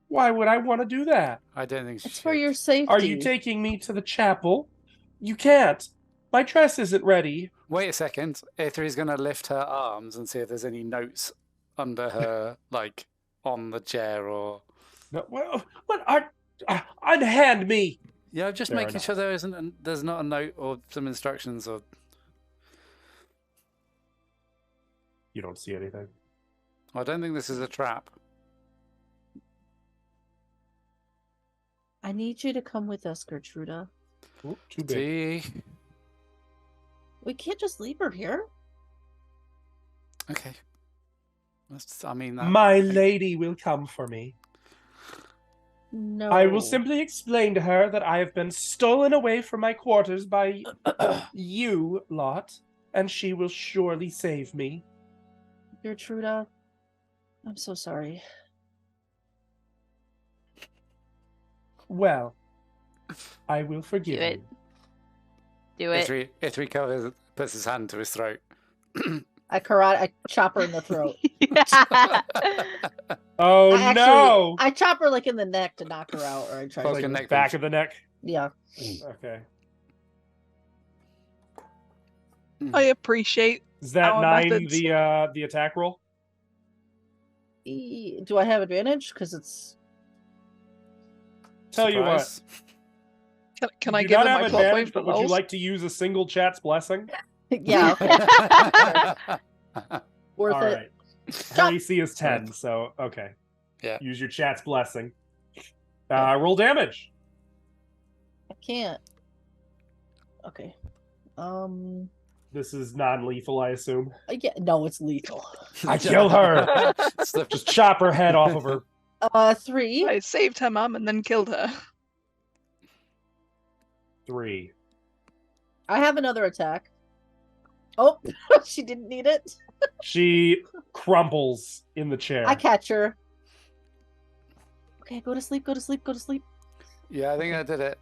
Why would I want to do that? I don't think she It's for should. your safety. Are you taking me to the chapel? You can't. My dress isn't ready. Wait a second. Ithri's going to lift her arms and see if there's any notes under her, like on the chair or No, well, what are? Unhand me. Yeah, just Fair making enough. sure there's not a note or some instructions or. You don't see anything. I don't think this is a trap. I need you to come with us, Gertruda. Ooh, too big. See? We can't just leave her here. Okay. I mean, that, My lady will come for me. No. I will simply explain to her that I have been stolen away from my quarters by you lot, and she will surely save me. Gertruda, I'm so sorry. Well, I will forgive Do it. you. Do it. Ithri puts his hand to his throat. I chop her in the throat. Oh no! I chop her like in the neck to knock her out, or I try Like Like a to. neck back pinch. of the neck. Yeah. Okay. I appreciate. Is that Our 9 methods. the attack roll? Do I have advantage? Because it's. Tell you what. Surprise. Can You I do give not him have my plot advantage, point for but would you lols? like to use a single chat's blessing? Yeah. Okay. Worth All it. right. Her AC is 10, so okay. Yeah. Use your chat's blessing. Roll damage. I can't. Okay. This is non-lethal, I assume. Yeah. No, it's lethal. I kill her. Slip- Just chop her head off of her. 3. I saved her mum and then killed her. 3. I have another attack. Oh, she didn't need it. She crumples in the chair. I catch her. Okay, go to sleep. Go to sleep. Go to sleep. Yeah, I think I did it.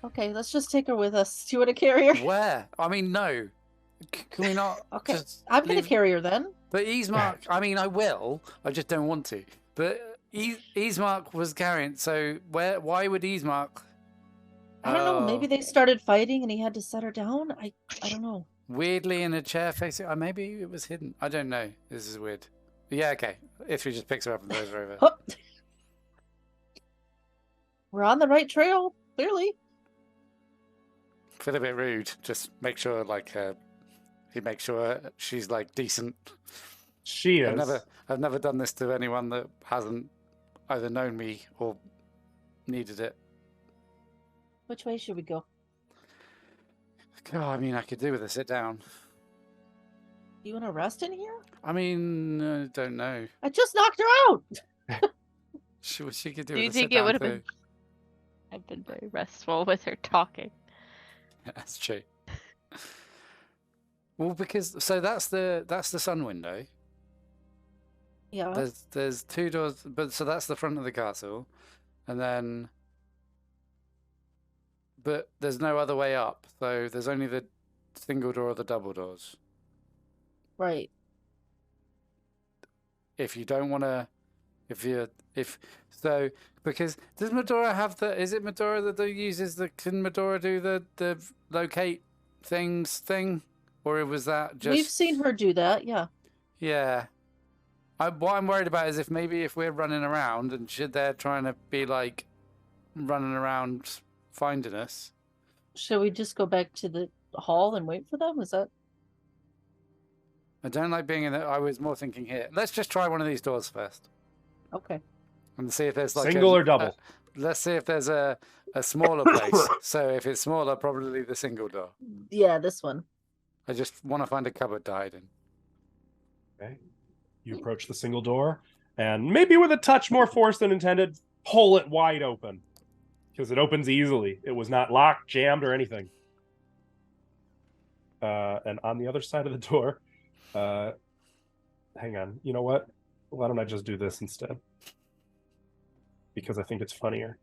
Okay, let's just take her with us. Do you want to carry her? Where? I mean, no. Can we not? Okay, just I'm gonna leave- carry her then. But Ismark, I mean, I will. I just don't want to. But Ismark was carrying. So why would Ismark? I don't know. Maybe they started fighting and he had to set her down. I don't know. Weirdly in a chair facing. Maybe it was hidden. I don't know. This is weird. But yeah, okay. Ithri just picks her up and throws her over. Hup. We're on the right trail, clearly. Feel a bit rude. Just make sure, like, he makes sure she's like decent. She is. I've never done this to anyone that hasn't either known me or needed it. Which way should we go? Oh, I mean, I could do with a sit down. You want to rest in here? I mean, I don't know. I just knocked her out. She could do Do you with a think sit it down would have too. been? I've been very restful with her talking. That's true. Well, because that's the sun window. Yeah. There's 2 doors, but so that's the front of the castle, and then, but there's no other way up. So there's only the single door or the double doors. Right. If you don't want to, because does Medora have is it Medora that uses can Medora do the locate thing, or was that just? We've seen her do that. Yeah. Yeah. What I'm worried about is if we're running around and they're trying to be like running around finding us. Shall we just go back to the hall and wait for them? Is that? I don't like being in it. I was more thinking here. Let's just try one of these doors first Okay. and see if there's like Single or double? let's see if there's a smaller place. So if it's smaller, probably the single door. Yeah, this one. I just want to find a cupboard to hide in. Okay. You approach the single door, and maybe with a touch more force than intended, pull it wide open. Because it opens easily. It was not locked, jammed, or anything. And on the other side of the door, hang on. You know what? Why don't I just do this instead? Because I think it's funnier.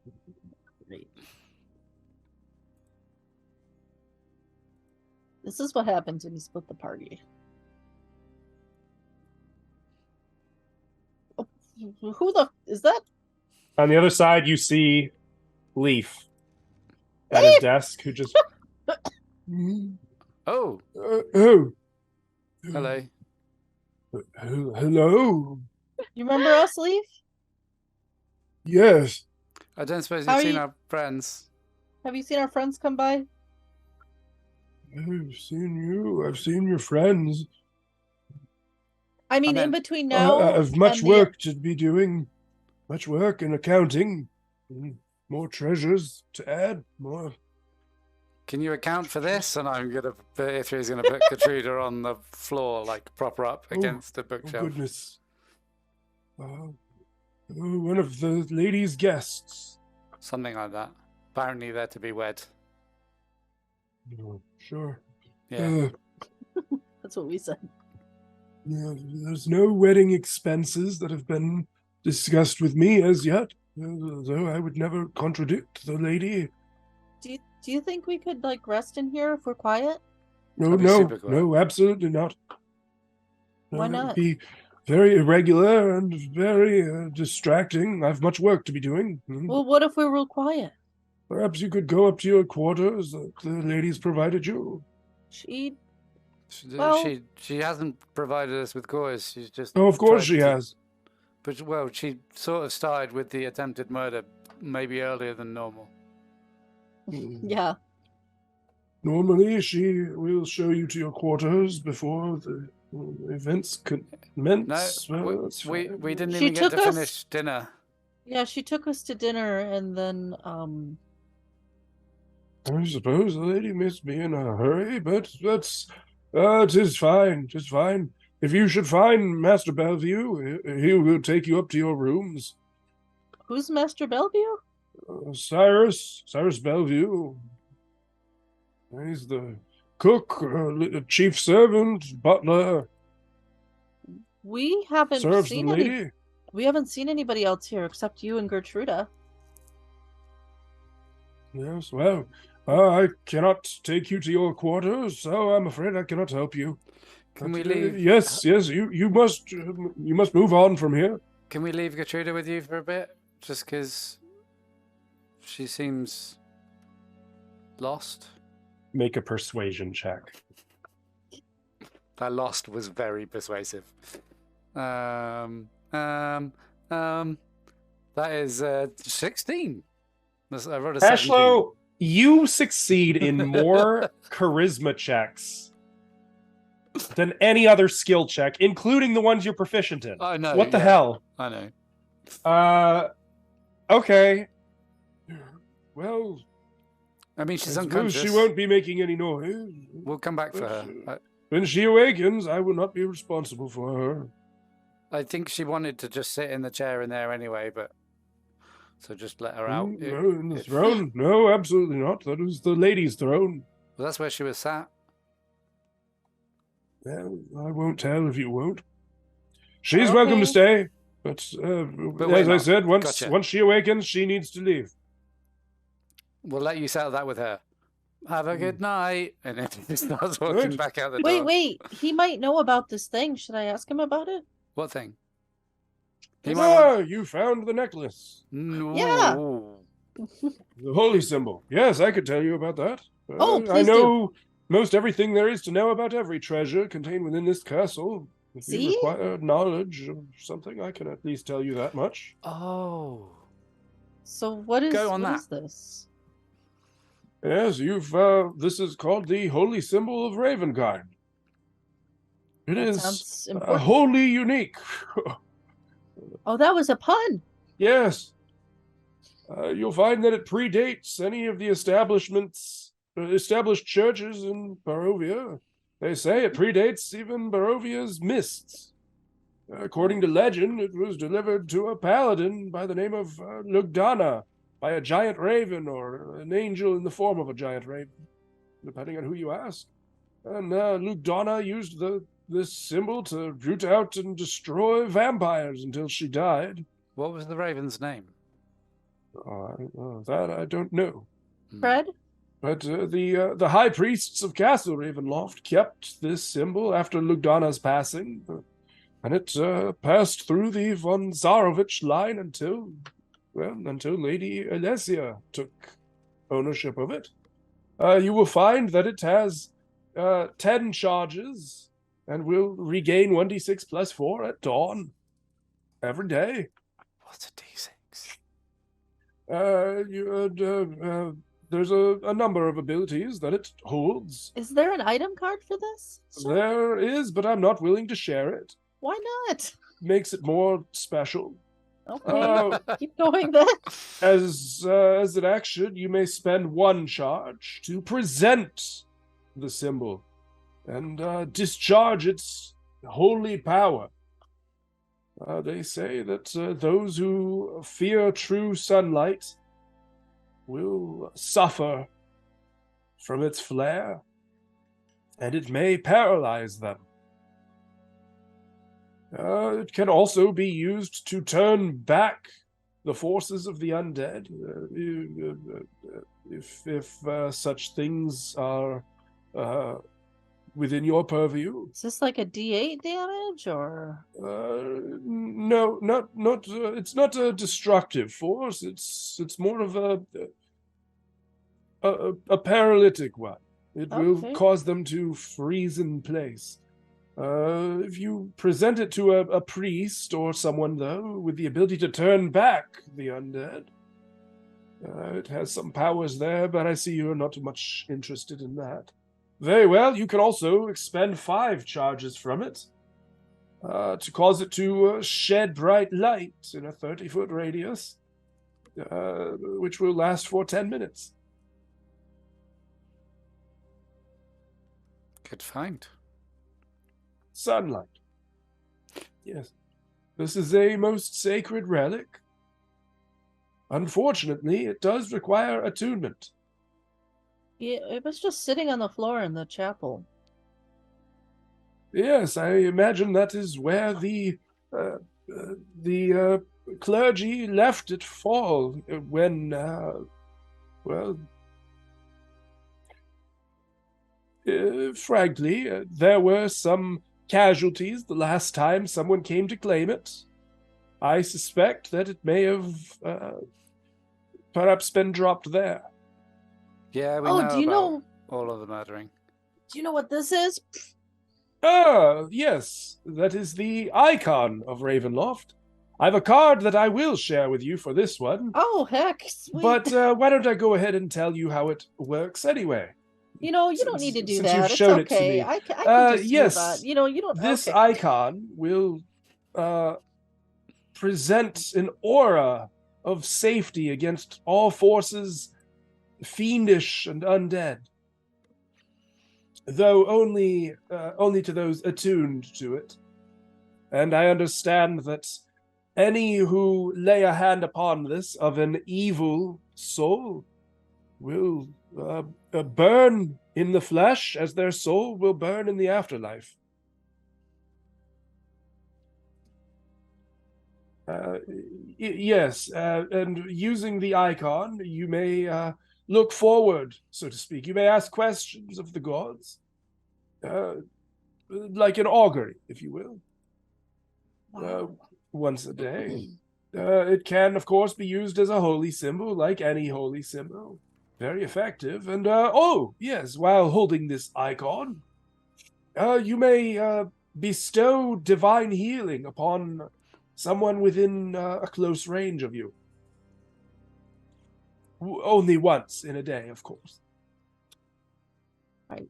This is what happens when you split the party. Oh, who the is that? On the other side, you see Leaf at Leaf! his desk, who just. Oh, Oh, hello. hello. You remember us, Leaf? Yes. I don't suppose How you've are seen you- our friends. Have you seen our friends come by? I've seen you. I've seen your friends. I mean, in meant- between now I've much and the work to be doing. Much work in accounting. More treasures to add. More. Can you account for this? And I'm gonna. Ithri's gonna put Gertruda on the floor, like prop her up Oh, against the Oh, bookshelf. goodness. One of the lady's guests. Something like that. Apparently, they're to be wed. Oh, sure. Yeah. That's what we said. Yeah, there's no wedding expenses that have been discussed with me as yet, though I would never contradict the lady. Do you think we could like rest in here if we're quiet? No, That'd be no, super cool. no, absolutely not. No, Why that would not? be very irregular and very distracting. I've much work to be doing. Well, what if we're real quiet? Perhaps you could go up to your quarters that the ladies provided you. She She, well- she hasn't provided us with cores. She's just. Oh, of course tried she to- has. But well, she sort of started with the attempted murder maybe earlier than normal. yeah. Normally, she will show you to your quarters before the events commence. No, Well, that's we fine. didn't She even get to took us- finish dinner. Yeah, she took us to dinner and then I suppose the lady must be in a hurry, but that's tis fine, tis fine. If you should find Master Bellevue, he will take you up to your rooms. who's Master Bellevue? Cyrus Bellevue. He's the cook, chief servant, butler, We haven't serves the seen lady. we haven't seen anybody else here except you and Gertruda. Yes, well, I cannot take you to your quarters, so I'm afraid I cannot help you. Can But, we leave? Yes, you must move on from here. Can we leave Gertruda with you for a bit? Just because she seems lost. Make a persuasion check. That lost was very persuasive. That is 16. I wrote a 17. Ashlow, you succeed in more charisma checks than any other skill check, including the ones you're proficient in. I know. What the yeah, hell? I know. Okay. Well, I mean, she's I suppose unconscious. she won't be making any noise. We'll come back for her. When she awakens, I will not be responsible for her. I think she wanted to just sit in the chair in there anyway, but so just let her out. No, in the throne? No, absolutely not. That was the lady's throne. Well, that's where she was sat. Well, I won't tell if you won't. She's welcome to Okay. stay, but we're as I not. said, once Gotcha. she awakens, she needs to leave. We'll let you settle that with her. Have a good night. And then he starts walking Good. back out the Wait, door. wait. He might know about this thing. Should I ask him about it? What thing? He might want... Ah, you found the necklace. No. Yeah. The holy symbol. Yes, I could tell you about that. Oh, I please do. know most everything there is to know about every treasure contained within this castle. If you See? require knowledge of something, I can at least tell you that much. Oh. So what is Go on what that. is this? Yes, this is called the holy symbol of Ravengard. It That is sounds important. wholly unique. Oh, that was a pun. Yes. You'll find that it predates any of the established churches in Barovia. They say it predates even Barovia's mists. According to legend, it was delivered to a paladin by the name of Lugdana by a giant raven or an angel in the form of a giant raven, depending on who you ask. And Lugdana used this symbol to root out and destroy vampires until she died. What was the raven's name? That I don't know. Fred? But the high priests of Castle Ravenloft kept this symbol after Lugdana's passing, and it passed through the von Zarovich line until Lady Alessia took ownership of it. You will find that it has 10 charges and will regain 1d6 plus 4 at dawn every day. What's a D6? There's a number of abilities that it holds. Is there an item card for this? sir? There is, but I'm not willing to share it. Why not? Makes it more special. Okay, keep going then. As an action, you may spend 1 charge to present the symbol and discharge its holy power. They say that those who fear true sunlight will suffer from its flare, and it may paralyze them. It can also be used to turn back the forces of the undead, if such things are within your purview. Is this like a D8 damage or? No, not. It's not a destructive force. It's more of a paralytic one. It will Okay. cause them to freeze in place. If you present it to a priest or someone, though, with the ability to turn back the undead, it has some powers there, but I see you're not much interested in that. Very well, you can also expend 5 charges from it to cause it to shed bright light in a 30-foot radius, which will last for 10 minutes. Good find. Sunlight. Yes. This is a most sacred relic. Unfortunately, it does require attunement. Yeah, it was just sitting on the floor in the chapel. Yes, I imagine that is where the clergy left it fall when, frankly, there were some casualties the last time someone came to claim it. I suspect that it may have perhaps been dropped there. Yeah, we Oh, know do you about know? all of the murdering. Do you know what this is? Ah, yes, that is the icon of Ravenloft. I have a card that I will share with you for this one. Oh, heck, sweet. But why don't I go ahead and tell you how it works anyway? you don't need to do since that. you've It's shown it to okay. me. I can just yes, heal that. You don't. This okay. icon will present an aura of safety against all forces, fiendish and undead, though only to those attuned to it. And I understand that any who lay a hand upon this of an evil soul will burn in the flesh as their soul will burn in the afterlife. Yes, and using the icon, you may look forward, so to speak. You may ask questions of the gods, like an augury, if you will, Wow. once a day. It can, of course, be used as a holy symbol, like any holy symbol. Very effective. And, oh, yes, while holding this icon, you may bestow divine healing upon someone within a close range of you. Only once in a day, of course. Right.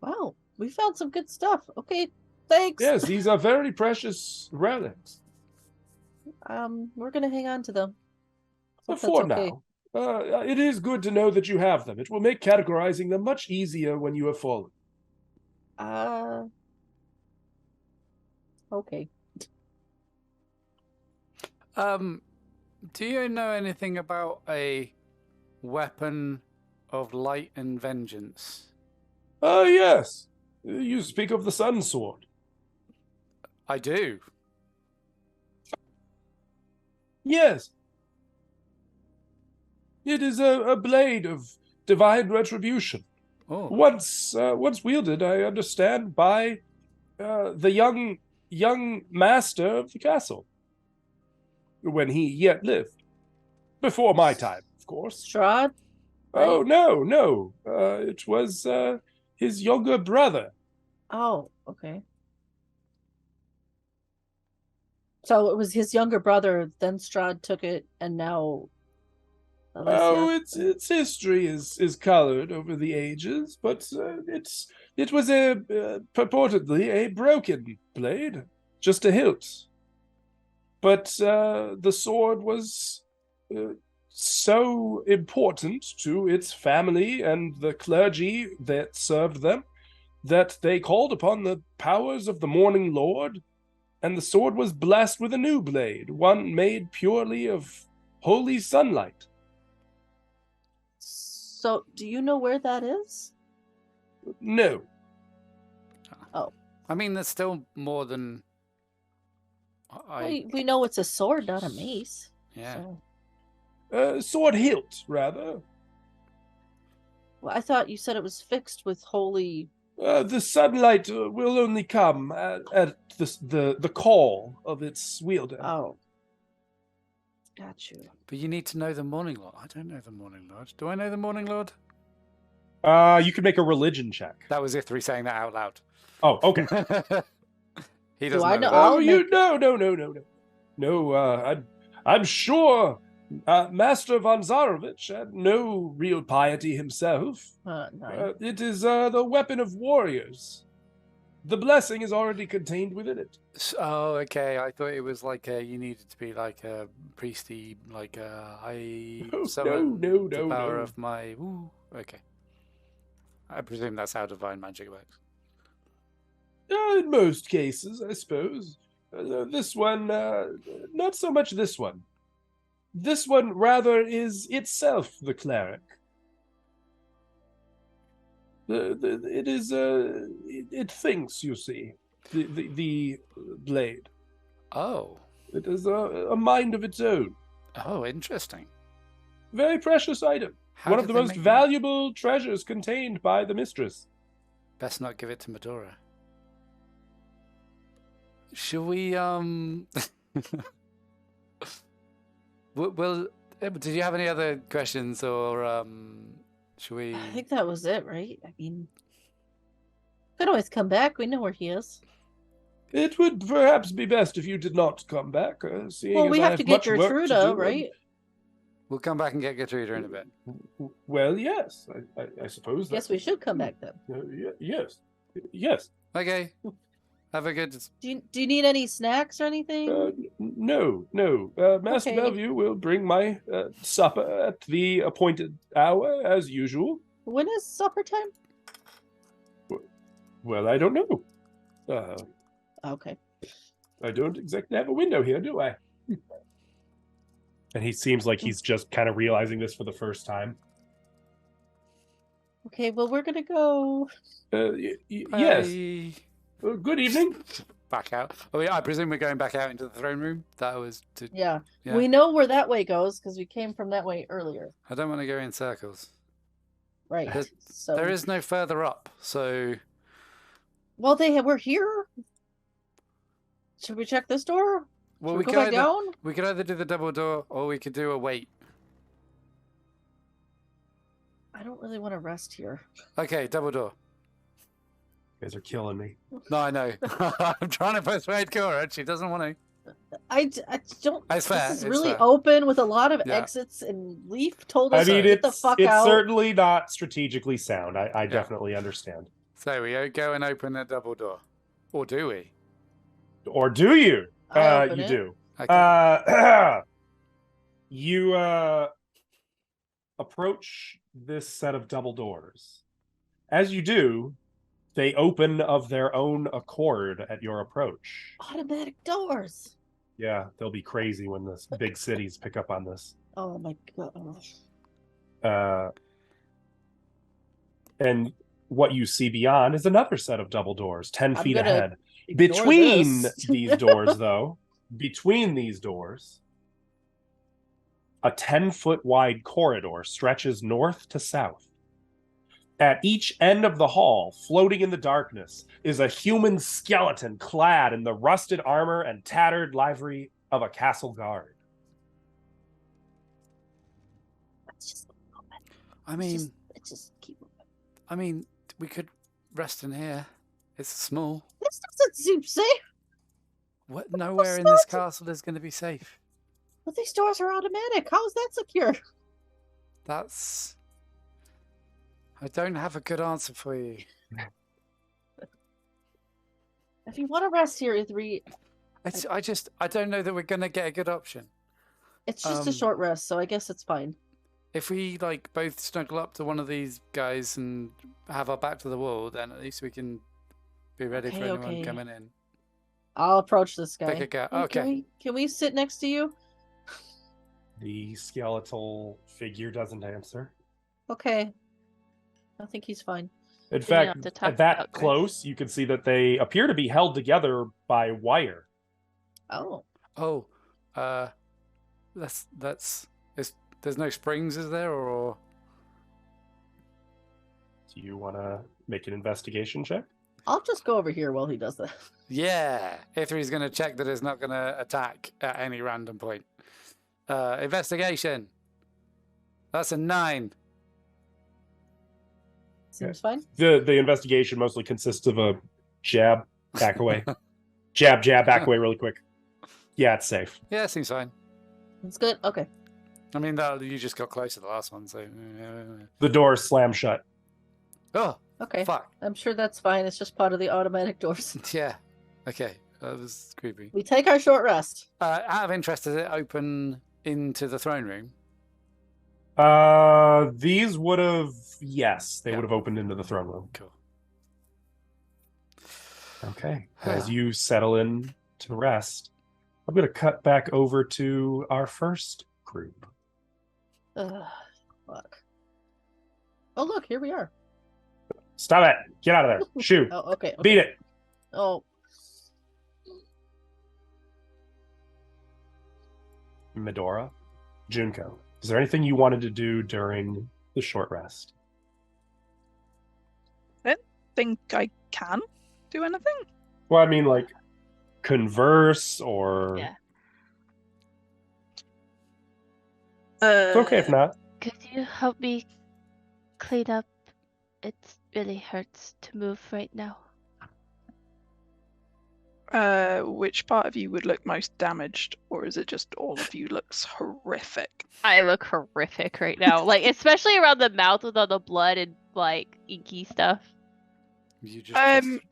Wow, we found some good stuff. Okay, thanks. Yes, these are very precious relics. We're gonna hang on to them. Hope For that's okay. now. It is good to know that you have them. It will make categorizing them much easier when you have fallen. Okay. Do you know anything about a weapon of light and vengeance? Yes. You speak of the Sun Sword. I do. Yes. It is a blade of divine retribution. Oh, Once wielded, I understand, by the young master of the castle, when he yet lived. Before my time, of course. Strahd? Oh, no. It was his younger brother. Oh, okay. So it was his younger brother, then Strahd took it, and now. Oh, Alessia. its history is colored over the ages, but it was purportedly a broken blade, just a hilt. But the sword was so important to its family and the clergy that served them that they called upon the powers of the Morning Lord, and the sword was blessed with a new blade, one made purely of holy sunlight. So, do you know where that is? No. I mean, there's still more than We know it's a sword, not a mace. Yeah. So. Sword hilt, rather. Well, I thought you said it was fixed with holy. The sunlight will only come at the call of its wielder. Oh. Got you. But you need to know the Morning Lord. I don't know the Morning Lord. Do I know the Morning Lord? You could make a religion check. That was Ithri saying that out loud. Oh, okay. He Do doesn't I know. know- the- I'll No. I'm sure Master von Zarovich had no real piety himself. No. It is the weapon of warriors. The blessing is already contained within it. Oh, okay. I thought it was like you needed to be like a priesty, like I summon No. the power of my. Ooh, okay. I presume that's how divine magic works. In most cases, I suppose. This one, not so much this one. This one rather is itself the cleric. It is it thinks, you see, the blade. Oh, It is a mind of its own. oh, interesting. Very precious item. How One of did the they most make that? valuable treasures contained by the mistress. Best not give it to Medora. Shall we well, did you have any other questions, or should we? I think that was it, right? I mean, could always come back. We know where he is. It would perhaps be best if you did not come back, seeing Well, as we I have to get much work to Gertruda, do, and- right? We'll come back and get Gertruda in a bit. Well, yes, I suppose. Guess we should come back then. Yes. Okay. Have a good. Do you need any snacks or anything? No. Master Okay. Bellevue will bring my supper at the appointed hour, as usual. When is supper time? Well, I don't know. Okay. I don't exactly have a window here, do I? And he seems like he's just kind of realizing this for the first time. Okay. Well, we're gonna go. Yes. Bye. Good evening. Back out. Oh yeah, I presume we're going back out into the throne room. That was to. Yeah. Yeah. We know where that way goes because we came from that way earlier. I don't want to go in circles. Right. There's- So There is no further up, so Well, we're here. Should we check this door? well Should we go could back either down? we could either do the double door or we could do a wait. I don't really want to rest here. Okay, double door. You guys are killing me. No, I know. I'm trying to persuade Cora. She doesn't want to. I don't. It's fair, This is it's really fair. open with a lot of Yeah. exits, and Leaf told I us mean, to get the it's fuck out. certainly not strategically sound. I definitely understand. So we go and open the double door, or do we? Or do you? I open You it. do. Okay. You approach this set of double doors. As you do, they open of their own accord at your approach. Automatic doors. Yeah, they'll be crazy when the big cities pick up on this. Oh my gosh. And what you see beyond is another set of double doors, 10 I'm feet gonna ahead. Ignore Between this. these doors, though, between these doors, a 10-foot wide corridor stretches north to south. At each end of the hall, floating in the darkness, is a human skeleton clad in the rusted armor and tattered livery of a castle guard. Let's just keep moving. I mean, Let's just keep moving. I mean, we could rest in here. It's small. This doesn't seem safe. What? Nowhere in this castle is going to be safe. But these doors are automatic. How is that secure? That's. I don't have a good answer for you. If you want to rest here, Ithri, I don't know that we're going to get a good option. it's just a short rest, so I guess it's fine. If we like both snuggle up to one of these guys and have our back to the wall, then at least we can be ready for anyone coming in. I'll approach this guy. Take a go. Hey, Okay. Can we sit next to you? The skeletal figure doesn't answer. Okay. I think he's fine. In We don't fact, have to talk at that about Grace. close, you can see that they appear to be held together by wire. Oh. Oh, there's no springs, is there, or? Do you want to make an investigation check? I'll just go over here while he does that. Yeah, Ithri's going to check that it's not going to attack at any random point. Investigation. That's a 9. Seems fine. The investigation mostly consists of a jab, back away. Jab, back away really quick. Yeah, it's safe. Yeah, seems fine. It's good. Okay. I mean, you just got close to the last one, so. The door slam shut. Oh, Okay. fuck. I'm sure that's fine. It's just part of the automatic doors. Yeah. Okay, that was creepy. We take our short rest. Out of interest, does it open into the throne room? These would have, yes, they Yeah. would have opened into the throne room. Cool. Okay. As you settle in to rest, I'm going to cut back over to our first group. Fuck. Oh, look, here we are. Stop it. Get out of there. Shoo. Oh, okay. Beat it. Oh, Medora, Junko, is there anything you wanted to do during the short rest? Think I can do anything? Well, I mean, like, converse or... Yeah. It's okay if not. Could you help me clean up? It really hurts to move right now. Which part of you would look most damaged, or is it just all of you looks horrific? I look horrific right now, like especially around the mouth with all the blood and like inky stuff. You just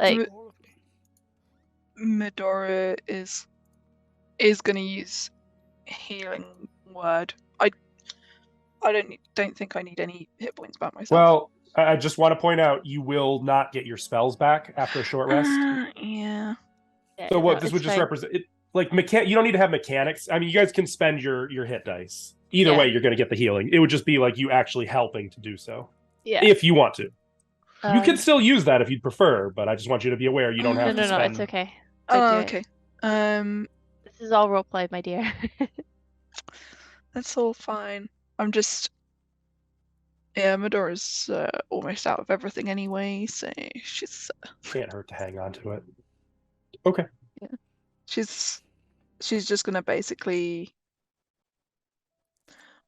Like- all of me. Medora is gonna use healing word. I don't think I need any hit points back myself. Well, I just want to point out you will not get your spells back after a short rest. Yeah. Yeah, So what no, this would it's just fine. represent, like you don't need to have mechanics. I mean, you guys can spend your hit dice. Either Yeah. way, you're going to get the healing. It would just be like you actually helping to do so, Yeah. if you want to. You can Um, still use that if you'd prefer, but I just want you to be aware you don't have No, to no, spend. it's okay. Oh, I do it. okay. This is all roleplay, my dear. That's all fine. I'm just. Yeah, Medora's almost out of everything anyway, so she's Can't hurt to hang on to it. Okay. she's just gonna basically,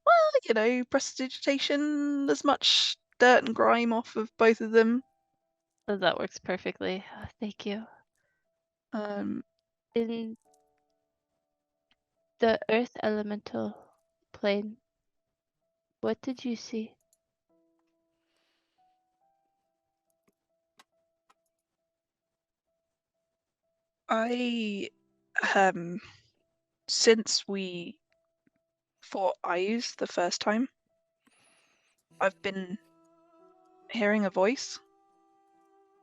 well, prestidigitation as much dirt and grime off of both of them. That works perfectly. Thank you. Um, In the earth elemental plane, what did you see? I since we fought Ayuz the first time, I've been hearing a voice,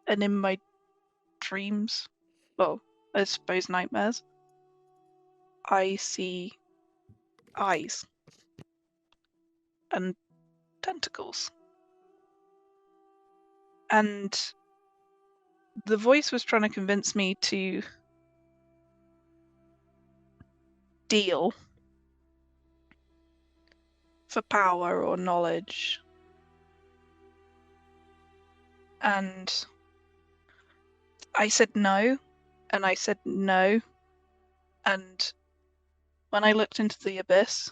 and in my dreams, well, I suppose nightmares, I see eyes and tentacles. And the voice was trying to convince me to deal for power or knowledge. And I said no, and I said no. And when I looked into the abyss,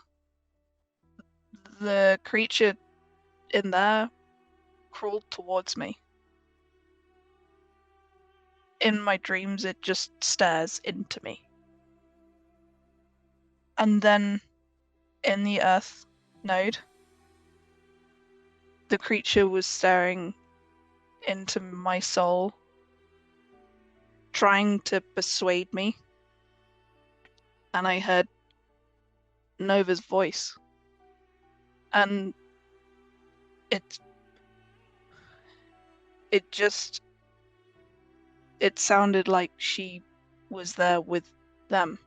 the creature in there crawled towards me. In my dreams, it just stares into me. And then in the Earth node, the creature was staring into my soul, trying to persuade me. And I heard Nova's voice. And it sounded like she was there with them.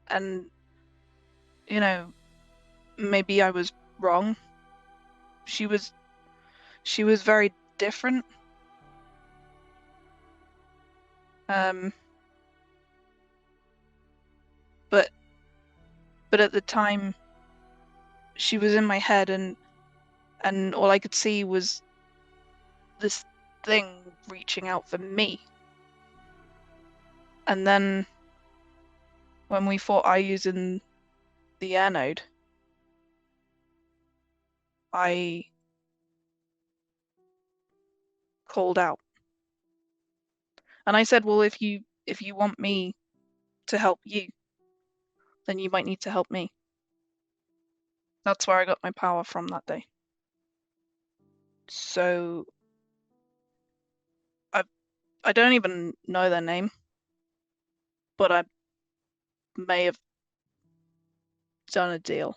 And, you know, maybe I was wrong. She was very different. But at the time, she was in my head, and all I could see was this thing reaching out for me. And then when we fought Ayus in the air node, I called out. And I said, well, if you want me to help you, then you might need to help me. That's where I got my power from that day. So I don't even know their name, but I may have done a deal.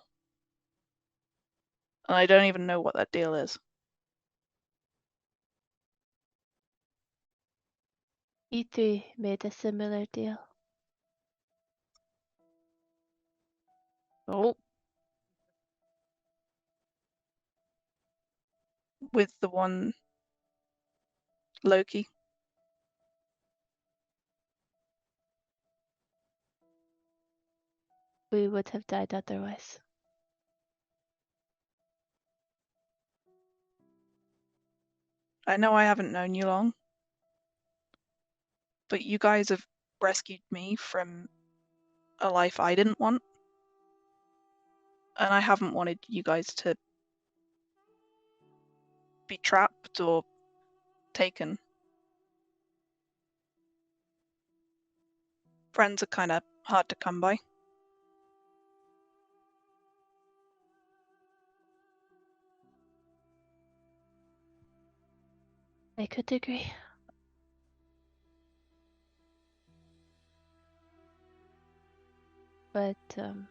And I don't even know what that deal is. E3 made a similar deal. Oh, With the one Loki. we would have died otherwise. I know I haven't known you long, but you guys have rescued me from a life I didn't want. And I haven't wanted you guys to be trapped or taken. Friends are kind of hard to come by. I could agree. But and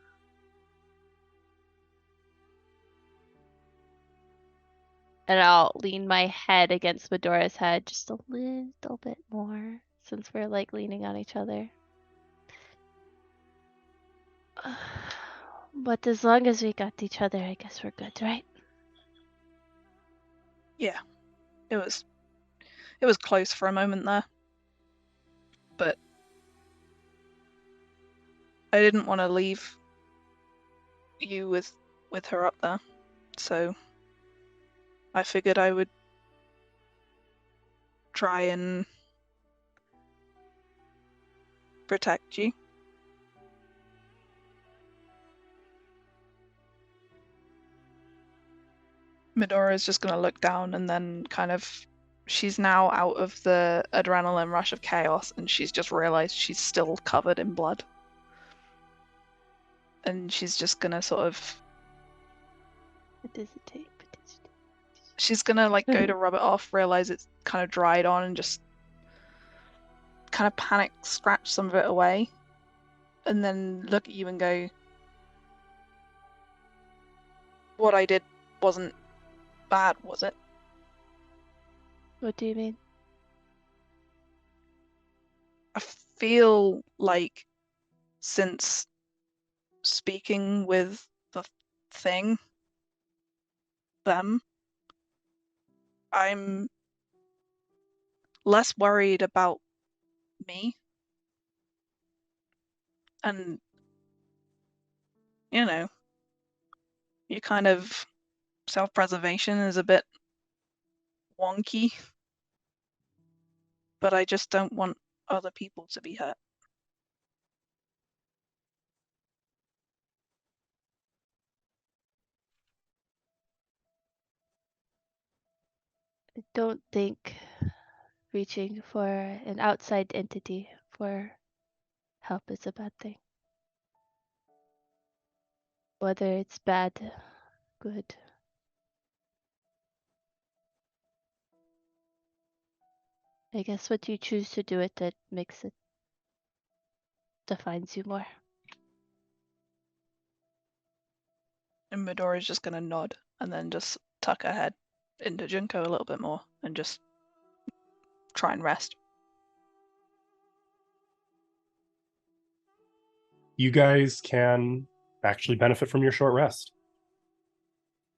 I'll lean my head against Medora's head just a little bit more, since we're like leaning on each other. But as long as we got each other, I guess we're good, right? Yeah, it was close for a moment there, but I didn't want to leave you with her up there, so I figured I would try and protect you. Medora is just going to look down, and then kind of, she's now out of the adrenaline rush of chaos, and she's just realized she's still covered in blood. And she's just going to sort of, she's going to like go to rub it off, realize it's kind of dried on, and just kind of panic scratch some of it away, and then look at you and go, what I did wasn't bad, was it? What do you mean? I feel like since speaking with the thing, them, I'm less worried about me. And, you know, your kind of self-preservation is a bit wonky, but I just don't want other people to be hurt. I don't think reaching for an outside entity for help is a bad thing. Whether it's bad, good. I guess what you choose to do with it makes it defines you more. And Medora's just gonna nod and then just tuck her head into Junko a little bit more and just try and rest. You guys can actually benefit from your short rest.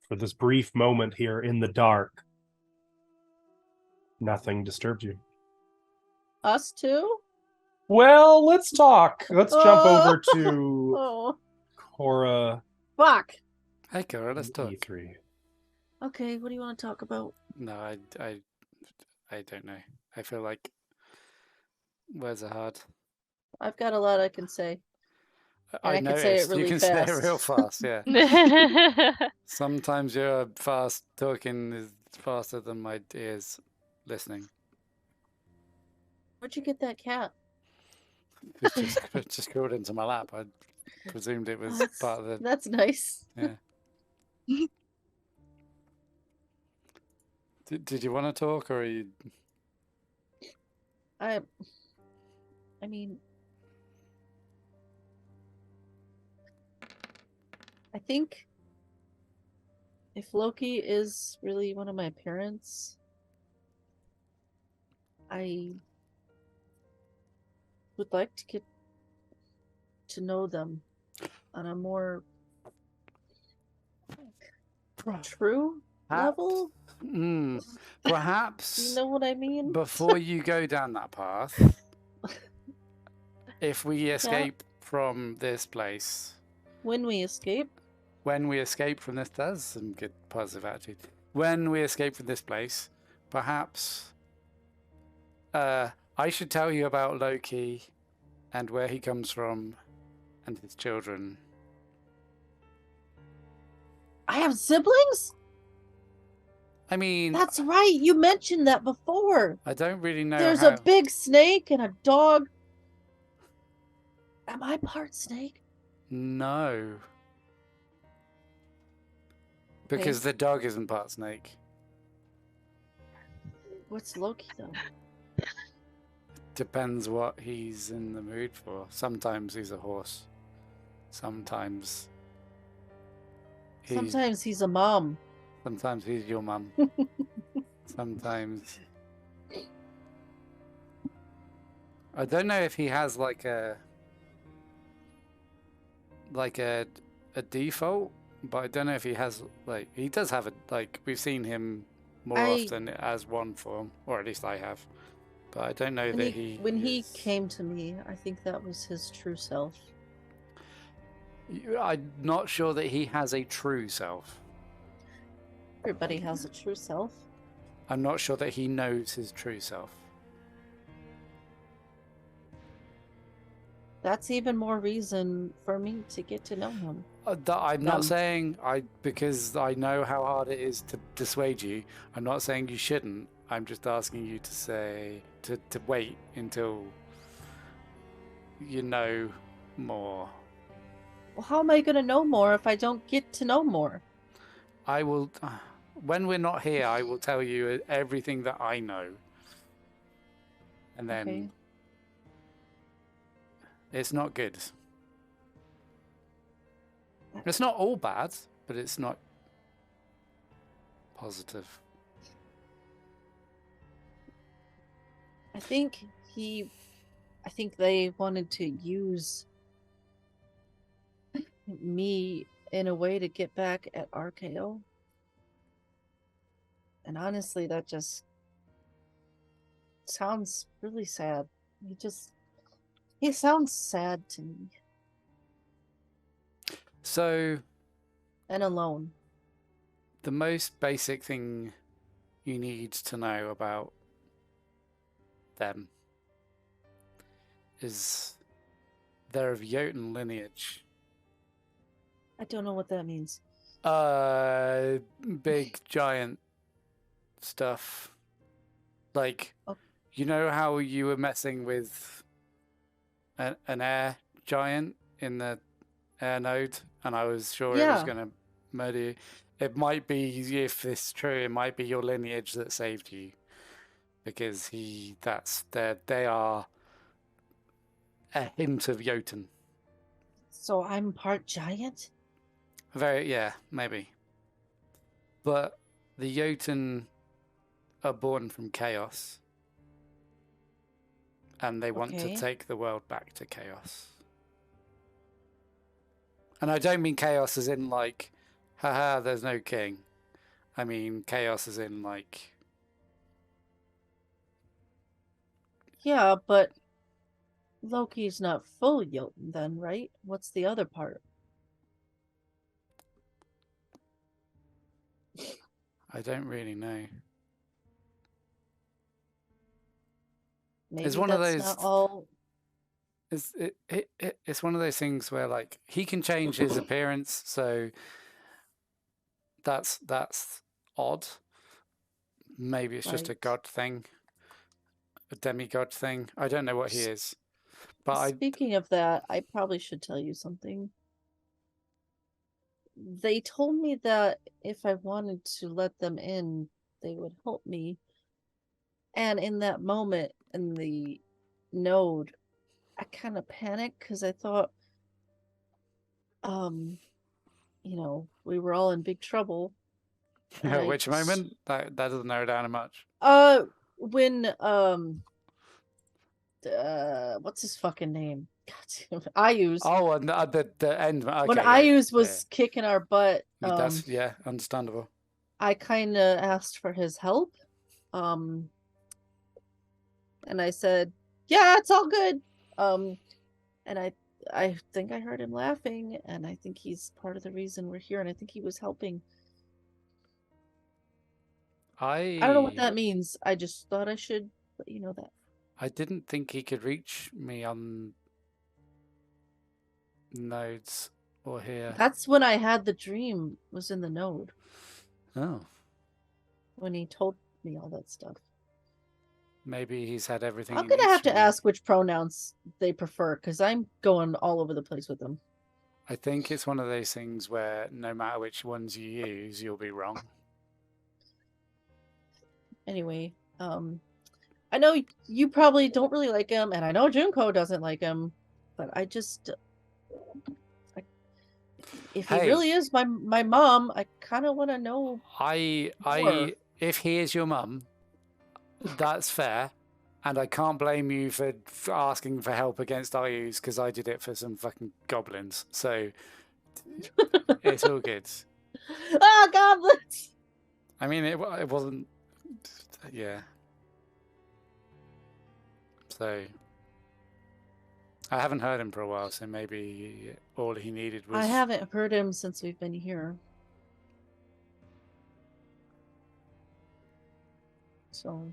For this brief moment here in the dark, nothing disturbed you. Us too? Well, let's talk. Let's jump over to Oh, Cora fuck. Hey, Cora, let's and talk. E3. Okay, what do you want to talk about? No, I don't know. I feel like words are hard. I've got a lot I can say. I I can say it noticed. You really can say it fast. real fast, yeah. Sometimes your fast talking is faster than my ears listening. Where'd you get that cat? It just crawled into my lap. I presumed it was That's- part of the. That's nice. Yeah. Did you want to talk, or are you? I mean, I think if Loki is really one of my parents, I would like to get to know them on a more true level. Perhaps. Do you know what I mean? Before you go down that path, if we escape from this place, When we escape, when we escape from this, that's some good positive attitude. When we escape from this place, perhaps I should tell you about Loki and where he comes from and his children. I have siblings? I mean, That's right. You mentioned that before. I don't really know There's how... a big snake and a dog. Am I part snake? No. Because Okay. the dog isn't part snake. What's Loki though? Depends what he's in the mood for. Sometimes he's a horse. Sometimes Sometimes he's a mom. Sometimes he's your mum. Sometimes I don't know if he has like a default, but I don't know if he has like he does have a like we've seen him more often as one form, or at least I have. But I don't know that When he is- came to me, I think that was his true self. I'm not sure that he has a true self. Everybody has a true self. I'm not sure that he knows his true self. That's even more reason for me to get to know him. I'm not Them. saying because I know how hard it is to dissuade you. I'm not saying you shouldn't. I'm just asking you to say to wait until you know more. Well, how am I going to know more if I don't get to know more? I will, when we're not here, I will tell you everything that I know, and then Okay. it's not good. It's not all bad, but it's not positive. I think they wanted to use me in a way to get back at RKO. And honestly, that just sounds really sad. He sounds sad to me So and alone. the most basic thing you need to know about them is they're of Jotun lineage. I don't know what that means. Big giant stuff. Like, Oh. you know how you were messing with an air giant in the air node, and I was sure it was Yeah. going to murder you. It might be, if it's true, it might be your lineage that saved you, because they are a hint of Jotun. So I'm part giant? Yeah, maybe. But the Jotun are born from chaos, and they want to Okay. take the world back to chaos. And I don't mean chaos as in like, haha, there's no king. I mean chaos as in like, Yeah, but Loki's not full Jotun then, right? What's the other part? I don't really know. Maybe It's one of that's those. not all. It's one of those things where like he can change his appearance, so that's odd. Maybe it's just a Right. god thing, a demigod thing. I don't know what he is, but Speaking of that, I probably should tell you something. They told me that if I wanted to let them in, they would help me. And in that moment in the node, I kind of panicked because I thought, we were all in big trouble. and at I which s- moment that doesn't narrow down much. When what's his fucking name? God damn it. Ayuz. Oh, and the end. Okay, When yeah, Ayuz was kicking our butt, that's understandable. I kind of asked for his help. And I said, "Yeah, it's all good." And I think I heard him laughing, and I think he's part of the reason we're here, and I think he was helping. I don't know what that means. I just thought I should let you know that. I didn't think he could reach me on nodes or here. That's when I had the dream, was in the node, Oh, when he told me all that stuff. maybe he's had everything. I'm he gonna needs have to from you. ask which pronouns they prefer, because I'm going all over the place with them. I think it's one of those things where no matter which ones you use, you'll be wrong. Anyway, I know you probably don't really like him, and I know Junko doesn't like him, but I just, if he Hey. really is my mom, I kind of want to know. More. If he is your mum, that's fair, and I can't blame you for asking for help against Ayus, because I did it for some fucking goblins. So it's all good. Ah, goblins! I mean, it wasn't. Yeah. So I haven't heard him for a while, so maybe all he needed was. I haven't heard him since we've been here. So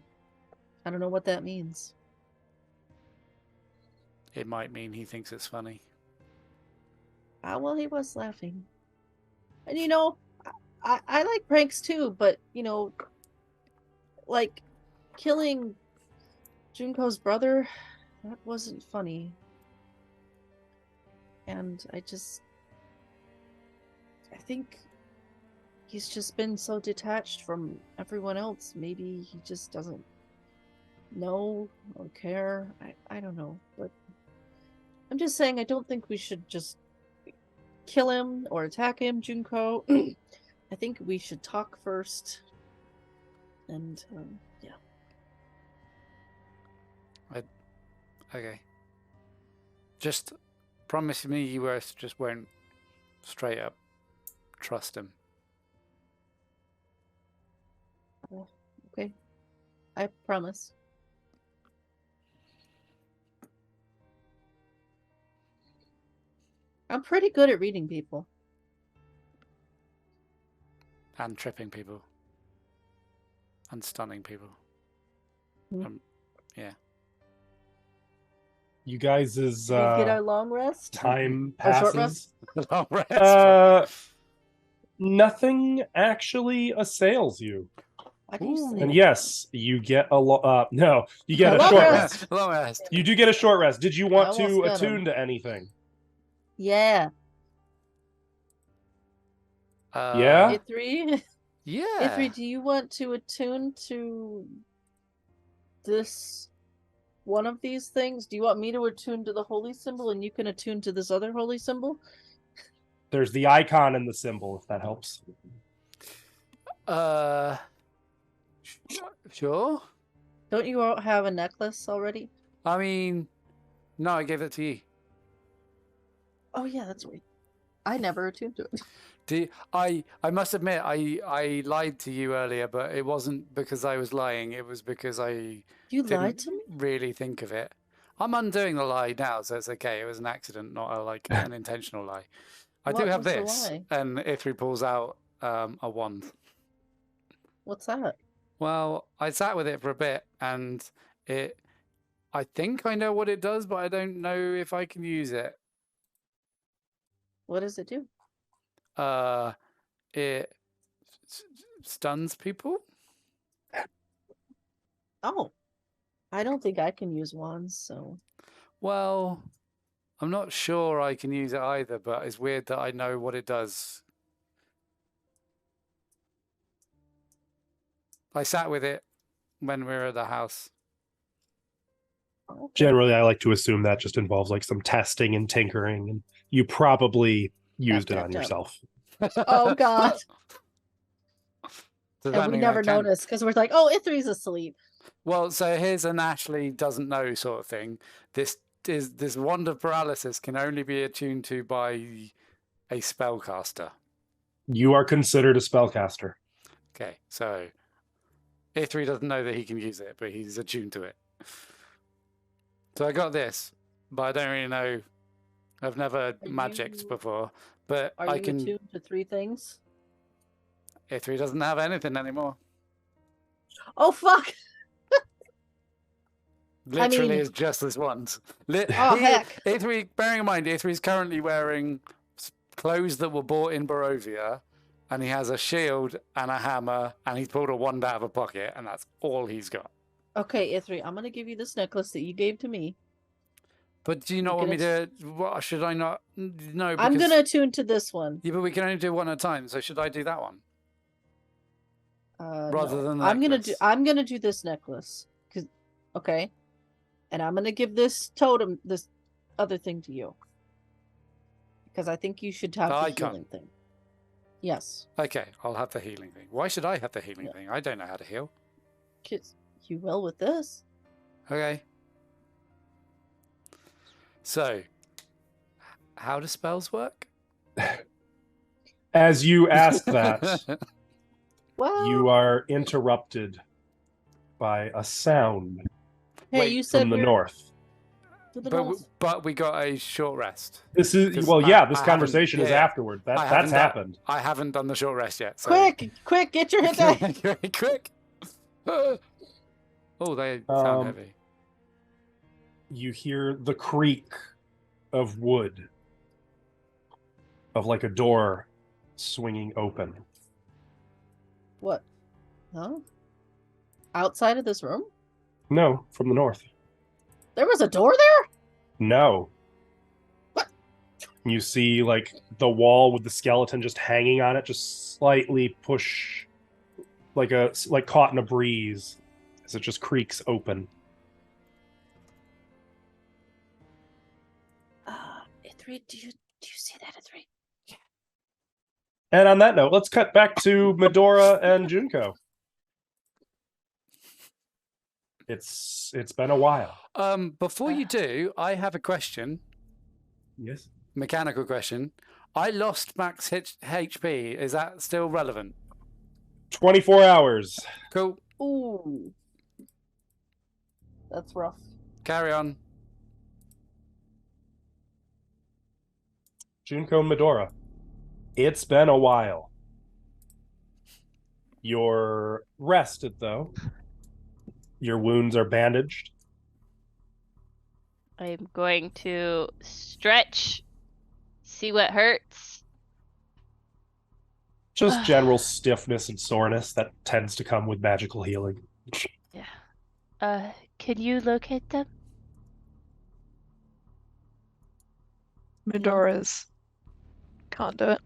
I don't know what that means. It might mean he thinks it's funny. Well, he was laughing. And I like pranks too, but like killing Junko's brother, that wasn't funny. And I think he's just been so detached from everyone else. Maybe he just doesn't know or care. I don't know. But I'm just saying, I don't think we should just kill him or attack him, Junko. I think we should talk first. And, yeah. Okay. Just promise me you just won't straight up trust him. Okay. I promise. I'm pretty good at reading people. And tripping people. And stunning people. Yeah. You guys' Did we get our long rest? time Or short passes. rest? Long rest. Nothing actually assails you. Why do you say And that? yes, you get no, you get a Long short rest. rest. Long rest. You do get a short rest. Did you want I almost to got him. attune to anything? Yeah. Yeah? Ithri, Yeah. Ithri, do you want to attune to this one of these things? Do you want me to attune to the holy symbol and you can attune to this other holy symbol? There's the icon and the symbol, if that helps. Sure. Don't you all have a necklace already? I mean, no, I gave it to you. Oh yeah, that's right. I never attuned to it. I must admit, I lied to you earlier, but it wasn't because I was lying. It was because I You didn't lied to me? really think of it. I'm undoing the lie now, so it's okay. It was an accident, not an intentional lie. I do What have was the this, lie? and Ithri pulls out a wand. What's that? Well, I sat with it for a bit, and I think I know what it does, but I don't know if I can use it. What does it do? It stuns people. Oh. I don't think I can use wands, so Well, I'm not sure I can use it either, but it's weird that I know what it does. I sat with it when we were at the house. okay. Generally, I like to assume that just involves like some testing and tinkering, and you probably used it on Dab. yourself. Oh god. Does that And we mean I never can- noticed because we're like, oh, Ithri's asleep. Well, so here's an Ashley doesn't know sort of thing. This wand of paralysis can only be attuned to by a spellcaster. You are considered a spellcaster. Okay, so Ithri doesn't know that he can use it, but he's attuned to it. So I got this, but I don't really know. I've never magicked you- before, but Are I you can. attuned to 3 things? Ithri doesn't have anything anymore. Oh fuck! Literally, mean- it's just this once. Oh, heck. Ithri, bearing in mind, Ithri's currently wearing clothes that were bought in Barovia, and he has a shield and a hammer, and he's pulled a wand out of a pocket, and that's all he's got. Okay, Ithri, I'm gonna give you this necklace that you gave to me. But do you not You want me can to? What should I not? No, because, I'm gonna attune to this one. Yeah, but we can only do one at a time. So should I do that one? Rather No. than the I'm necklace. gonna do this necklace. Okay. And I'm gonna give this totem, this other thing to you. Because I think you should have The the icon. healing thing. Yes. Okay, I'll have the healing thing. Why should I have the healing Yeah. thing? I don't know how to heal. 'Cause you will with this. Okay. So, how do spells work? As you ask that, Well, you are interrupted by a sound hey, wait, you said from the we're north. to the but north. but we got a short rest. This is 'Cause well, I yeah. This haven't- conversation is yeah. afterward. I That's haven't done- happened. I haven't done the short rest yet. So. Quick, get your hit die. Quick! Oh, they sound heavy. You hear the creak of wood, of like a door swinging open. What? Huh? Outside of this room? No, from the north. There was a door there? No. What? You see, like, the wall with the skeleton just hanging on it, just slightly push, like caught in a breeze, as it just creaks open. Ithri, do you see that, Ithri? And on that note, let's cut back to Medora and Junko. It's been a while. Before you do, I have a question. Yes. Mechanical question. I lost max HP. Is that still relevant? 24 hours. Cool. Ooh. That's rough. Carry on. Junko and Medora. It's been a while. You're rested, though. Your wounds are bandaged. I'm going to stretch, see what hurts. Just general stiffness and soreness that tends to come with magical healing. Can you locate them? Medora's can't do it.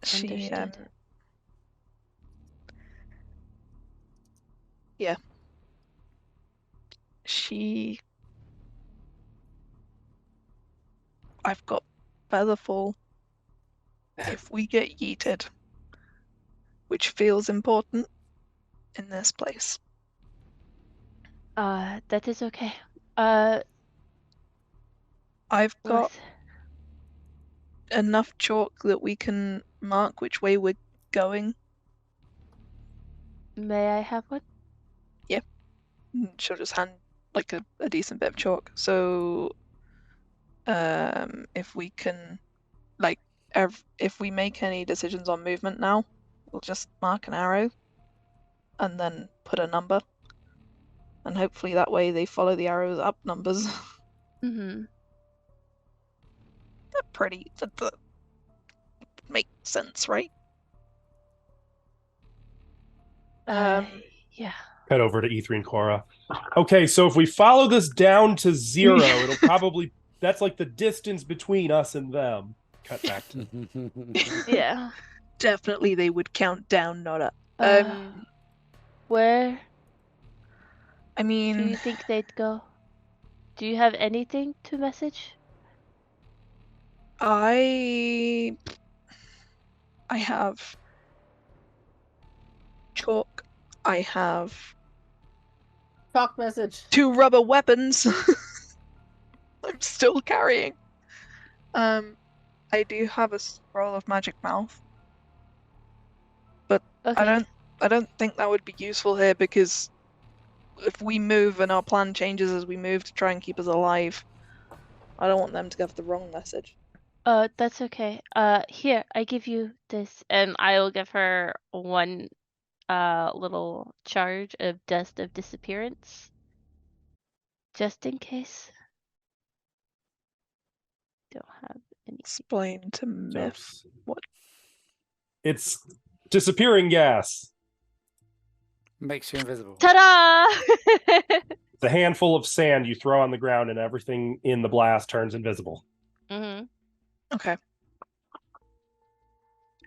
She Understood. she I've got Featherfall. If we get yeeted, which feels important in this place. That is okay. I've got With enough chalk that we can mark which way we're going. may I have one? She'll just hand like a decent bit of chalk. So if we can like if we make any decisions on movement now, we'll just mark an arrow and then put a number. And hopefully that way they follow the arrows up numbers. Mm-hmm. They're pretty that makes sense, right? Yeah. Head over to E3 and Cora. Okay, so if we follow this down to 0, it'll probably that's like the distance between us and them. Cut back to Yeah. Definitely they would count down, not up. Where I do mean, you think they'd go? Do you have anything to message? I have chalk. I have Chalk message. 2 rubber weapons. I'm still carrying. I do have a scroll of magic mouth. Okay. I don't think that would be useful here because if we move and our plan changes as we move to try and keep us alive, I don't want them to get the wrong message. That's okay. Here, I give you this, and I will give her one little charge of dust of disappearance. Just in case. Don't have anything. Explain to Myth. So, What? It's disappearing gas. Makes you invisible. Ta-da! It's a handful of sand you throw on the ground, and everything in the blast turns invisible. Mm-hmm. Okay.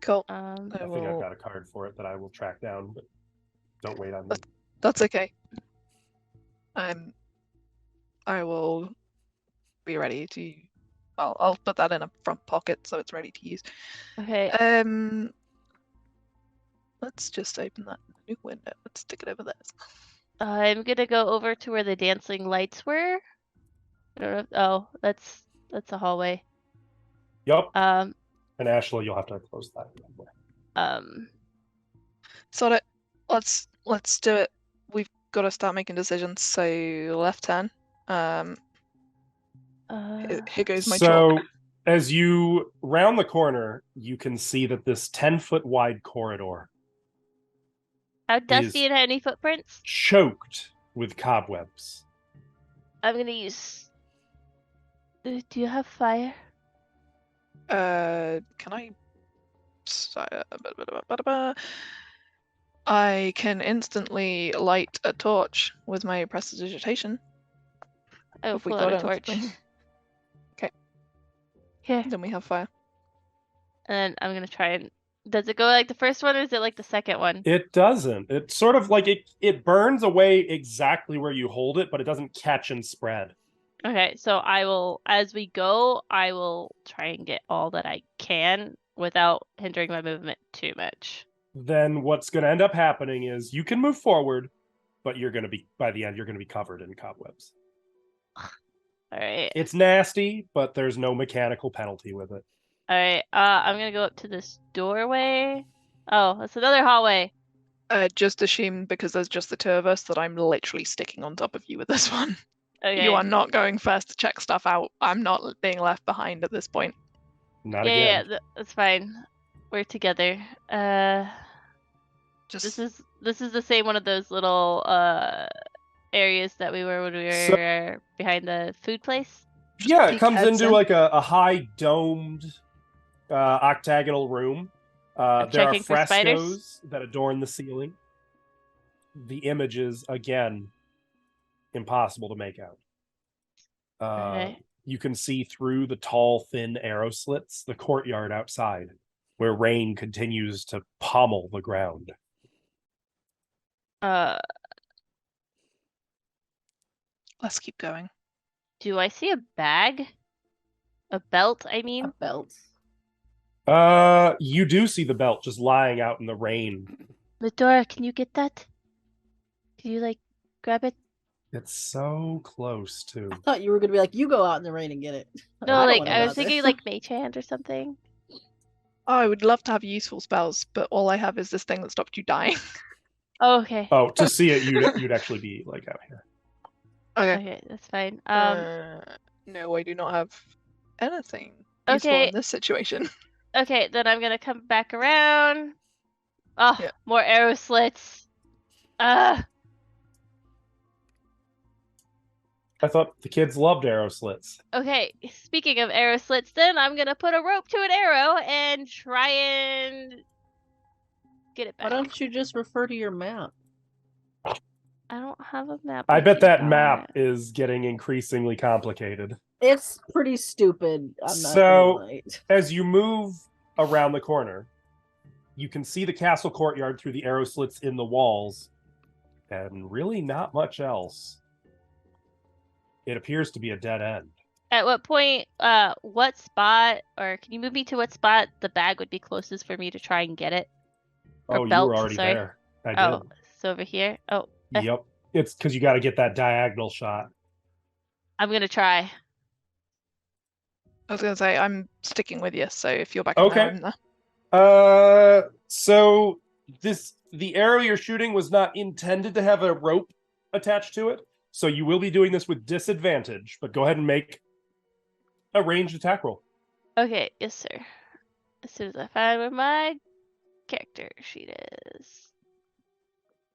Cool. I think I've got a card for it that I will track down, but don't wait on me. That's okay. I will be ready to. I'll put that in a front pocket so it's ready to use. Okay. Let's just open that new window. Let's stick it over there. I'm gonna go over to where the dancing lights were. I don't know. Oh, that's a hallway. Yup. Um. And Ashley, you'll have to close that. Sort it. Let's do it. We've got to start making decisions. So left turn. Here goes my chalk. So as you round the corner, you can see that this 10-foot wide corridor How dusty and any footprints? choked with cobwebs. I'm gonna use. Do you have fire? Can I? I can instantly light a torch with my prestidigitation. I will If we pull out got a torch. anything. Okay. Here. Then we have fire. And I'm gonna try and. Does it go like the first one, or is it like the second one? It doesn't. It's sort of like it burns away exactly where you hold it, but it doesn't catch and spread. Okay, so I will, as we go, I will try and get all that I can without hindering my movement too much. Then what's going to end up happening is you can move forward, but you're going to be, by the end, you're going to be covered in cobwebs. All right. It's nasty, but there's no mechanical penalty with it. All right. I'm gonna go up to this doorway. Oh, that's another hallway. Just assume because there's just the 2 of us that I'm literally sticking on top of you with this one. Okay. You are not going first to check stuff out. I'm not being left behind at this point. Not Yeah, again. that's fine. We're together. Just This is the same one of those little areas that we were when we were So- behind the food place. Yeah, it peek comes heads into in. like a high domed octagonal room. There are checking for spiders. frescoes that adorn the ceiling. The images, again, impossible to make out. Okay. You can see through the tall, thin arrow slits the courtyard outside. where rain continues to pommel the ground. Let's keep going. Do I see a bag? A belt, I mean? A belt. You do see the belt just lying out in the rain. Medora, can you get that? Can you, like, grab it? It's so close to. I thought you were gonna be like, you go out in the rain and get it. No, I don't like, wanna I go was out there. thinking, like, mage hand or something. Oh, I would love to have useful spells, but all I have is this thing that stopped you dying. Oh, okay. Oh, to see it, you'd actually be like out here. Okay. Okay, that's fine. No, I do not have anything useful Okay. in this situation. Okay, then I'm gonna come back around. Oh, Yeah. more arrow slits. I thought the kids loved arrow slits. Okay, speaking of arrow slits, then I'm gonna put a rope to an arrow and try and get it Why back. don't you just refer to your map? I don't have a map. I with bet you that on map it. is getting increasingly complicated. It's pretty stupid. I'm not So- gonna lie. As you move around the corner, you can see the castle courtyard through the arrow slits in the walls, and really not much else. It appears to be a dead end. At what point, what spot, or can you move me to what spot the bag would be closest for me to try and get it? Or Oh, you belt, were already sorry. there. I did. Oh, it's over here. Oh, Yep. It's because you got to get that diagonal shot. I'm gonna try. I was gonna say I'm sticking with you, so if you're back Okay. in there, I'm there. So the arrow you're shooting was not intended to have a rope attached to it. So you will be doing this with disadvantage, but go ahead and make a ranged attack roll. Okay, yes, sir. As soon as I find where my character sheet is.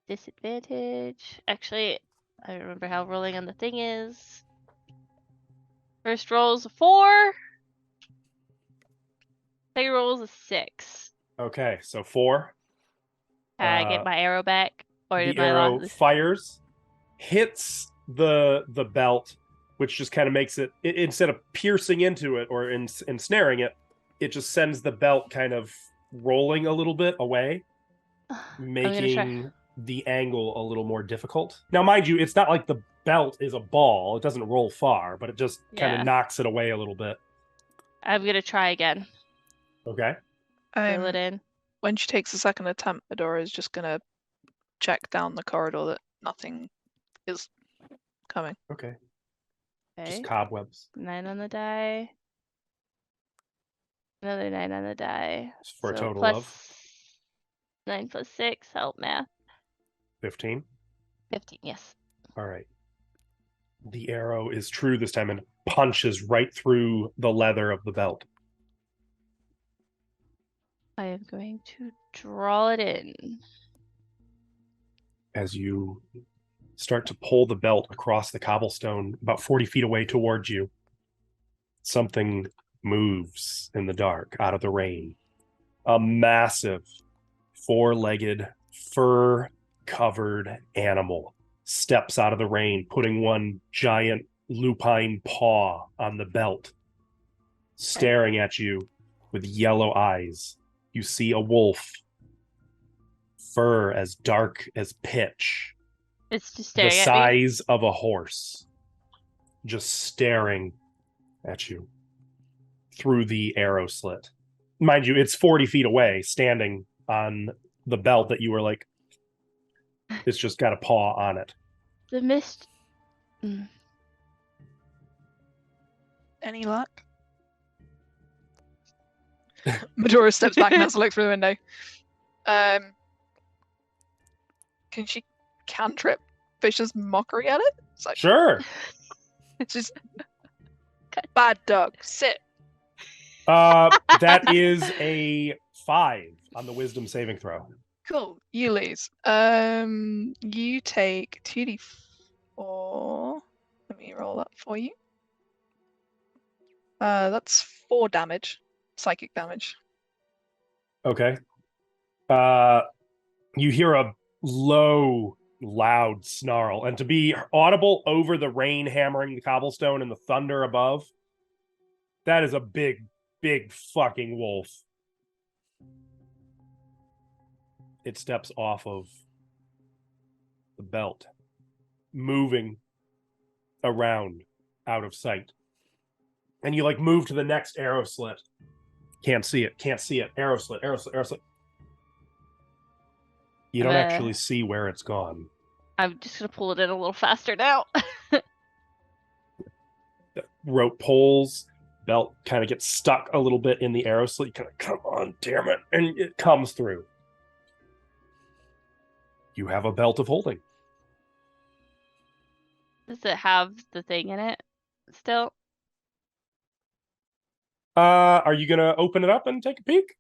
Disadvantage. Actually, I don't remember how rolling on the thing is. First roll's a 4. Second roll's a 6. Okay, so 4. Can I get my arrow back? Or The did my arrow loss? fires, hits the belt, which just kind of makes it instead of piercing into it or ensnaring it, it just sends the belt kind of rolling a little bit away, I'm gonna try. making the angle a little more difficult. Now, mind you, it's not like the belt is a ball. It doesn't roll far, but it just kind Yeah. of knocks it away a little bit. I'm gonna try again. Okay. Fill it in. When she takes a second attempt, Medora is just gonna check down the corridor that nothing is coming. Okay. Okay. Just cobwebs 9 on the die. Another 9 on the die. for a So total plus of 9 plus 6. Help math. 15. 15, yes. All right. The arrow is true this time and punches right through the leather of the belt. I am going to draw it in. As you start to pull the belt across the cobblestone about 40 feet away towards you, something moves in the dark out of the rain. A massive, four-legged, fur-covered animal steps out of the rain, putting one giant lupine paw on the belt, staring at you with yellow eyes. You see a wolf, fur as dark as pitch, It's just the staring at me. size of a horse, just staring at you through the arrow slit. Mind you, it's 40 feet away, standing on the belt that you were like, it's just got a paw on it. The mist. Mm. Any luck? Medora steps back and has a look through the window. Can she cantrip vicious mockery at it? It's like, Sure. it's just bad dog, sit. That is a 5 on the wisdom saving throw. Cool, you lose. You take 2d4. Let me roll that for you. That's 4 damage, psychic damage. Okay. You hear a low, loud snarl, and to be audible over the rain hammering the cobblestone and the thunder above, that is a big, big fucking wolf. it steps off of the belt, moving around out of sight. And you like move to the next arrow slit. Can't see it. Arrow slit. You don't actually see where it's gone. I'm just gonna pull it in a little faster now. The rope pulls, belt kind of gets stuck a little bit in the arrow slit. You kind of, come on, damn it. And it comes through. You have a belt of holding. Does it have the thing in it still? Are you gonna open it up and take a peek?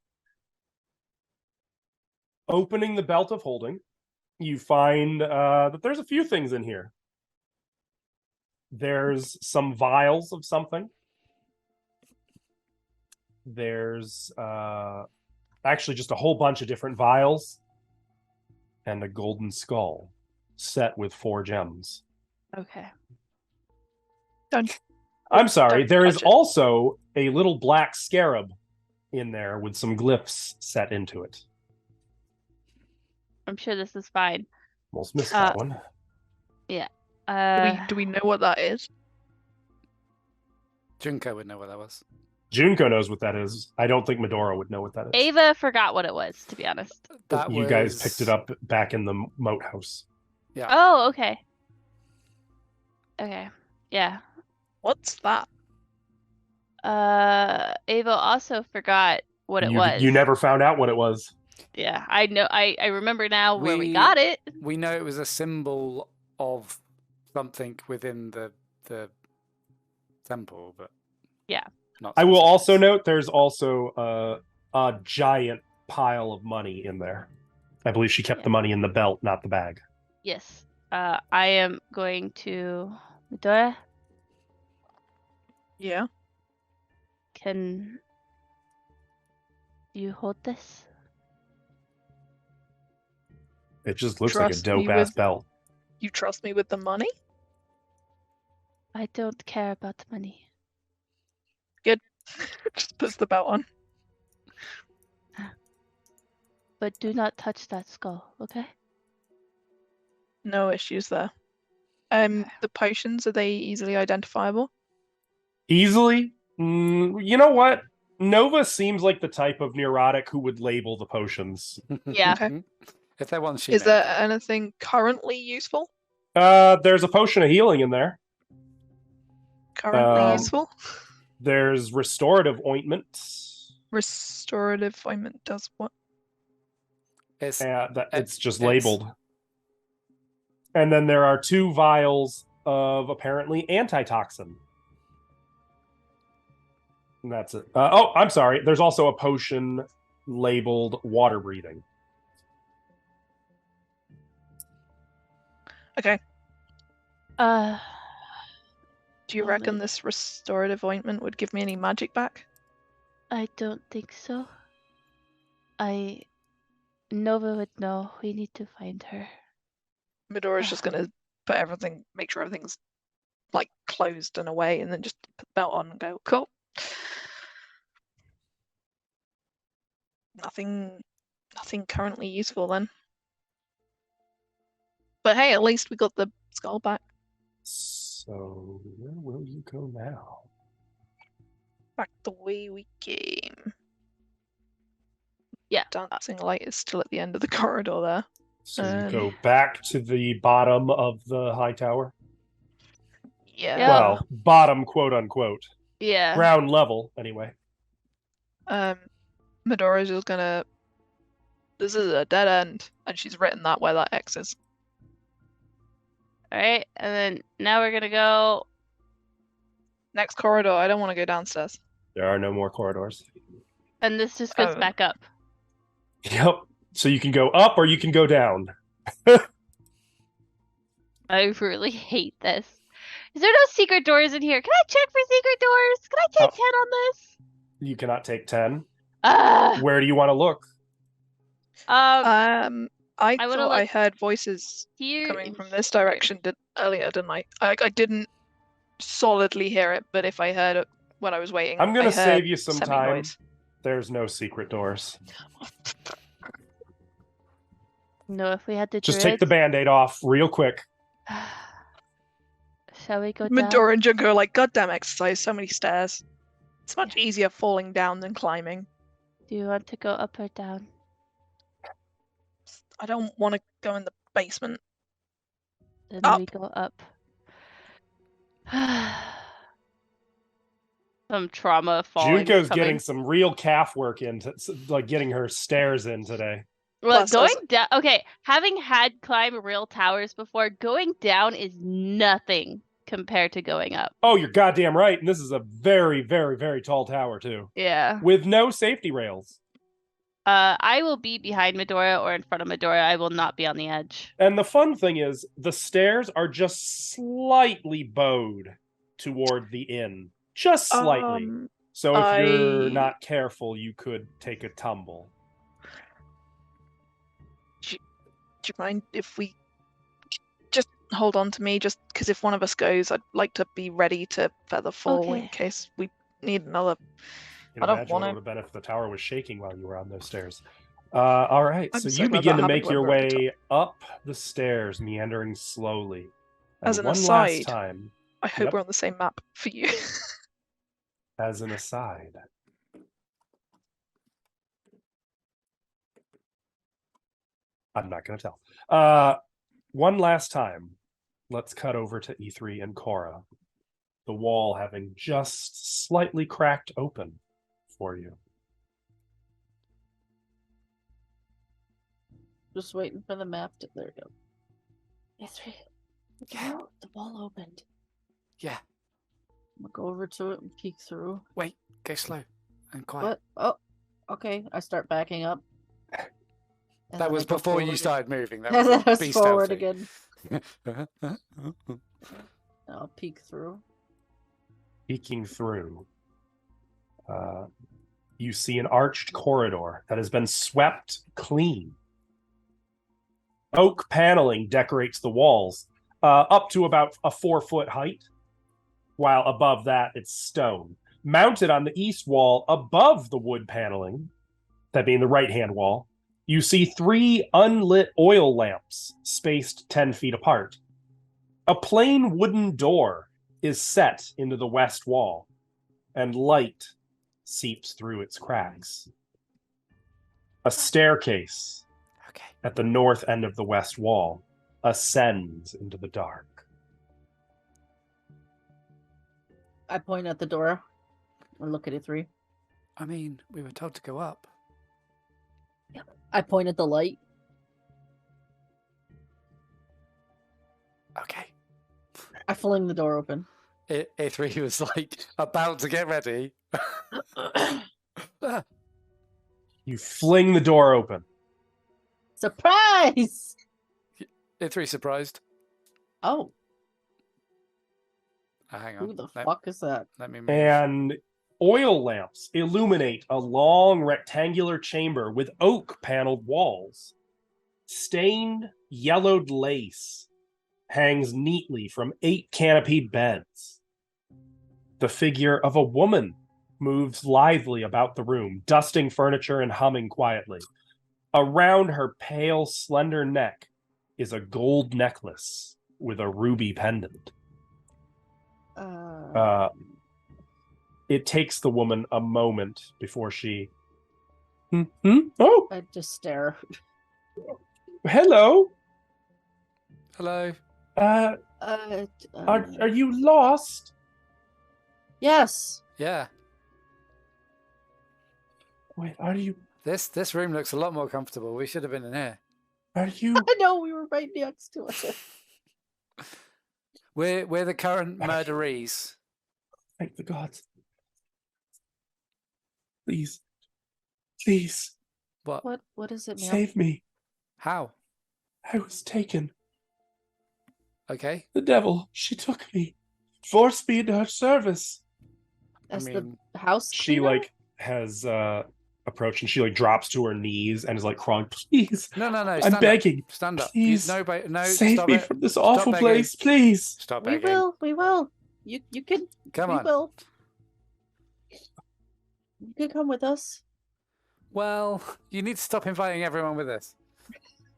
Opening the belt of holding, you find that there's a few things in here. There's some vials of something. There's actually just a whole bunch of different vials and a golden skull set with 4 gems. Okay. I'm sorry, Don't there is touch it. also a little black scarab in there with some glyphs set into it. I'm sure this is fine. Almost missed that one. Do we know what that is? Junko would know what that was. Junko knows what that is. I don't think Medora would know what that is. Ava forgot what it was, to be honest. That You guys was- picked it up back in the moat house. Yeah. Oh, okay. Okay. Yeah. What's that? Ava also forgot what it was. You never found out what it was. Yeah, I know. I remember now where we We- got it. We know it was a symbol of something within the temple, but Yeah. Not I will specific. also note there's also a giant pile of money in there. I believe she kept the money in the belt, not the bag. Yes. I am going to Medora. Yeah. Can you hold this? It just looks like a Trust me dope ass with- belt. You trust me with the money? I don't care about the money. Just puts the belt on. But do not touch that skull, okay? No issues there. The potions, are they easily identifiable? Easily? You know what? Nova seems like the type of neurotic who would label the potions. Yeah. Okay. If they want, she Is made there them. anything currently useful? There's a potion of healing in there. Currently Um, useful? There's restorative ointment. Restorative ointment does what? It's It's just it's- labeled. And then there are 2 vials of apparently antitoxin. And that's it. I'm sorry. There's also a potion labeled water breathing. Okay. Do you reckon Only- this restorative ointment would give me any magic back? I don't think so. Nova would know. We need to find her. Medora's just gonna put everything, make sure everything's like closed and away, and then just put the belt on and go, cool. Nothing currently useful then. But hey, at least we got the skull back. So where will you go now? Back the way we came. Yeah. Dancing light is still at the end of the corridor there. So you go back to the bottom of the high tower. Yeah. Yeah. Well, bottom, quote unquote. Yeah. Ground level, anyway. Medora's just gonna. This is a dead end, and she's written that where that X is. All right, and then now we're gonna go. Next corridor. I don't want to go downstairs. There are no more corridors. And this just goes Oh. back up. Yep. So you can go up or you can go down. I really hate this. Is there no secret doors in here? Can I check for secret doors? Can I take 10 on this? You cannot take 10. Ah. Where do you want to look? I I thought wanna I look heard voices here. coming and from this direction earlier, didn't I? I didn't solidly hear it, but if I heard it when I was waiting, I'm going I to heard save you some time. semi-noise. There's no secret doors. No, if we had the Just take the druids- band-aid off real quick. Shall we go down? Medora and Junko are like, goddamn exercise, so many stairs. It's much easier falling down than climbing. Do you want to go up or down? I don't want to go in the basement. Then Up. we go up. Some trauma falling. Junko's getting some real calf work in, like getting her stairs in today. Well, Plus, going as- down. Okay, having had climbed real towers before, going down is nothing compared to going up. Oh, you're goddamn right. And this is a very, very, very tall tower too, Yeah. with no safety rails. I will be behind Medora or in front of Medora. I will not be on the edge. And the fun thing is, the stairs are just slightly bowed toward the inn, just slightly. So if you're I- not careful, you could take a tumble. Do you mind if we just hold on to me? Just because if one of us goes, I'd like to be ready to feather fall in Okay. case we need another. You I don't imagine what wanna- would have been if the tower was shaking while you were on those stairs. All right, I'm so so you glad begin that to make happened your when we're at the way up the stairs, meandering slowly. And As an one aside- last time, I hope Yep. we're on the same map for you. as an aside. I'm not going to tell. One last time, let's cut over to E3 and Cora. The wall having just slightly cracked open for you. Just waiting for the map to. There we go. E3. The wall opened. Yeah. I'm gonna go over to it and peek through. Wait, go slow and quiet. What? Oh, okay. I start backing up. And That then was I go before you forward started moving. That again. was, And then I be was forward stealthy. again. I'll peek through. Peeking through, you see an arched corridor that has been swept clean. Oak paneling decorates the walls up to about a 4-foot height, while above that it's stone. Mounted on the east wall above the wood paneling, that being the right-hand wall, you see 3 unlit oil lamps spaced 10 feet apart. A plain wooden door is set into the west wall, and light seeps through its cracks. A staircase Okay. at the north end of the west wall ascends into the dark. I point at the door and look at E3. I mean, we were told to go up. I point at the light. Okay. I fling the door open. A3 was like about to get ready. Ah, You fling the door open. Surprise! A3 surprised. Oh, Hang on. who the let, fuck is that? let me move. And oil lamps illuminate a long rectangular chamber with oak paneled walls. Stained yellowed lace hangs neatly from 8 canopied beds. The figure of a woman moves lithely about the room, dusting furniture and humming quietly. Around her pale, slender neck is a gold necklace with a ruby pendant. It takes the woman a moment before she. Oh, I just stare. hello. Hello. Are you lost? Yes. Yeah. Wait, are you? This room looks a lot more comfortable. We should have been in here. Are you? I know we were right next to it. We're the current murderees. Thank the gods. Please, please What? What is it, man? save me. How? I was taken. Okay. The devil, she took me, forced me into her service. As I mean, the house She cleaner? like has approached and she like drops to her knees and is like crawling. Please, No. I'm Stand begging. Up. Stand up. Please, No. save Stop me it. from this Stop awful begging. place, please. Stop We begging. will. We will. You can. Come we on. will. You can come with us. Well, you need to stop inviting everyone with us.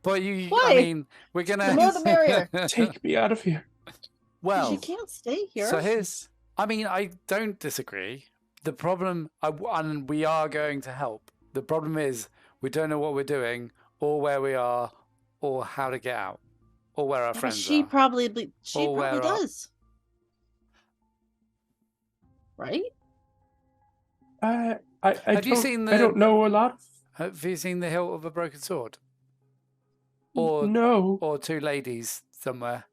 But you, Why? I mean, we're gonna. The more the merrier. Take me out of here. 'Cause Well, you can't stay here. so here's. I mean, I don't disagree. The problem, and we are going to help. The problem is we don't know what we're doing, or where we are, or how to get out, or where our Yeah, but friends she are. probably Or where are- does. Right? I Have you don't- seen I don't know a lot. Have you seen the hilt of a broken sword? Or No. or two ladies somewhere?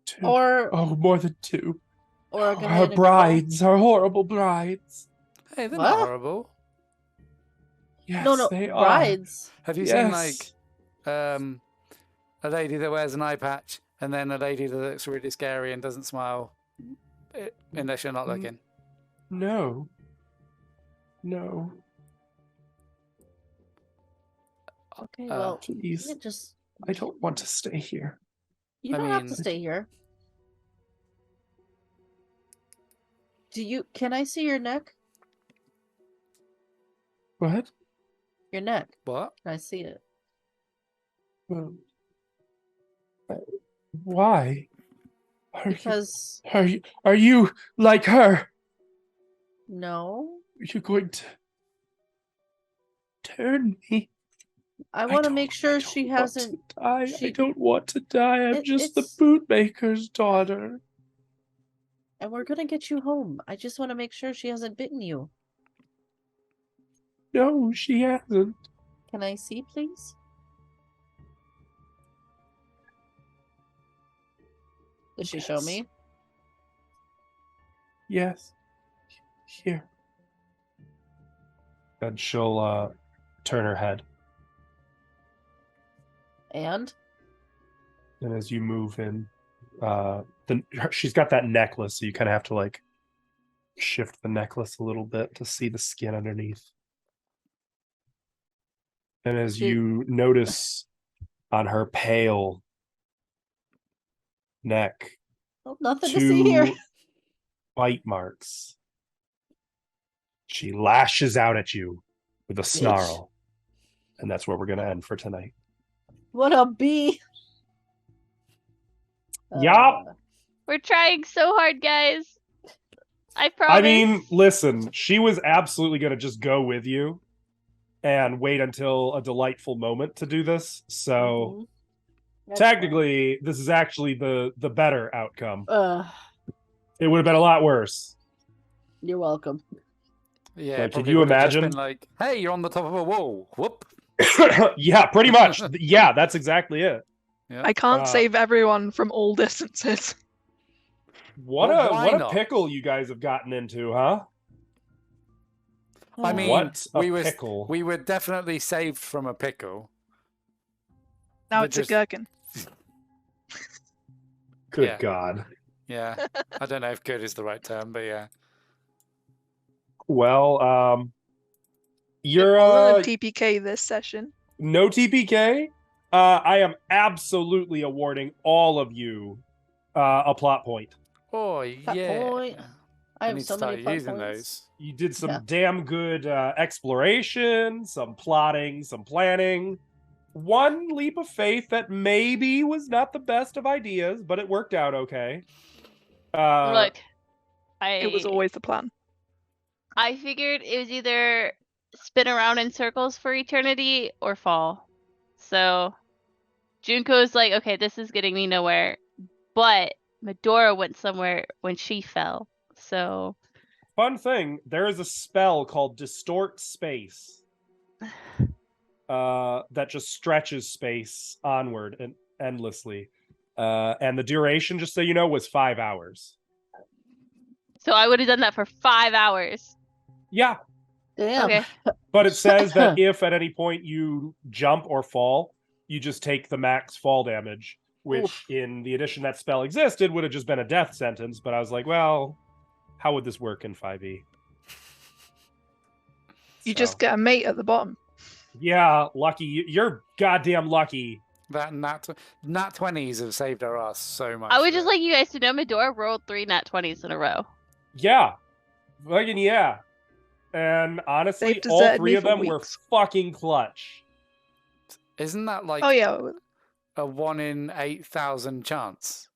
Two. Or Oh, more than two. or a guy Her in a brides, her horrible brides. Hey, they're What? not horrible. Yes, no, they are. brides. Have you seen Yes. like a lady that wears an eye patch and then a lady that looks really scary and doesn't smile unless you're not Mm. looking? No. No. Okay, Uh, well, you Please. can't just I don't want to stay here. you I don't have mean- to stay here. Can I see your neck? What? Your neck. What? Can I see it? Well, why? Because Are you like her? no. Are you going to turn me? I want to don't- make I sure don't she want hasn't to die. I she- don't want to die. I'm just the it's- bootmaker's daughter. and we're gonna get you home. I just want to make sure she hasn't bitten you. No, she hasn't. Can I see, please? Did she show Yes. me? Yes. Here. And she'll turn her head. And And as you move in, she's got that necklace, so you kind of have to like shift the necklace a little bit to see the skin underneath. And as Did- you notice on her pale neck, oh, nothing to see here. two bite marks. She lashes out at you with a snarl. And that's where we're going to end for tonight. What a bee. Yup. We're trying so hard, guys. I promise. I mean, listen, she was absolutely going to just go with you and wait until a delightful moment to do this. So Mhm. That's fine. technically, this is actually the better outcome. It would have been a lot worse. You're welcome. Yeah. Like, could probably you would have just imagine? been like, hey, you're on the top of a wall. Whoop. Yeah, pretty much. Yeah, that's exactly it. Yeah. I can't Uh, save everyone from all distances. What Well, why a not? pickle you guys have gotten into, huh? I mean, What a we pickle. were definitely saved from a pickle. Now but it's just- a gherkin. Good yeah. God. Yeah. I don't know if good is the right term, but yeah. Well, you're Wasn't a TPK this session. no TPK. I am absolutely awarding all of you a plot point. Oh, That yeah. point. I have need so to start many plot using points. those. You did some Yeah. damn good exploration, some plotting, some planning. One leap of faith that maybe was not the best of ideas, but it worked out okay. Look, It was always the plan. I figured it was either spin around in circles for eternity or fall. So Junko's like, okay, this is getting me nowhere. But Medora went somewhere when she fell. So fun thing, there is a spell called Distort Space that just stretches space onward and endlessly. And the duration, just so you know, was 5 hours. I would have done that for 5 hours. Yeah, Damn. Okay. but it says that if at any point you jump or fall, you just take the max fall damage, which Oof. in the edition that spell existed would have just been a death sentence. But I was like, well, how would this work in 5e? You So, just get a mate at the bottom. yeah, lucky. You're goddamn lucky. That nat 20s have saved our ass so much. I would just though. like you guys to know Medora rolled 3 nat 20s in a row. Yeah, fucking yeah. And honestly, They've all deserted three me of for them were weeks. fucking clutch. Isn't that like Oh yeah, a 1 in 8,000 chance?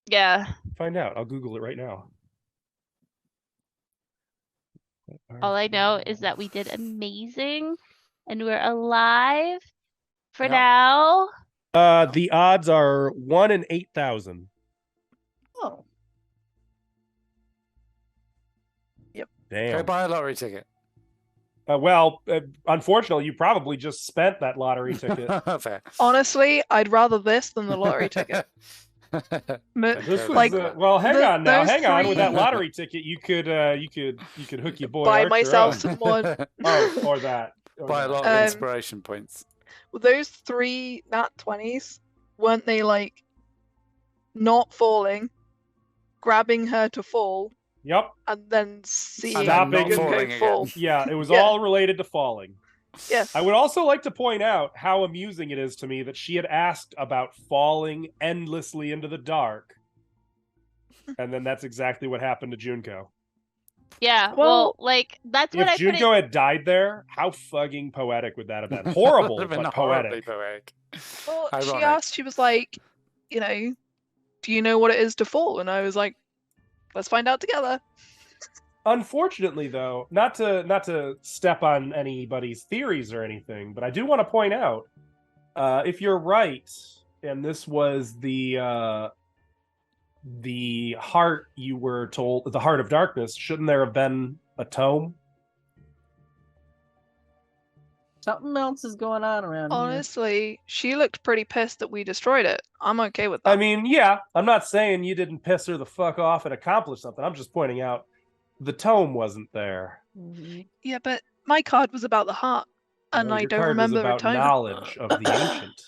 Yeah. Find out. I'll Google it right now. All I know is that we did amazing, and we're alive for Yep. now. The odds are 1 in 8,000. Oh, Go Damn. buy a lottery ticket. Unfortunately, you probably just spent that lottery ticket. Fair. honestly, I'd rather this than the lottery ticket. This was Like, hang the- on now, those hang on. With that three- lottery ticket, you could hook your boy Buy Archer myself up. some more. Oh, or that. Or Buy a that. lot of Um, inspiration points. Those 3 nat 20s, weren't they like not falling, grabbing her to fall, Yep. and then seeing Stopping. Junko Falling again. fall? Yeah, it was Yeah. all related to falling. Yes. I would also like to point out how amusing it is to me that she had asked about falling endlessly into the dark. And then that's exactly what happened to Junko. Yeah. Well, Well, like that's what If I put Junko it. had died there, how fucking poetic would that have been? Horrible, Would've been but horribly poetic. poetic. Well, she Ironic. asked, she was like, you know, do you know what it is to fall? And I was like, let's find out together. Unfortunately, though, not to step on anybody's theories or anything, but I do want to point out, if you're right, and this was the heart you were told, the heart of darkness, shouldn't there have been a tome? something else is going on around here. Honestly, she looked pretty pissed that we destroyed it. I'm okay with that. I mean, yeah, I'm not saying you didn't piss her the fuck off and accomplish something. I'm just pointing out the tome wasn't there. Mhm. Yeah, but my card was about the heart, and No, I your don't card was remember a about tome. knowledge of the ancient.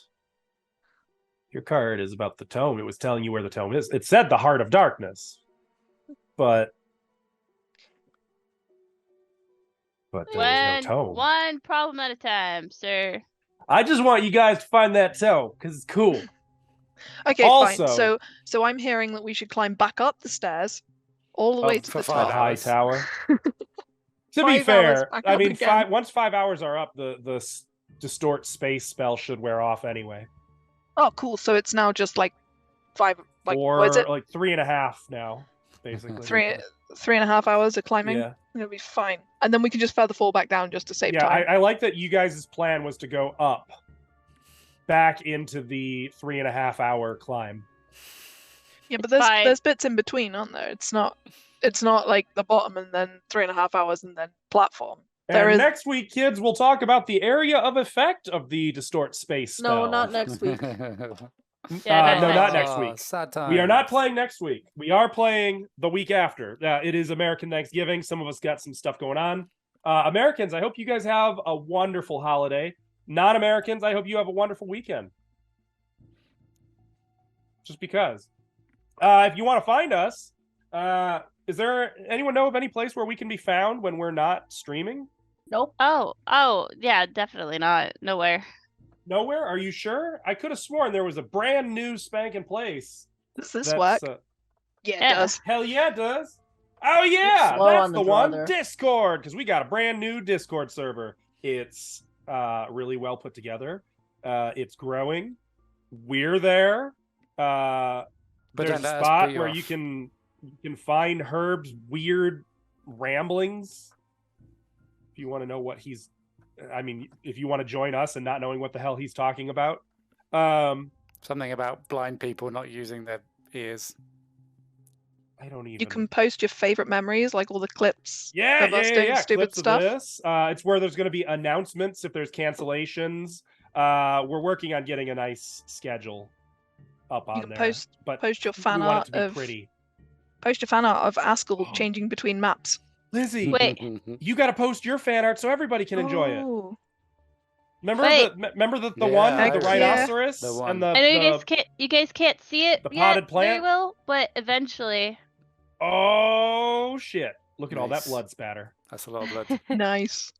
Your card is about the tome. It was telling you where the tome is. It said the heart of darkness, but there was no tome. One problem at a time, sir. I just want you guys to find that tome because it's cool. Okay, Also- fine. So I'm hearing that we should climb back up the stairs, all the way Of to for the The 5 top. high hours. tower. To 5 be hours fair, back I up mean, again. once 5 hours are up, the distort space spell should wear off anyway. Oh, cool. So it's now just like 5, like Or what is it? like 3.5 now, basically. 3.5 hours of climbing. Yeah. It'll be fine, and then we can just further fall back down just to save Yeah, time. I like that you guys' plan was to go up, back into the 3.5 hour climb. Yeah, but It's fine. there's bits in between, aren't there? It's not like the bottom and then 3.5 hours and then platform. There And is- next week, kids, we'll talk about the area of effect of the distort space spell. No, not next week. Yeah, no, not next next Oh, week. Sad time. We are not playing next week. We are playing the week after. It is American Thanksgiving. Some of us got some stuff going on. Americans, I hope you guys have a wonderful holiday. Non-Americans, I hope you have a wonderful weekend. Just because. If you want to find us, is there anyone know of any place where we can be found when we're not streaming? Nope. Oh, yeah, definitely not. Nowhere. Nowhere? Are you sure? I could have sworn there was a brand new spanking place. Does this that's, work? Yeah, it Yeah. does. Hell yeah, it does. Oh yeah, slow that's on the the draw one. there. Discord, because we got a brand new Discord server. It's really well put together. It's growing. We're there. But There's don't a let us spot put you where off. you can find Herb's weird ramblings. If you want to know what he's, I mean, if you want to join us and not knowing what the hell he's talking about, Something about blind people not using their ears. I don't even. You can post your favorite memories, like all the clips Yeah, of us doing stupid clips stuff. Of this. It's where there's going to be announcements if there's cancellations. We're working on getting a nice schedule up on You can there. post but your we fan want it art to be of pretty. post your fan art of Askell Oh. changing between maps. Lizzie, Wait. you got to post your fan art so everybody can enjoy it. Oh. Remember Wait. the Yeah, one I with the remember. rhinoceros The one. and the, I know the you guys can't see it the yet potted very plant? well, but eventually. oh shit! Look at all that Nice. blood spatter. That's a lot of blood. Nice.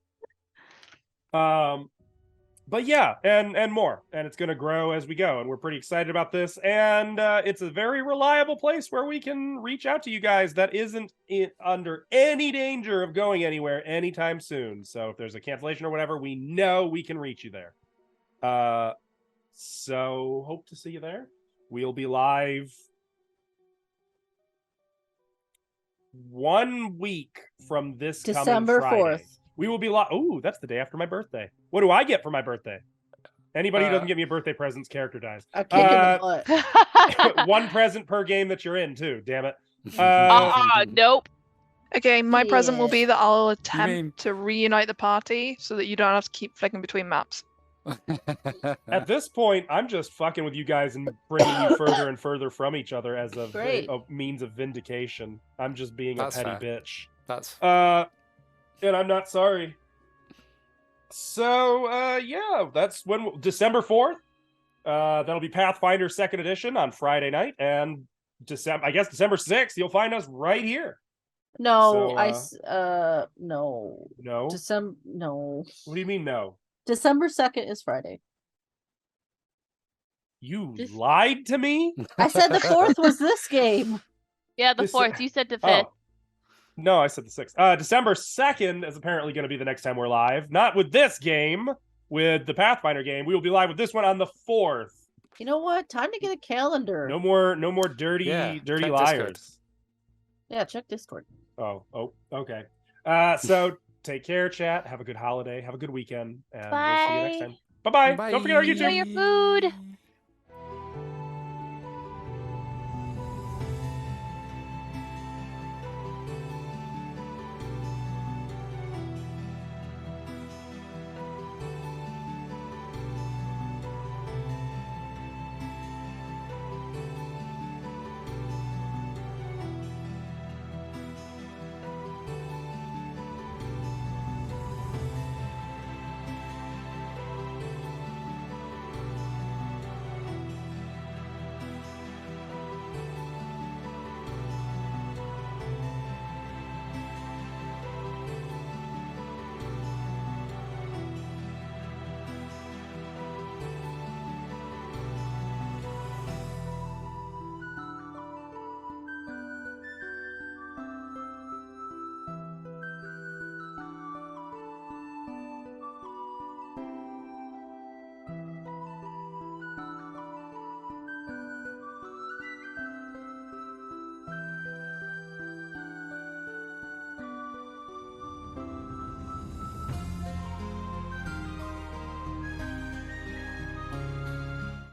But yeah, and more, and it's going to grow as we go, and we're pretty excited about this. And it's a very reliable place where we can reach out to you guys that isn't under any danger of going anywhere anytime soon. So if there's a cancellation or whatever, we know we can reach you there. So hope to see you there. We'll be live 1 week from this December coming Friday. 4th. We will be live. Oh, that's the day after my birthday. What do I get for my birthday? Anybody who doesn't Uh, get me a birthday present's character dies. A kick in the butt. One present per game that you're in, too. Damn it. Nope. Okay, my present will Yeah. be that I'll mean- attempt to reunite the party so that you don't have to keep flicking between maps. At this point, I'm just fucking with you guys and bringing you further and further from each other as Great. a means of vindication. I'm just being That's a petty fair. bitch. That's And I'm not sorry. So, yeah, that's when December 4th. That'll be Pathfinder 2nd edition on Friday night, and December 6th, you'll find us right here. No, So, no. No. No. What do you mean no? December 2nd is Friday. You Just- lied to me? I said the 4th was this game. Yeah, the This- 4th. You said the 5th. Oh. No, I said the 6th. December 2nd is apparently going to be the next time we're live. Not with this game, with the Pathfinder game. We will be live with this one on the 4th. You know what? Time to get a calendar. No more dirty Yeah, dirty check liars. Discord. Yeah, check Discord. Oh, okay. So take care, chat. Have a good holiday. Have a good weekend. And we'll see you next Bye. time. Bye-bye. Don't forget our Bye. YouTube. Enjoy your food.